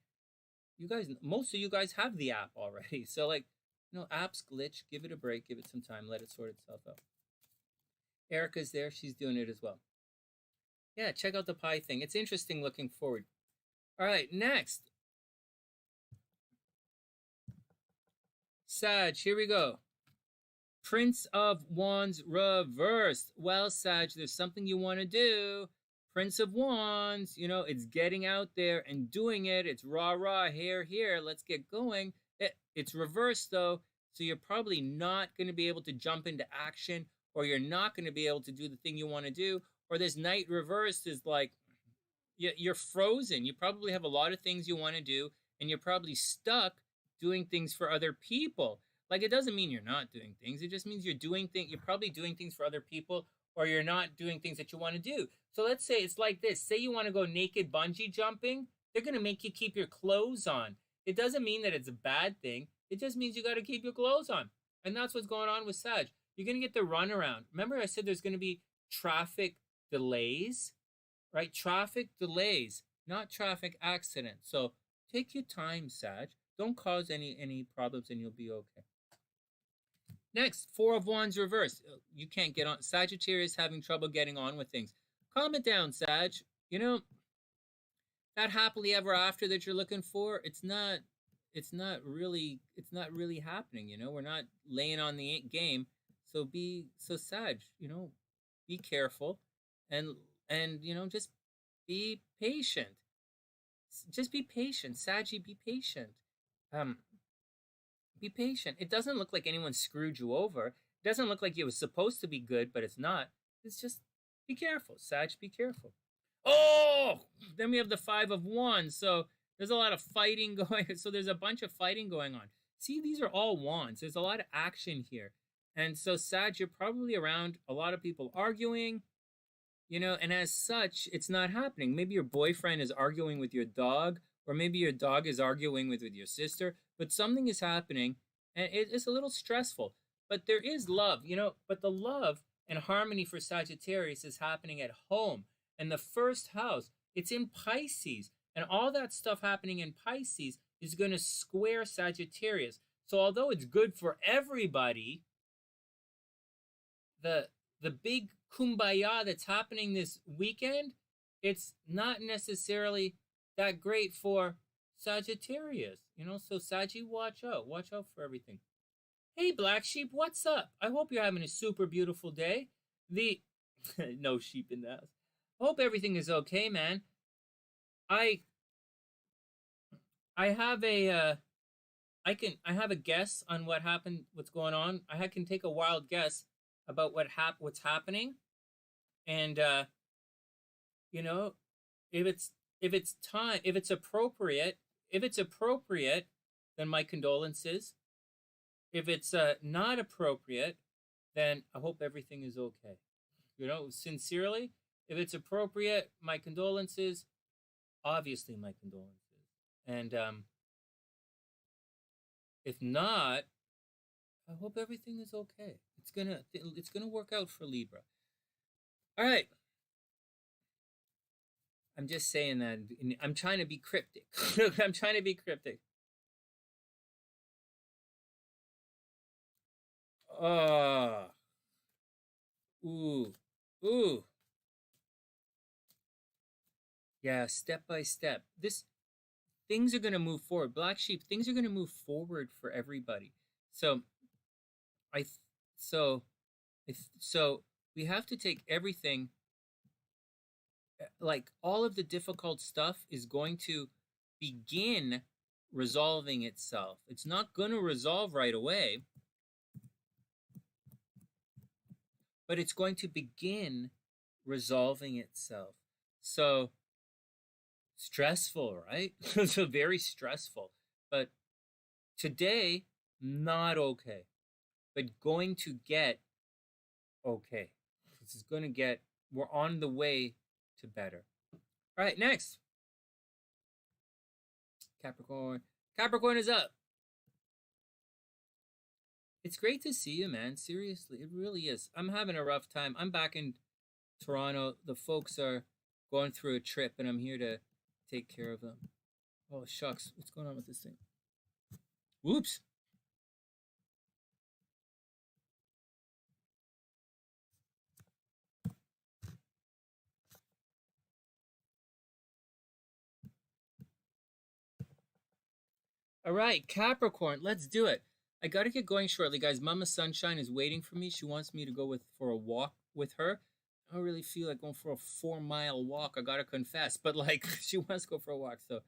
You guys, most of you guys have the app already. So like, you know, apps glitch. Give it a break. Give it some time. Let it sort itself out. Erica's there. She's doing it as well. Yeah, check out the pie thing. It's interesting looking forward. All right, next. Sag, here we go. Prince of Wands reversed. Well, Sag, there's something you want to do. Prince of Wands, you know, it's getting out there and doing it. It's rah, rah, here, let's get going. It's reversed, though, so you're probably not going to be able to jump into action, or you're not going to be able to do the thing you want to do, or this night reversed is like, you're frozen. You probably have a lot of things you want to do, and you're probably stuck doing things for other people. Like, it doesn't mean you're not doing things. It just means you're doing things. You're probably doing things for other people, or you're not doing things that you want to do. So let's say it's like this. Say you want to go naked bungee jumping. They're going to make you keep your clothes on. It doesn't mean that it's a bad thing. It just means you got to keep your clothes on. And that's what's going on with Sag. You're going to get the runaround. Remember I said there's going to be traffic delays, right? Traffic delays, not traffic accidents. So take your time, Sag. Don't cause any problems and you'll be okay. Next, Four of Wands reverse. You can't get on. Sagittarius having trouble getting on with things. Calm it down, Sag. You know, that happily ever after that you're looking for, it's not really happening. You know, we're not laying on the game. So Sag, you know, be careful and you know, just be patient. Just be patient, Saggy, be patient. Be patient. It doesn't look like anyone screwed you over. It doesn't look like it was supposed to be good, but it's not. It's just be careful, Sag, be careful. Oh, then we have the Five of Wands. So there's a lot of fighting going. So there's a bunch of fighting going on. See, these are all wands. There's a lot of action here. And so, Sag, you're probably around a lot of people arguing, you know, and as such, it's not happening. Maybe your boyfriend is arguing with your dog, or maybe your dog is arguing with your sister, but something is happening, and it's a little stressful. But there is love, you know, but the love and harmony for Sagittarius is happening at home. And the first house, it's in Pisces. And all that stuff happening in Pisces is going to square Sagittarius. So although it's good for everybody, the big kumbaya that's happening this weekend, it's not necessarily that great for Sagittarius. You know, so Saggy, watch out. Watch out for everything. Hey, Black Sheep, what's up? I hope you're having a super beautiful day. No sheep in the house. Hope everything is okay, man. I have a I have a guess on what happened, what's going on. I can take a wild guess about what's happening, and you know, if it's appropriate, then my condolences. If it's not appropriate, then I hope everything is okay. You know, sincerely. If it's appropriate, my condolences. Obviously, my condolences. And if not, I hope everything is okay. It's gonna work out for Libra. All right. I'm just saying that. I'm trying to be cryptic. I'm trying to be cryptic. Ooh. Yeah, step by step. Things are going to move forward. Black Sheep, things are going to move forward for everybody. So we have to take everything, like all of the difficult stuff is going to begin resolving itself. It's not going to resolve right away, but it's going to begin resolving itself. So stressful, right? So very stressful. But today, not okay. But going to get okay. This is going to get, we're on the way to better. All right, next. Capricorn. Capricorn is up. It's great to see you, man. Seriously, it really is. I'm having a rough time. I'm back in Toronto. The folks are going through a trip, and I'm here to take care of them. Oh, shucks. What's going on with this thing? Whoops. All right, Capricorn, let's do it. I got to get going shortly, guys. Mama Sunshine is waiting for me. She wants me to go for a walk with her. I don't really feel like going for a 4-mile walk, I got to confess. But, like, she wants to go for a walk. So,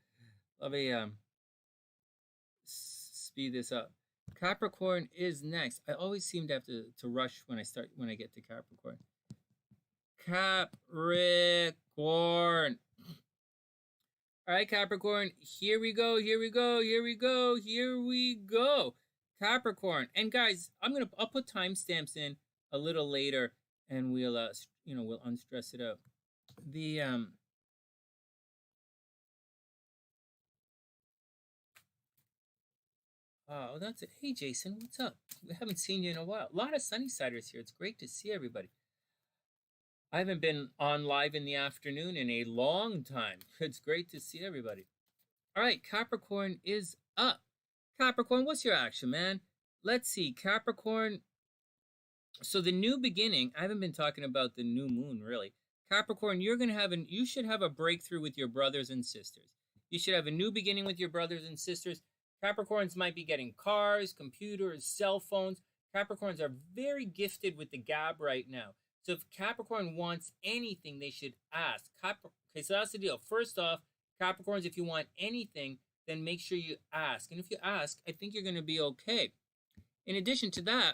let me speed this up. Capricorn is next. I always seem to have to rush when I get to Capricorn. Capricorn. All right, Capricorn, here we go. Capricorn. And guys, I'll put timestamps in a little later, and we'll we'll unstress it out. Oh, that's it. Hey, Jason, what's up? We haven't seen you in a while. A lot of Sunnysiders here. It's great to see everybody. I haven't been on live in the afternoon in a long time. It's great to see everybody. All right, Capricorn is up. Capricorn, what's your action, man? Let's see, Capricorn. So the new beginning, I haven't been talking about the new moon really. Capricorn, you should have a breakthrough with your brothers and sisters. You should have a new beginning with your brothers and sisters. Capricorns might be getting cars, computers, cell phones. Capricorns are very gifted with the gab right now. So if Capricorn wants anything, they should ask. Okay, so that's the deal. First off, Capricorns, if you want anything, then make sure you ask. And if you ask, I think you're going to be okay. In addition to that,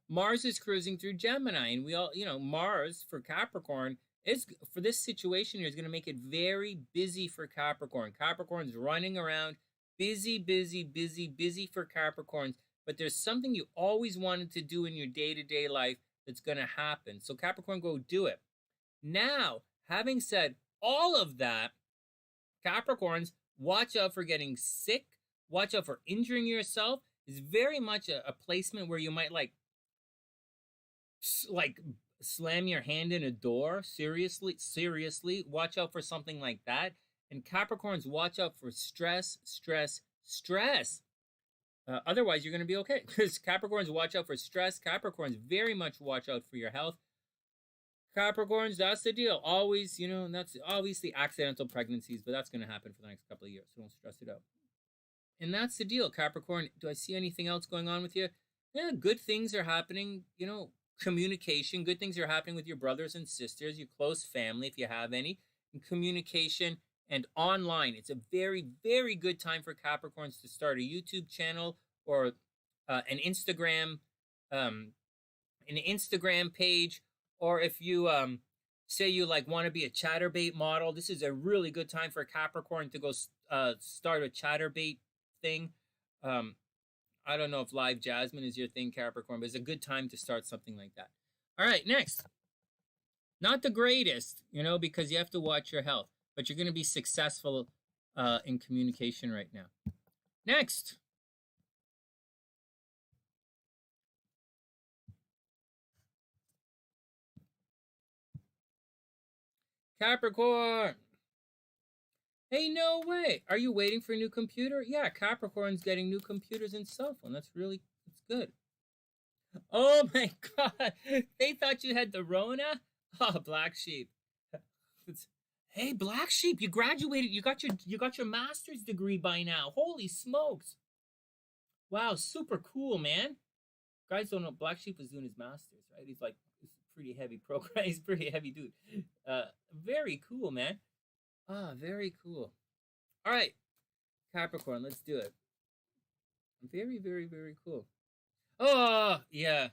Mars is cruising through Gemini, and we all, Mars for Capricorn is, for this situation here, is going to make it very busy for Capricorn. Capricorn's running around, busy, busy, busy, busy for Capricorns, but there's something you always wanted to do in your day-to-day life that's going to happen. So Capricorn, go do it. Now, having said all of that, Capricorns, watch out for getting sick, watch out for injuring yourself. It's very much a placement where you might like slam your hand in a door. Seriously, watch out for something like that. And Capricorns, watch out for stress. Otherwise, you're going to be okay. Because Capricorns, watch out for stress. Capricorns, very much watch out for your health. Capricorns, that's the deal. Always, that's obviously accidental pregnancies, but that's going to happen for the next couple of years, so don't stress it out. And that's the deal, Capricorn. Do I see anything else going on with you? Yeah, good things are happening, communication. Good things are happening with your brothers and sisters, your close family, if you have any. And communication and online. It's a very, very good time for Capricorns to start a YouTube channel or an Instagram page. Or if you say you want to be a chatterbait model, this is a really good time for Capricorn to go start a chatterbait thing. I don't know if live Jasmine is your thing, Capricorn, but it's a good time to start something like that. All right, next. Not the greatest, because you have to watch your health, but you're going to be successful in communication right now. Next. Capricorn. Hey, no way. Are you waiting for a new computer? Yeah, Capricorn's getting new computers and cell phone. That's good. Oh my God. They thought you had the Rona? Oh, Black Sheep. Hey, Black Sheep, you graduated. You got your master's degree by now. Holy smokes. Wow, super cool, man. Guys don't know Black Sheep was doing his master's, right? He's like, it's a pretty heavy program. He's a pretty heavy dude. Very cool, man. Very cool. All right, Capricorn, let's do it. Very, very, very cool. Oh, yeah.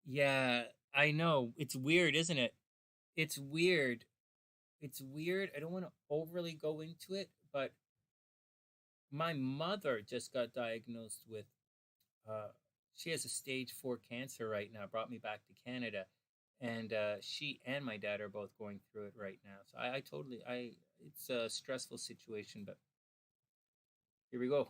Yeah, I know. It's weird, isn't it? It's weird. I don't want to overly go into it, but my mother just got diagnosed with, she has a stage 4 cancer right now, brought me back to Canada. And she and my dad are both going through it right now. So it's a stressful situation, but here we go.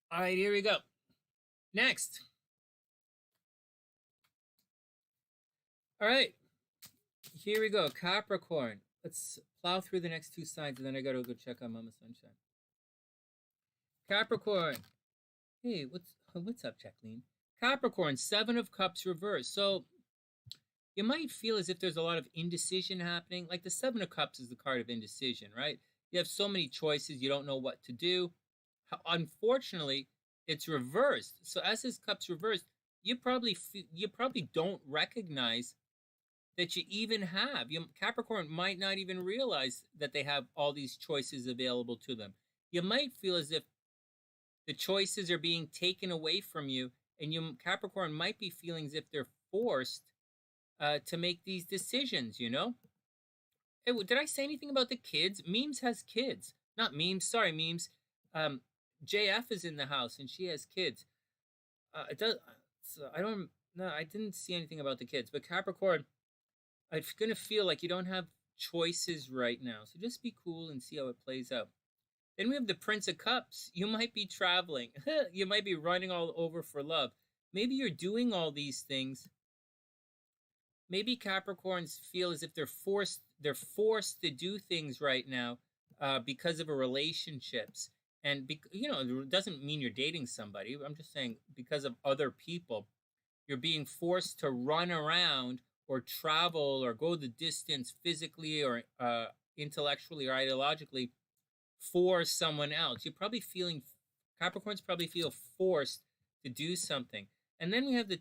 All right, here we go. Next. All right, here we go. Capricorn. Let's plow through the next two signs, and then I gotta go check on Mama Sunshine. Capricorn. Hey, what's up, Jacqueline? Capricorn, 7 of Cups reversed. So you might feel as if there's a lot of indecision happening. Like the 7 of Cups is the card of indecision, right? You have so many choices, you don't know what to do. Unfortunately, it's reversed. So as his Cups reversed, you probably don't recognize that you even have. Capricorn might not even realize that they have all these choices available to them. You might feel as if the choices are being taken away from you, and Capricorn might be feeling as if they're forced to make these decisions, Hey, did I say anything about the kids? Memes has kids. Not Memes, sorry, Memes. JF is in the house, and she has kids. It does. So I didn't see anything about the kids, but Capricorn, I'm going to feel like you don't have choices right now. So just be cool and see how it plays out. Then we have the Prince of Cups. You might be traveling. You might be running all over for love. Maybe you're doing all these things. Maybe Capricorns feel as if they're forced to do things right now because of a relationships. And it doesn't mean you're dating somebody. I'm just saying because of other people, you're being forced to run around or travel or go the distance physically or intellectually or ideologically for someone else. You're probably feeling, Capricorns probably feel forced to do something. And then we have the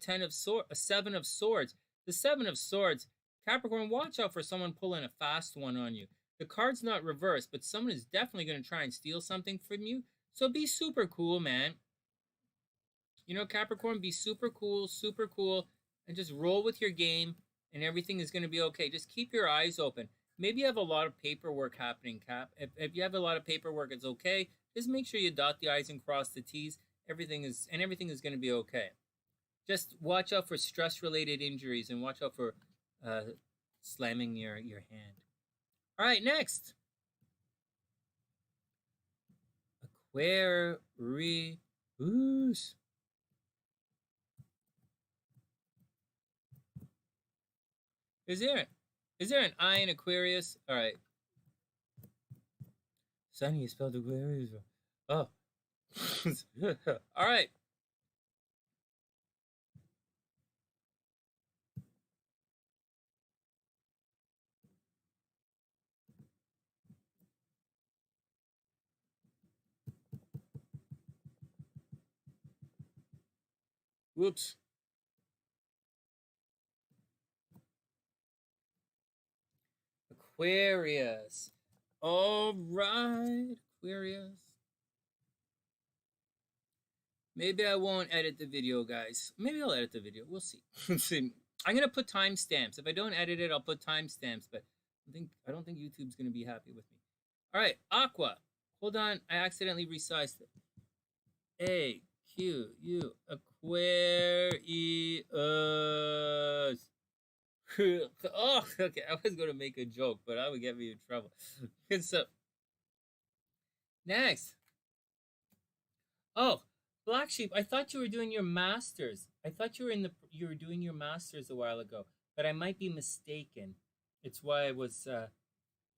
Seven of Swords. The Seven of Swords, Capricorn, watch out for someone pulling a fast one on you. The card's not reversed, but someone is definitely going to try and steal something from you. So be super cool, man. Capricorn, be super cool, and just roll with your game, and everything is going to be okay. Just keep your eyes open. Maybe you have a lot of paperwork happening, Cap. If you have a lot of paperwork, it's okay. Just make sure you dot the I's and cross the T's. Everything is going to be okay. Just watch out for stress-related injuries and watch out for slamming your hand. All right, next. Aquarius. Is there an I in Aquarius? All right. Sunny, you spelled Aquarius. Oh. All right. Whoops. Aquarius. All right, Aquarius. Maybe I won't edit the video, guys. Maybe I'll edit the video. We'll see. I'm gonna put timestamps. If I don't edit it, I'll put timestamps. But I don't think YouTube's gonna be happy with me. All right, Aqua. Hold on, I accidentally resized it. A Q U Aquarius. Oh, okay. I was gonna make a joke, but that would get me in trouble. So next. Oh, Black Sheep. I thought you were doing your masters. I thought you were doing your masters a while ago, but I might be mistaken. It's why I was.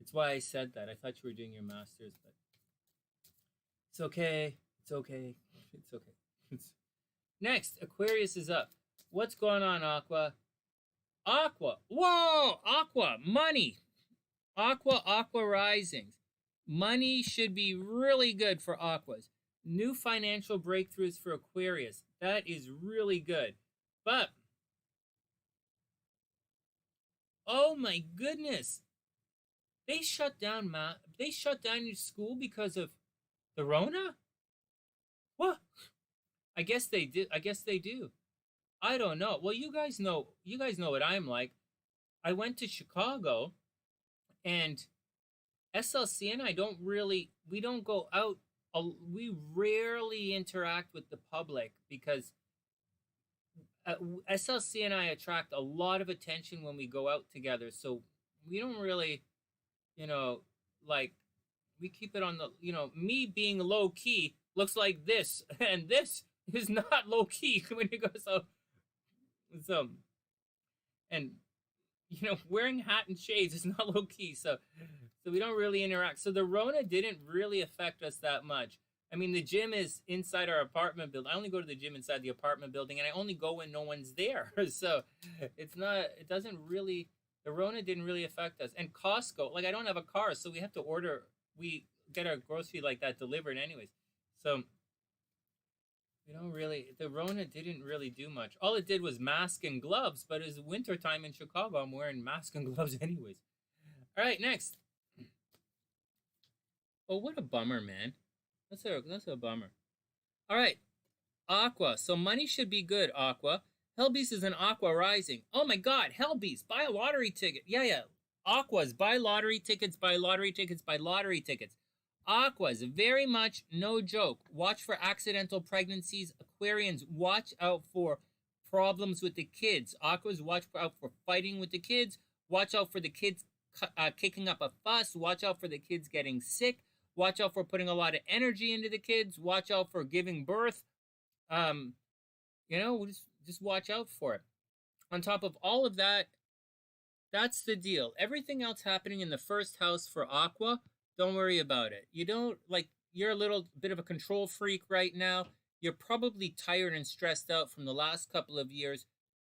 It's why I said that. I thought you were doing your masters, but it's okay. It's okay. It's okay. Next, Aquarius is up. What's going on, Aqua? Aqua. Whoa! Aqua. Money. Aqua risings. Money should be really good for Aquas. New financial breakthroughs for Aquarius. That is really good. But, oh my goodness. They shut down your school because of the Rona? What? I guess they did. I guess they do. I don't know. Well, you guys know what I'm like. I went to Chicago, and SLC and I we don't go out. We rarely interact with the public because SLC and I attract a lot of attention when we go out together. So we don't really, we keep it on the, me being low key looks like this, and this is not low key when you go so and wearing hat and shades is not low key, so we don't really interact. So the Rona didn't really affect us that much. I mean, the gym is inside our apartment building. I only go to the gym inside the apartment building, and I only go when no one's there. So the Rona didn't really affect us. And Costco, I don't have a car, so we get our grocery like that delivered anyways. So the Rona didn't really do much. All it did was mask and gloves, but it's wintertime in Chicago. I'm wearing mask and gloves anyways. All right, next. Oh, what a bummer, man. That's a bummer. All right, Aqua. So money should be good, Aqua. Hellbeast is an Aqua rising. Oh my God, Hellbeast, buy a lottery ticket. Yeah. Aquas, buy lottery tickets, buy lottery tickets, buy lottery tickets. Aquas, very much no joke. Watch for accidental pregnancies. Aquarians, watch out for problems with the kids. Aquas, watch out for fighting with the kids. Watch out for the kids kicking up a fuss. Watch out for the kids getting sick. Watch out for putting a lot of energy into the kids. Watch out for giving birth. Um, just watch out for it. On top of all of that, that's the deal. Everything else happening in the first house for Aqua, don't worry about it. You don't like you're a little bit of a control freak right now. You're probably tired and stressed out from the last couple of years.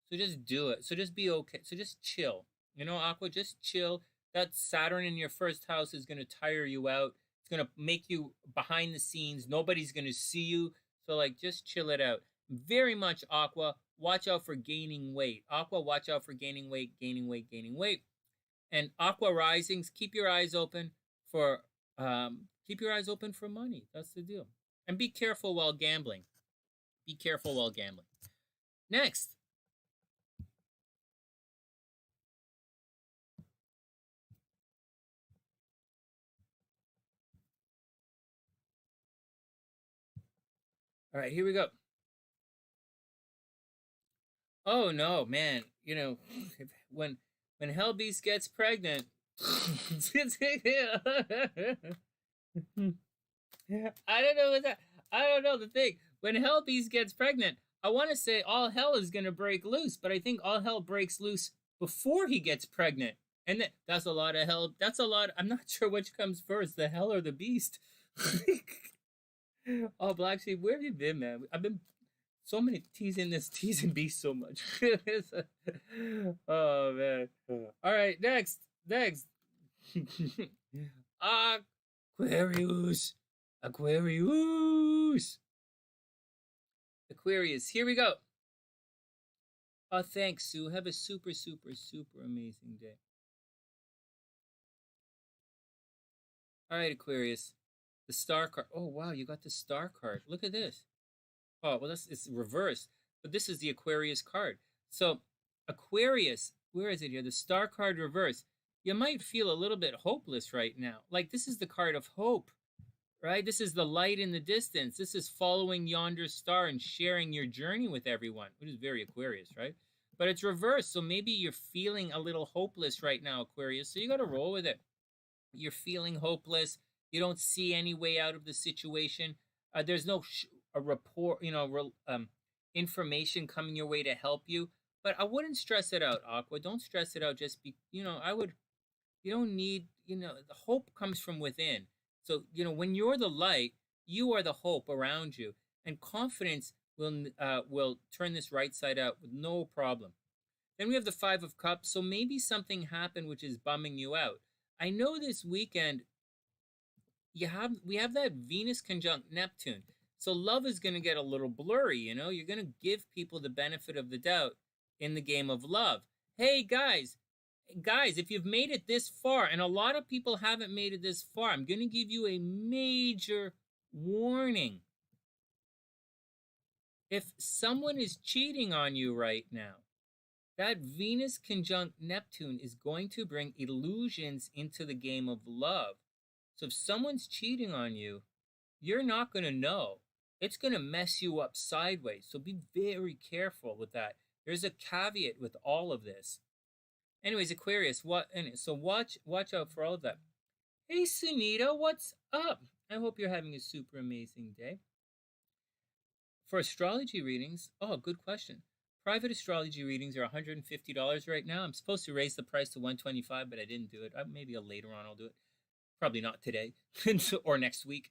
So just do it. So just be okay. So just chill. Aqua, just chill. That Saturn in your first house is going to tire you out. It's going to make you behind the scenes. Nobody's going to see you. So like just chill it out. Very much Aqua, watch out for gaining weight. Aqua, watch out for gaining weight, gaining weight, gaining weight. And Aqua risings, keep your eyes open for money. That's the deal. And be careful while gambling. Be careful while gambling. Next. All right, here we go. Oh no, man! When Hellbeast gets pregnant, I don't know what that. I don't know the thing. When Hellbeast gets pregnant, I want to say all hell is gonna break loose, but I think all hell breaks loose before he gets pregnant, and that's a lot of hell. That's a lot. I'm not sure which comes first, the hell or the beast. Oh, Black Sheep, where have you been, man? I've been so many teasing beast so much. Oh man. All right, next. Aquarius. Aquarius, here we go. Oh, thanks, Sue. Have a super, super, super amazing day. All right, Aquarius. The star card. Oh, wow, you got the star card. Look at this. Oh, well, it's reversed. But this is the Aquarius card. So, Aquarius, where is it here? The star card reverse. You might feel a little bit hopeless right now. Like, this is the card of hope, right? This is the light in the distance. This is following yonder star and sharing your journey with everyone, which is very Aquarius, right? But it's reversed. So maybe you're feeling a little hopeless right now, Aquarius. So you got to roll with it. You're feeling hopeless. You don't see any way out of the situation. There's no a report, information coming your way to help you. But I wouldn't stress it out, Aqua. Don't stress it out. Just be, I would. You don't need, the hope comes from within. So when you're the light, you are the hope around you, and confidence will turn this right side out with no problem. Then we have the Five of Cups. So maybe something happened which is bumming you out. I know this weekend we have that Venus conjunct Neptune. So love is going to get a little blurry, You're going to give people the benefit of the doubt in the game of love. Hey, guys, if you've made it this far, and a lot of people haven't made it this far, I'm going to give you a major warning. If someone is cheating on you right now, that Venus conjunct Neptune is going to bring illusions into the game of love. So if someone's cheating on you, you're not going to know. It's going to mess you up sideways. So be very careful with that. There's a caveat with all of this. Anyways, Aquarius, so watch out for all of that. Hey, Sunita, what's up? I hope you're having a super amazing day. For astrology readings, good question. Private astrology readings are $150 right now. I'm supposed to raise the price to $125, but I didn't do it. Maybe later on I'll do it. Probably not today or next week.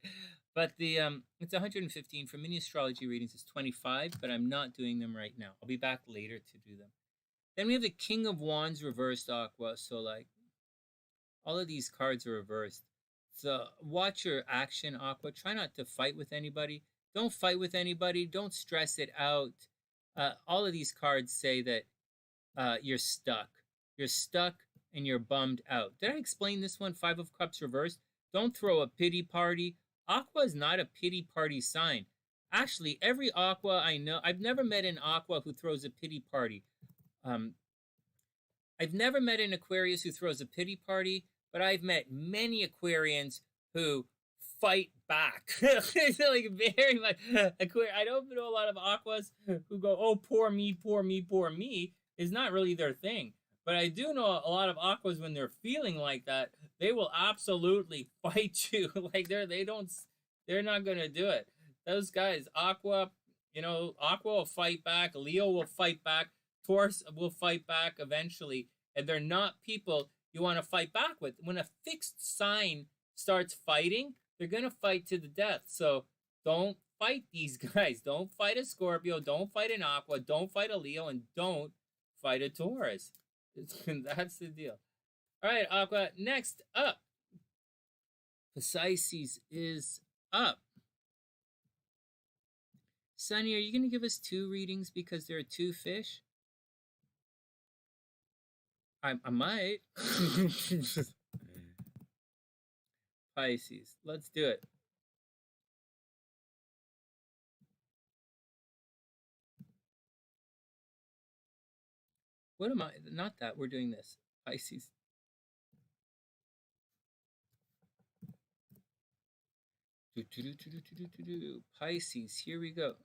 But it's $115 for mini astrology readings. It's $25, but I'm not doing them right now. I'll be back later to do them. Then we have the King of Wands reversed, Aqua. So like all of these cards are reversed. So watch your action, Aqua. Try not to fight with anybody. Don't fight with anybody. Don't stress it out. All of these cards say that you're stuck. You're stuck and you're bummed out. Did I explain this one? Five of Cups reversed. Don't throw a pity party. Aqua is not a pity party sign. Actually, every Aqua I know, I've never met an Aqua who throws a pity party. I've never met an Aquarius who throws a pity party, but I've met many Aquarians who fight back. Like very much. I don't know a lot of Aquas who go, oh, poor me, poor me, poor me, is not really their thing. But I do know a lot of Aquas when they're feeling like that, They will absolutely fight you. Like they're not gonna do it. Those guys, Aqua, Aqua will fight back, Leo will fight back, Taurus will fight back eventually, and they're not people you want to fight back with. When a fixed sign starts fighting, they're gonna fight to the death. So don't fight these guys. Don't fight a Scorpio. Don't fight an Aqua. Don't fight a Leo, and don't fight a Taurus. That's the deal. All right, Aqua. Next up, Pisces is up. Sunny, are you going to give us 2 readings because there are 2 fish? I might. Pisces, let's do it. What am I? Not that. We're doing this. Pisces. Pisces, here we go.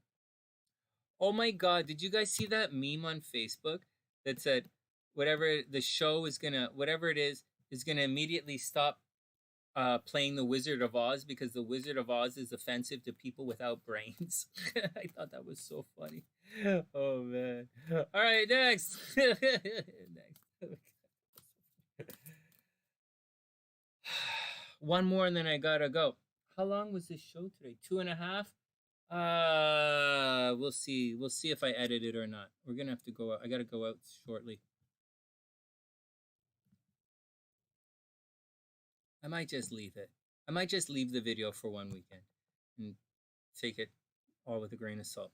Oh my God, did you guys see that meme on Facebook that said whatever the show is gonna, whatever it is gonna immediately stop playing the Wizard of Oz because the Wizard of Oz is offensive to people without brains? I thought that was so funny. Oh man. All right, next. Next. One more and then I gotta go. How long was this show today? 2.5? We'll see. We'll see if I edit it or not. We're gonna have to go out. I gotta go out shortly. I might just leave it. I might just leave the video for one weekend and take it all with a grain of salt.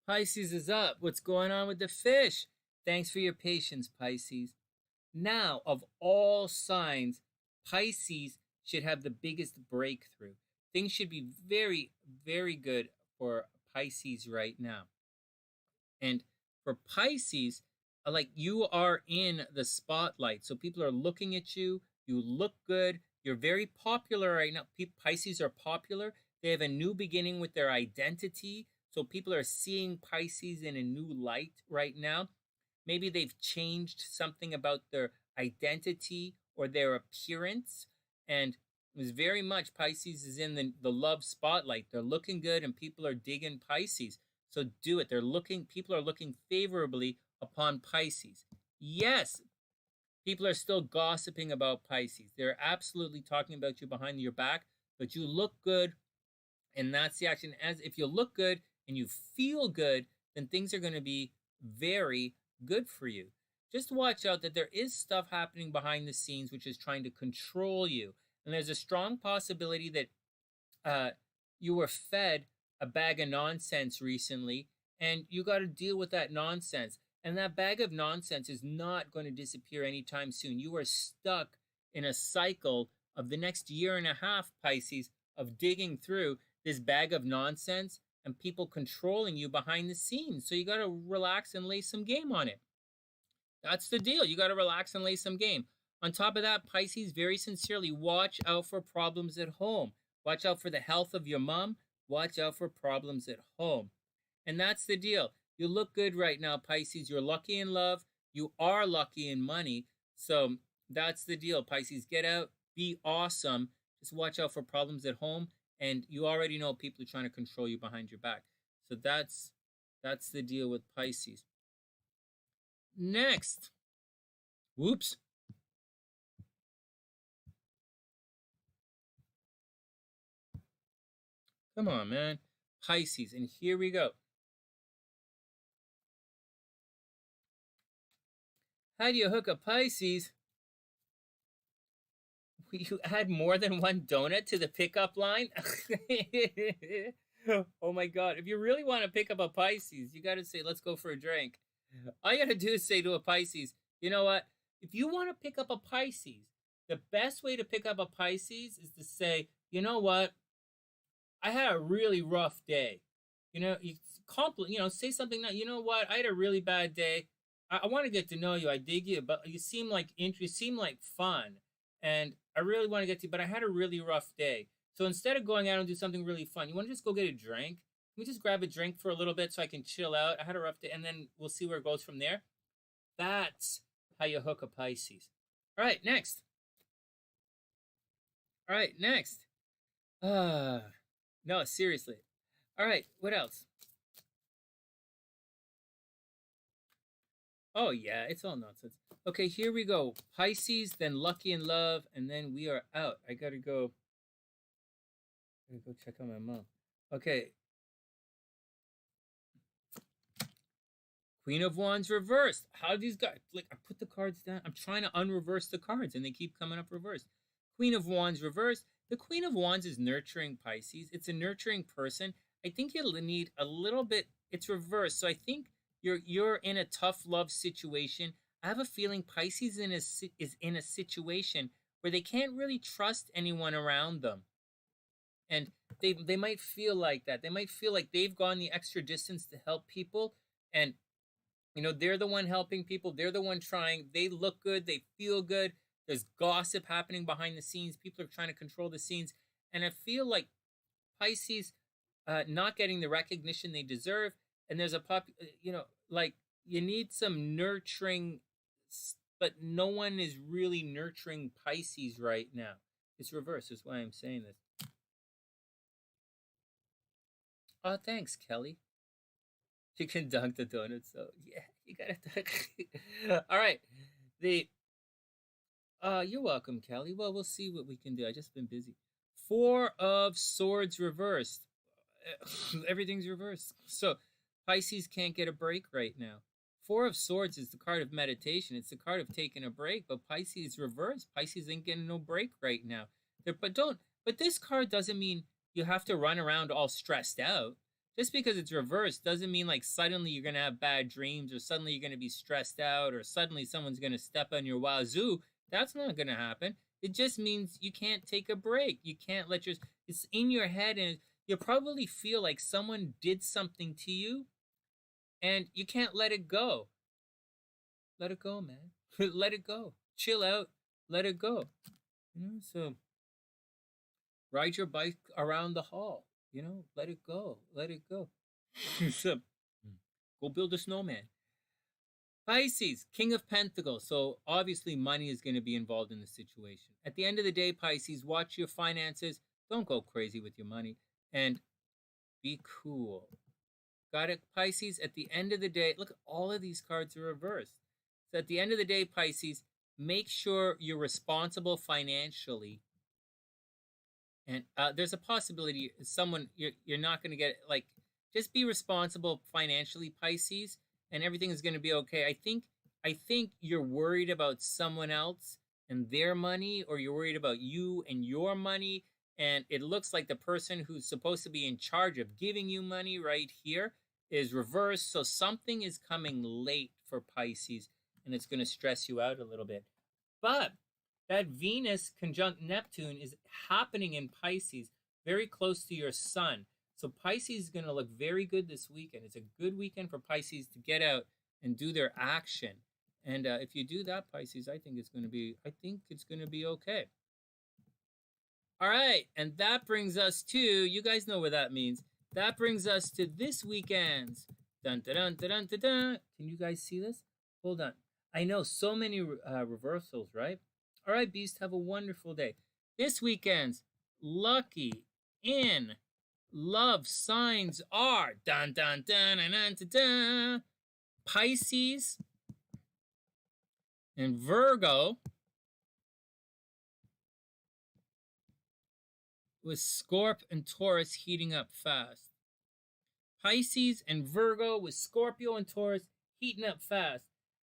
Pisces is up. What's going on with the fish? Thanks for your patience, Pisces. Now, of all signs, Pisces should have the biggest breakthrough. Things should be very, very good for Pisces right now. And for Pisces, like you are in the spotlight. So people are looking at you. You look good. You're very popular right now. Pisces are popular. They have a new beginning with their identity. So people are seeing Pisces in a new light right now. Maybe they've changed something about their identity or their appearance. And it was very much Pisces is in the love spotlight. They're looking good and people are digging Pisces. So do it. People are looking favorably upon Pisces. Yes, people are still gossiping about Pisces. They're absolutely talking about you behind your back, but you look good. And that's the action. As if you look good and you feel good, then things are going to be very good for you. Just watch out that there is stuff happening behind the scenes which is trying to control you. And there's a strong possibility that you were fed a bag of nonsense recently and you got to deal with that nonsense. And that bag of nonsense is not going to disappear anytime soon. You are stuck in a cycle of the next 1.5 years, Pisces, of digging through this bag of nonsense and people controlling you behind the scenes. So you got to relax and lay some game on it. That's the deal. You got to relax and lay some game. On top of that, Pisces, very sincerely, watch out for problems at home. Watch out for the health of your mom. Watch out for problems at home. And that's the deal. You look good right now, Pisces. You're lucky in love. You are lucky in money. So that's the deal, Pisces. Get out. Be awesome. Just watch out for problems at home. And you already know people are trying to control you behind your back. So that's the deal with Pisces. Next. Whoops. Come on, man. Pisces. And here we go. How do you hook a Pisces? Will you add more than one donut to the pickup line? Oh my God. If you really want to pick up a Pisces, you got to say, let's go for a drink. All you got to do is say to a Pisces, you know what? If you want to pick up a Pisces, the best way to pick up a Pisces is to say, you know what? I had a really rough day. Say something that, you know what? I had a really bad day. I want to get to know you. I dig you, but you seem like fun. And I really want to get to you, but I had a really rough day. So instead of going out and do something really fun, you want to just go get a drink we just grab a drink for a little bit so I can chill out? I had a rough day, and then we'll see where it goes from there. That's how you hook a Pisces. All right, next. All right, next. No, seriously. All right, what else? Oh, yeah, it's all nonsense. Okay, here we go. Pisces, then Lucky in Love, and then we are out. I gotta go check on my mom. Okay. Queen of Wands reversed. How do these guys, like, I put the cards down. I'm trying to unreverse the cards, and they keep coming up reversed. Queen of Wands reversed. The Queen of Wands is nurturing Pisces. It's a nurturing person. I think you'll need a little bit. It's reversed, so I think you're in a tough love situation. I have a feeling Pisces is in a situation where they can't really trust anyone around them, and they might feel like that. They might feel like they've gone the extra distance to help people, and they're the one helping people. They're the one trying. They look good. They feel good. There's gossip happening behind the scenes. People are trying to control the scenes, and I feel like Pisces not getting the recognition they deserve. And there's like you need some nurturing, but no one is really nurturing Pisces right now. It's reversed. That's why I'm saying this. Oh, thanks, Kelly. You can dunk the donut, so yeah, you gotta dunk. All right, you're welcome, Kelly. Well, we'll see what we can do. I just been busy. 4 of Swords reversed. Everything's reversed. So Pisces can't get a break right now. 4 of Swords is the card of meditation. It's the card of taking a break, but Pisces reversed. Pisces ain't getting no break right now. But this card doesn't mean you have to run around all stressed out. Just because it's reversed doesn't mean like suddenly you're going to have bad dreams, or suddenly you're going to be stressed out, or suddenly someone's going to step on your wazoo. That's not going to happen. It just means you can't take a break. You can't it's in your head, and you probably feel like someone did something to you and you can't let it go. Let it go, man. Let it go. Chill out. Let it go. So ride your bike around the hall. Let it go. Let it go. So, go build a snowman. Pisces, King of Pentacles. So obviously money is going to be involved in the situation. At the end of the day, Pisces, watch your finances. Don't go crazy with your money. And be cool. Got it, Pisces? At the end of the day, look, all of these cards are reversed. So at the end of the day, Pisces, make sure you're responsible financially. And there's a possibility someone you're not going to get, like, just be responsible financially, Pisces, and everything is going to be okay. I think you're worried about someone else and their money, or you're worried about you and your money, and it looks like the person who's supposed to be in charge of giving you money right here is reversed. So something is coming late for Pisces, and it's going to stress you out a little bit. But that Venus conjunct Neptune is happening in Pisces, very close to your sun. So Pisces is going to look very good this weekend. It's a good weekend for Pisces to get out and do their action. And if you do that, Pisces, I think it's going to be okay. All right, and that brings us to, you guys know what that means. That brings us to this weekend's. Dun, dun, dun, dun, dun, dun, dun. Can you guys see this? Hold on. I know so many reversals, right? All right, Beast, have a wonderful day. This weekend's lucky in love signs are dun, dun, dun, dun, dun, dun, dun, Pisces and Virgo, with Scorp and Taurus heating up fast. Pisces and Virgo with Scorpio and Taurus heating up fast.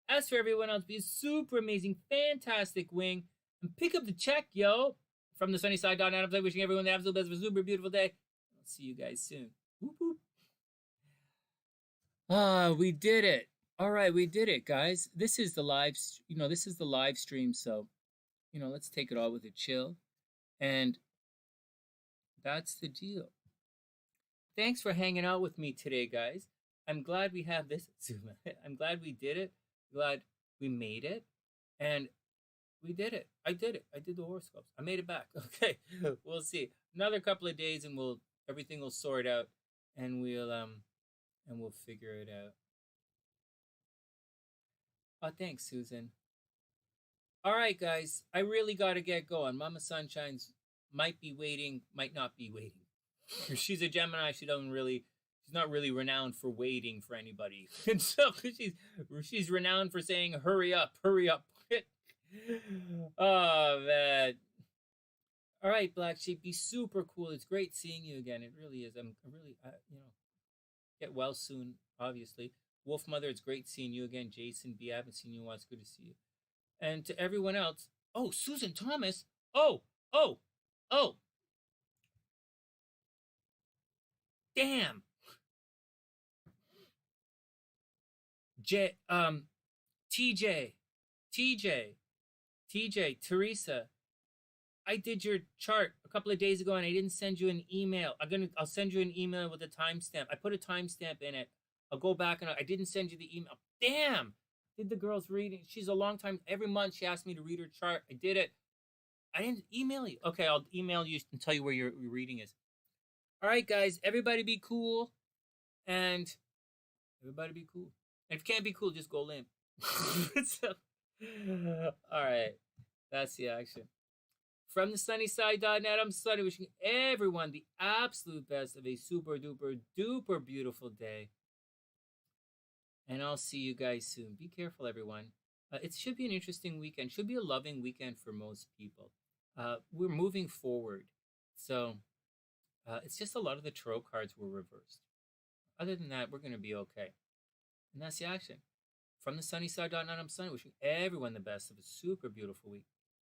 As for everyone else, be a super amazing, fantastic wing, and pick up the check, yo. From the TheSunnySide.net, I'm wishing everyone the absolute best of a super beautiful day. I'll see you guys soon. Whoop, whoop. We did it. All right, we did it, guys. This is the live stream, so, let's take it all with a chill. And that's the deal. Thanks for hanging out with me today, guys. I'm glad we have this. I'm glad we did it. Glad we made it. And we did it. I did it. I did the horoscopes. I made it back. Okay. We'll see. Another couple of days and everything will sort out. and we'll figure it out. Oh, thanks, Susan. All right, guys, I really got to get going. Mama Sunshine's might be waiting, might not be waiting. She's a Gemini. She's not really renowned for waiting for anybody, and so she's renowned for saying, "Hurry up, hurry up." Oh man. All right, Black Sheep, be super cool. It's great seeing you again. It really is. I really, get well soon. Obviously, Wolf Mother, it's great seeing you again. Jason B, I haven't seen you in a while. It's good to see you. And to everyone else, oh, Susan Thomas. Oh, oh, oh. Damn. J TJ, TJ, TJ, Teresa. I did your chart a couple of days ago and I didn't send you an email. I'll send you an email with a timestamp. I put a timestamp in it. I'll go back and I didn't send you the email. Damn. Did the girl's reading. She's a long time. Every month she asked me to read her chart. I did it. I didn't email you. Okay, I'll email you and tell you where your reading is. All right, guys. Everybody be cool. And everybody be cool. And if you can't be cool, just go limp. So, all right. That's the action. From TheSunnySide.net, I'm Sonny, wishing everyone the absolute best of a super duper duper beautiful day. And I'll see you guys soon. Be careful, everyone. It should be an interesting weekend. Should be a loving weekend for most people. We're moving forward. So it's just a lot of the tarot cards were reversed. Other than that, we're going to be okay. And that's the action. From TheSunnySide.net, I'm Sonny, wishing everyone the best of a super beautiful week.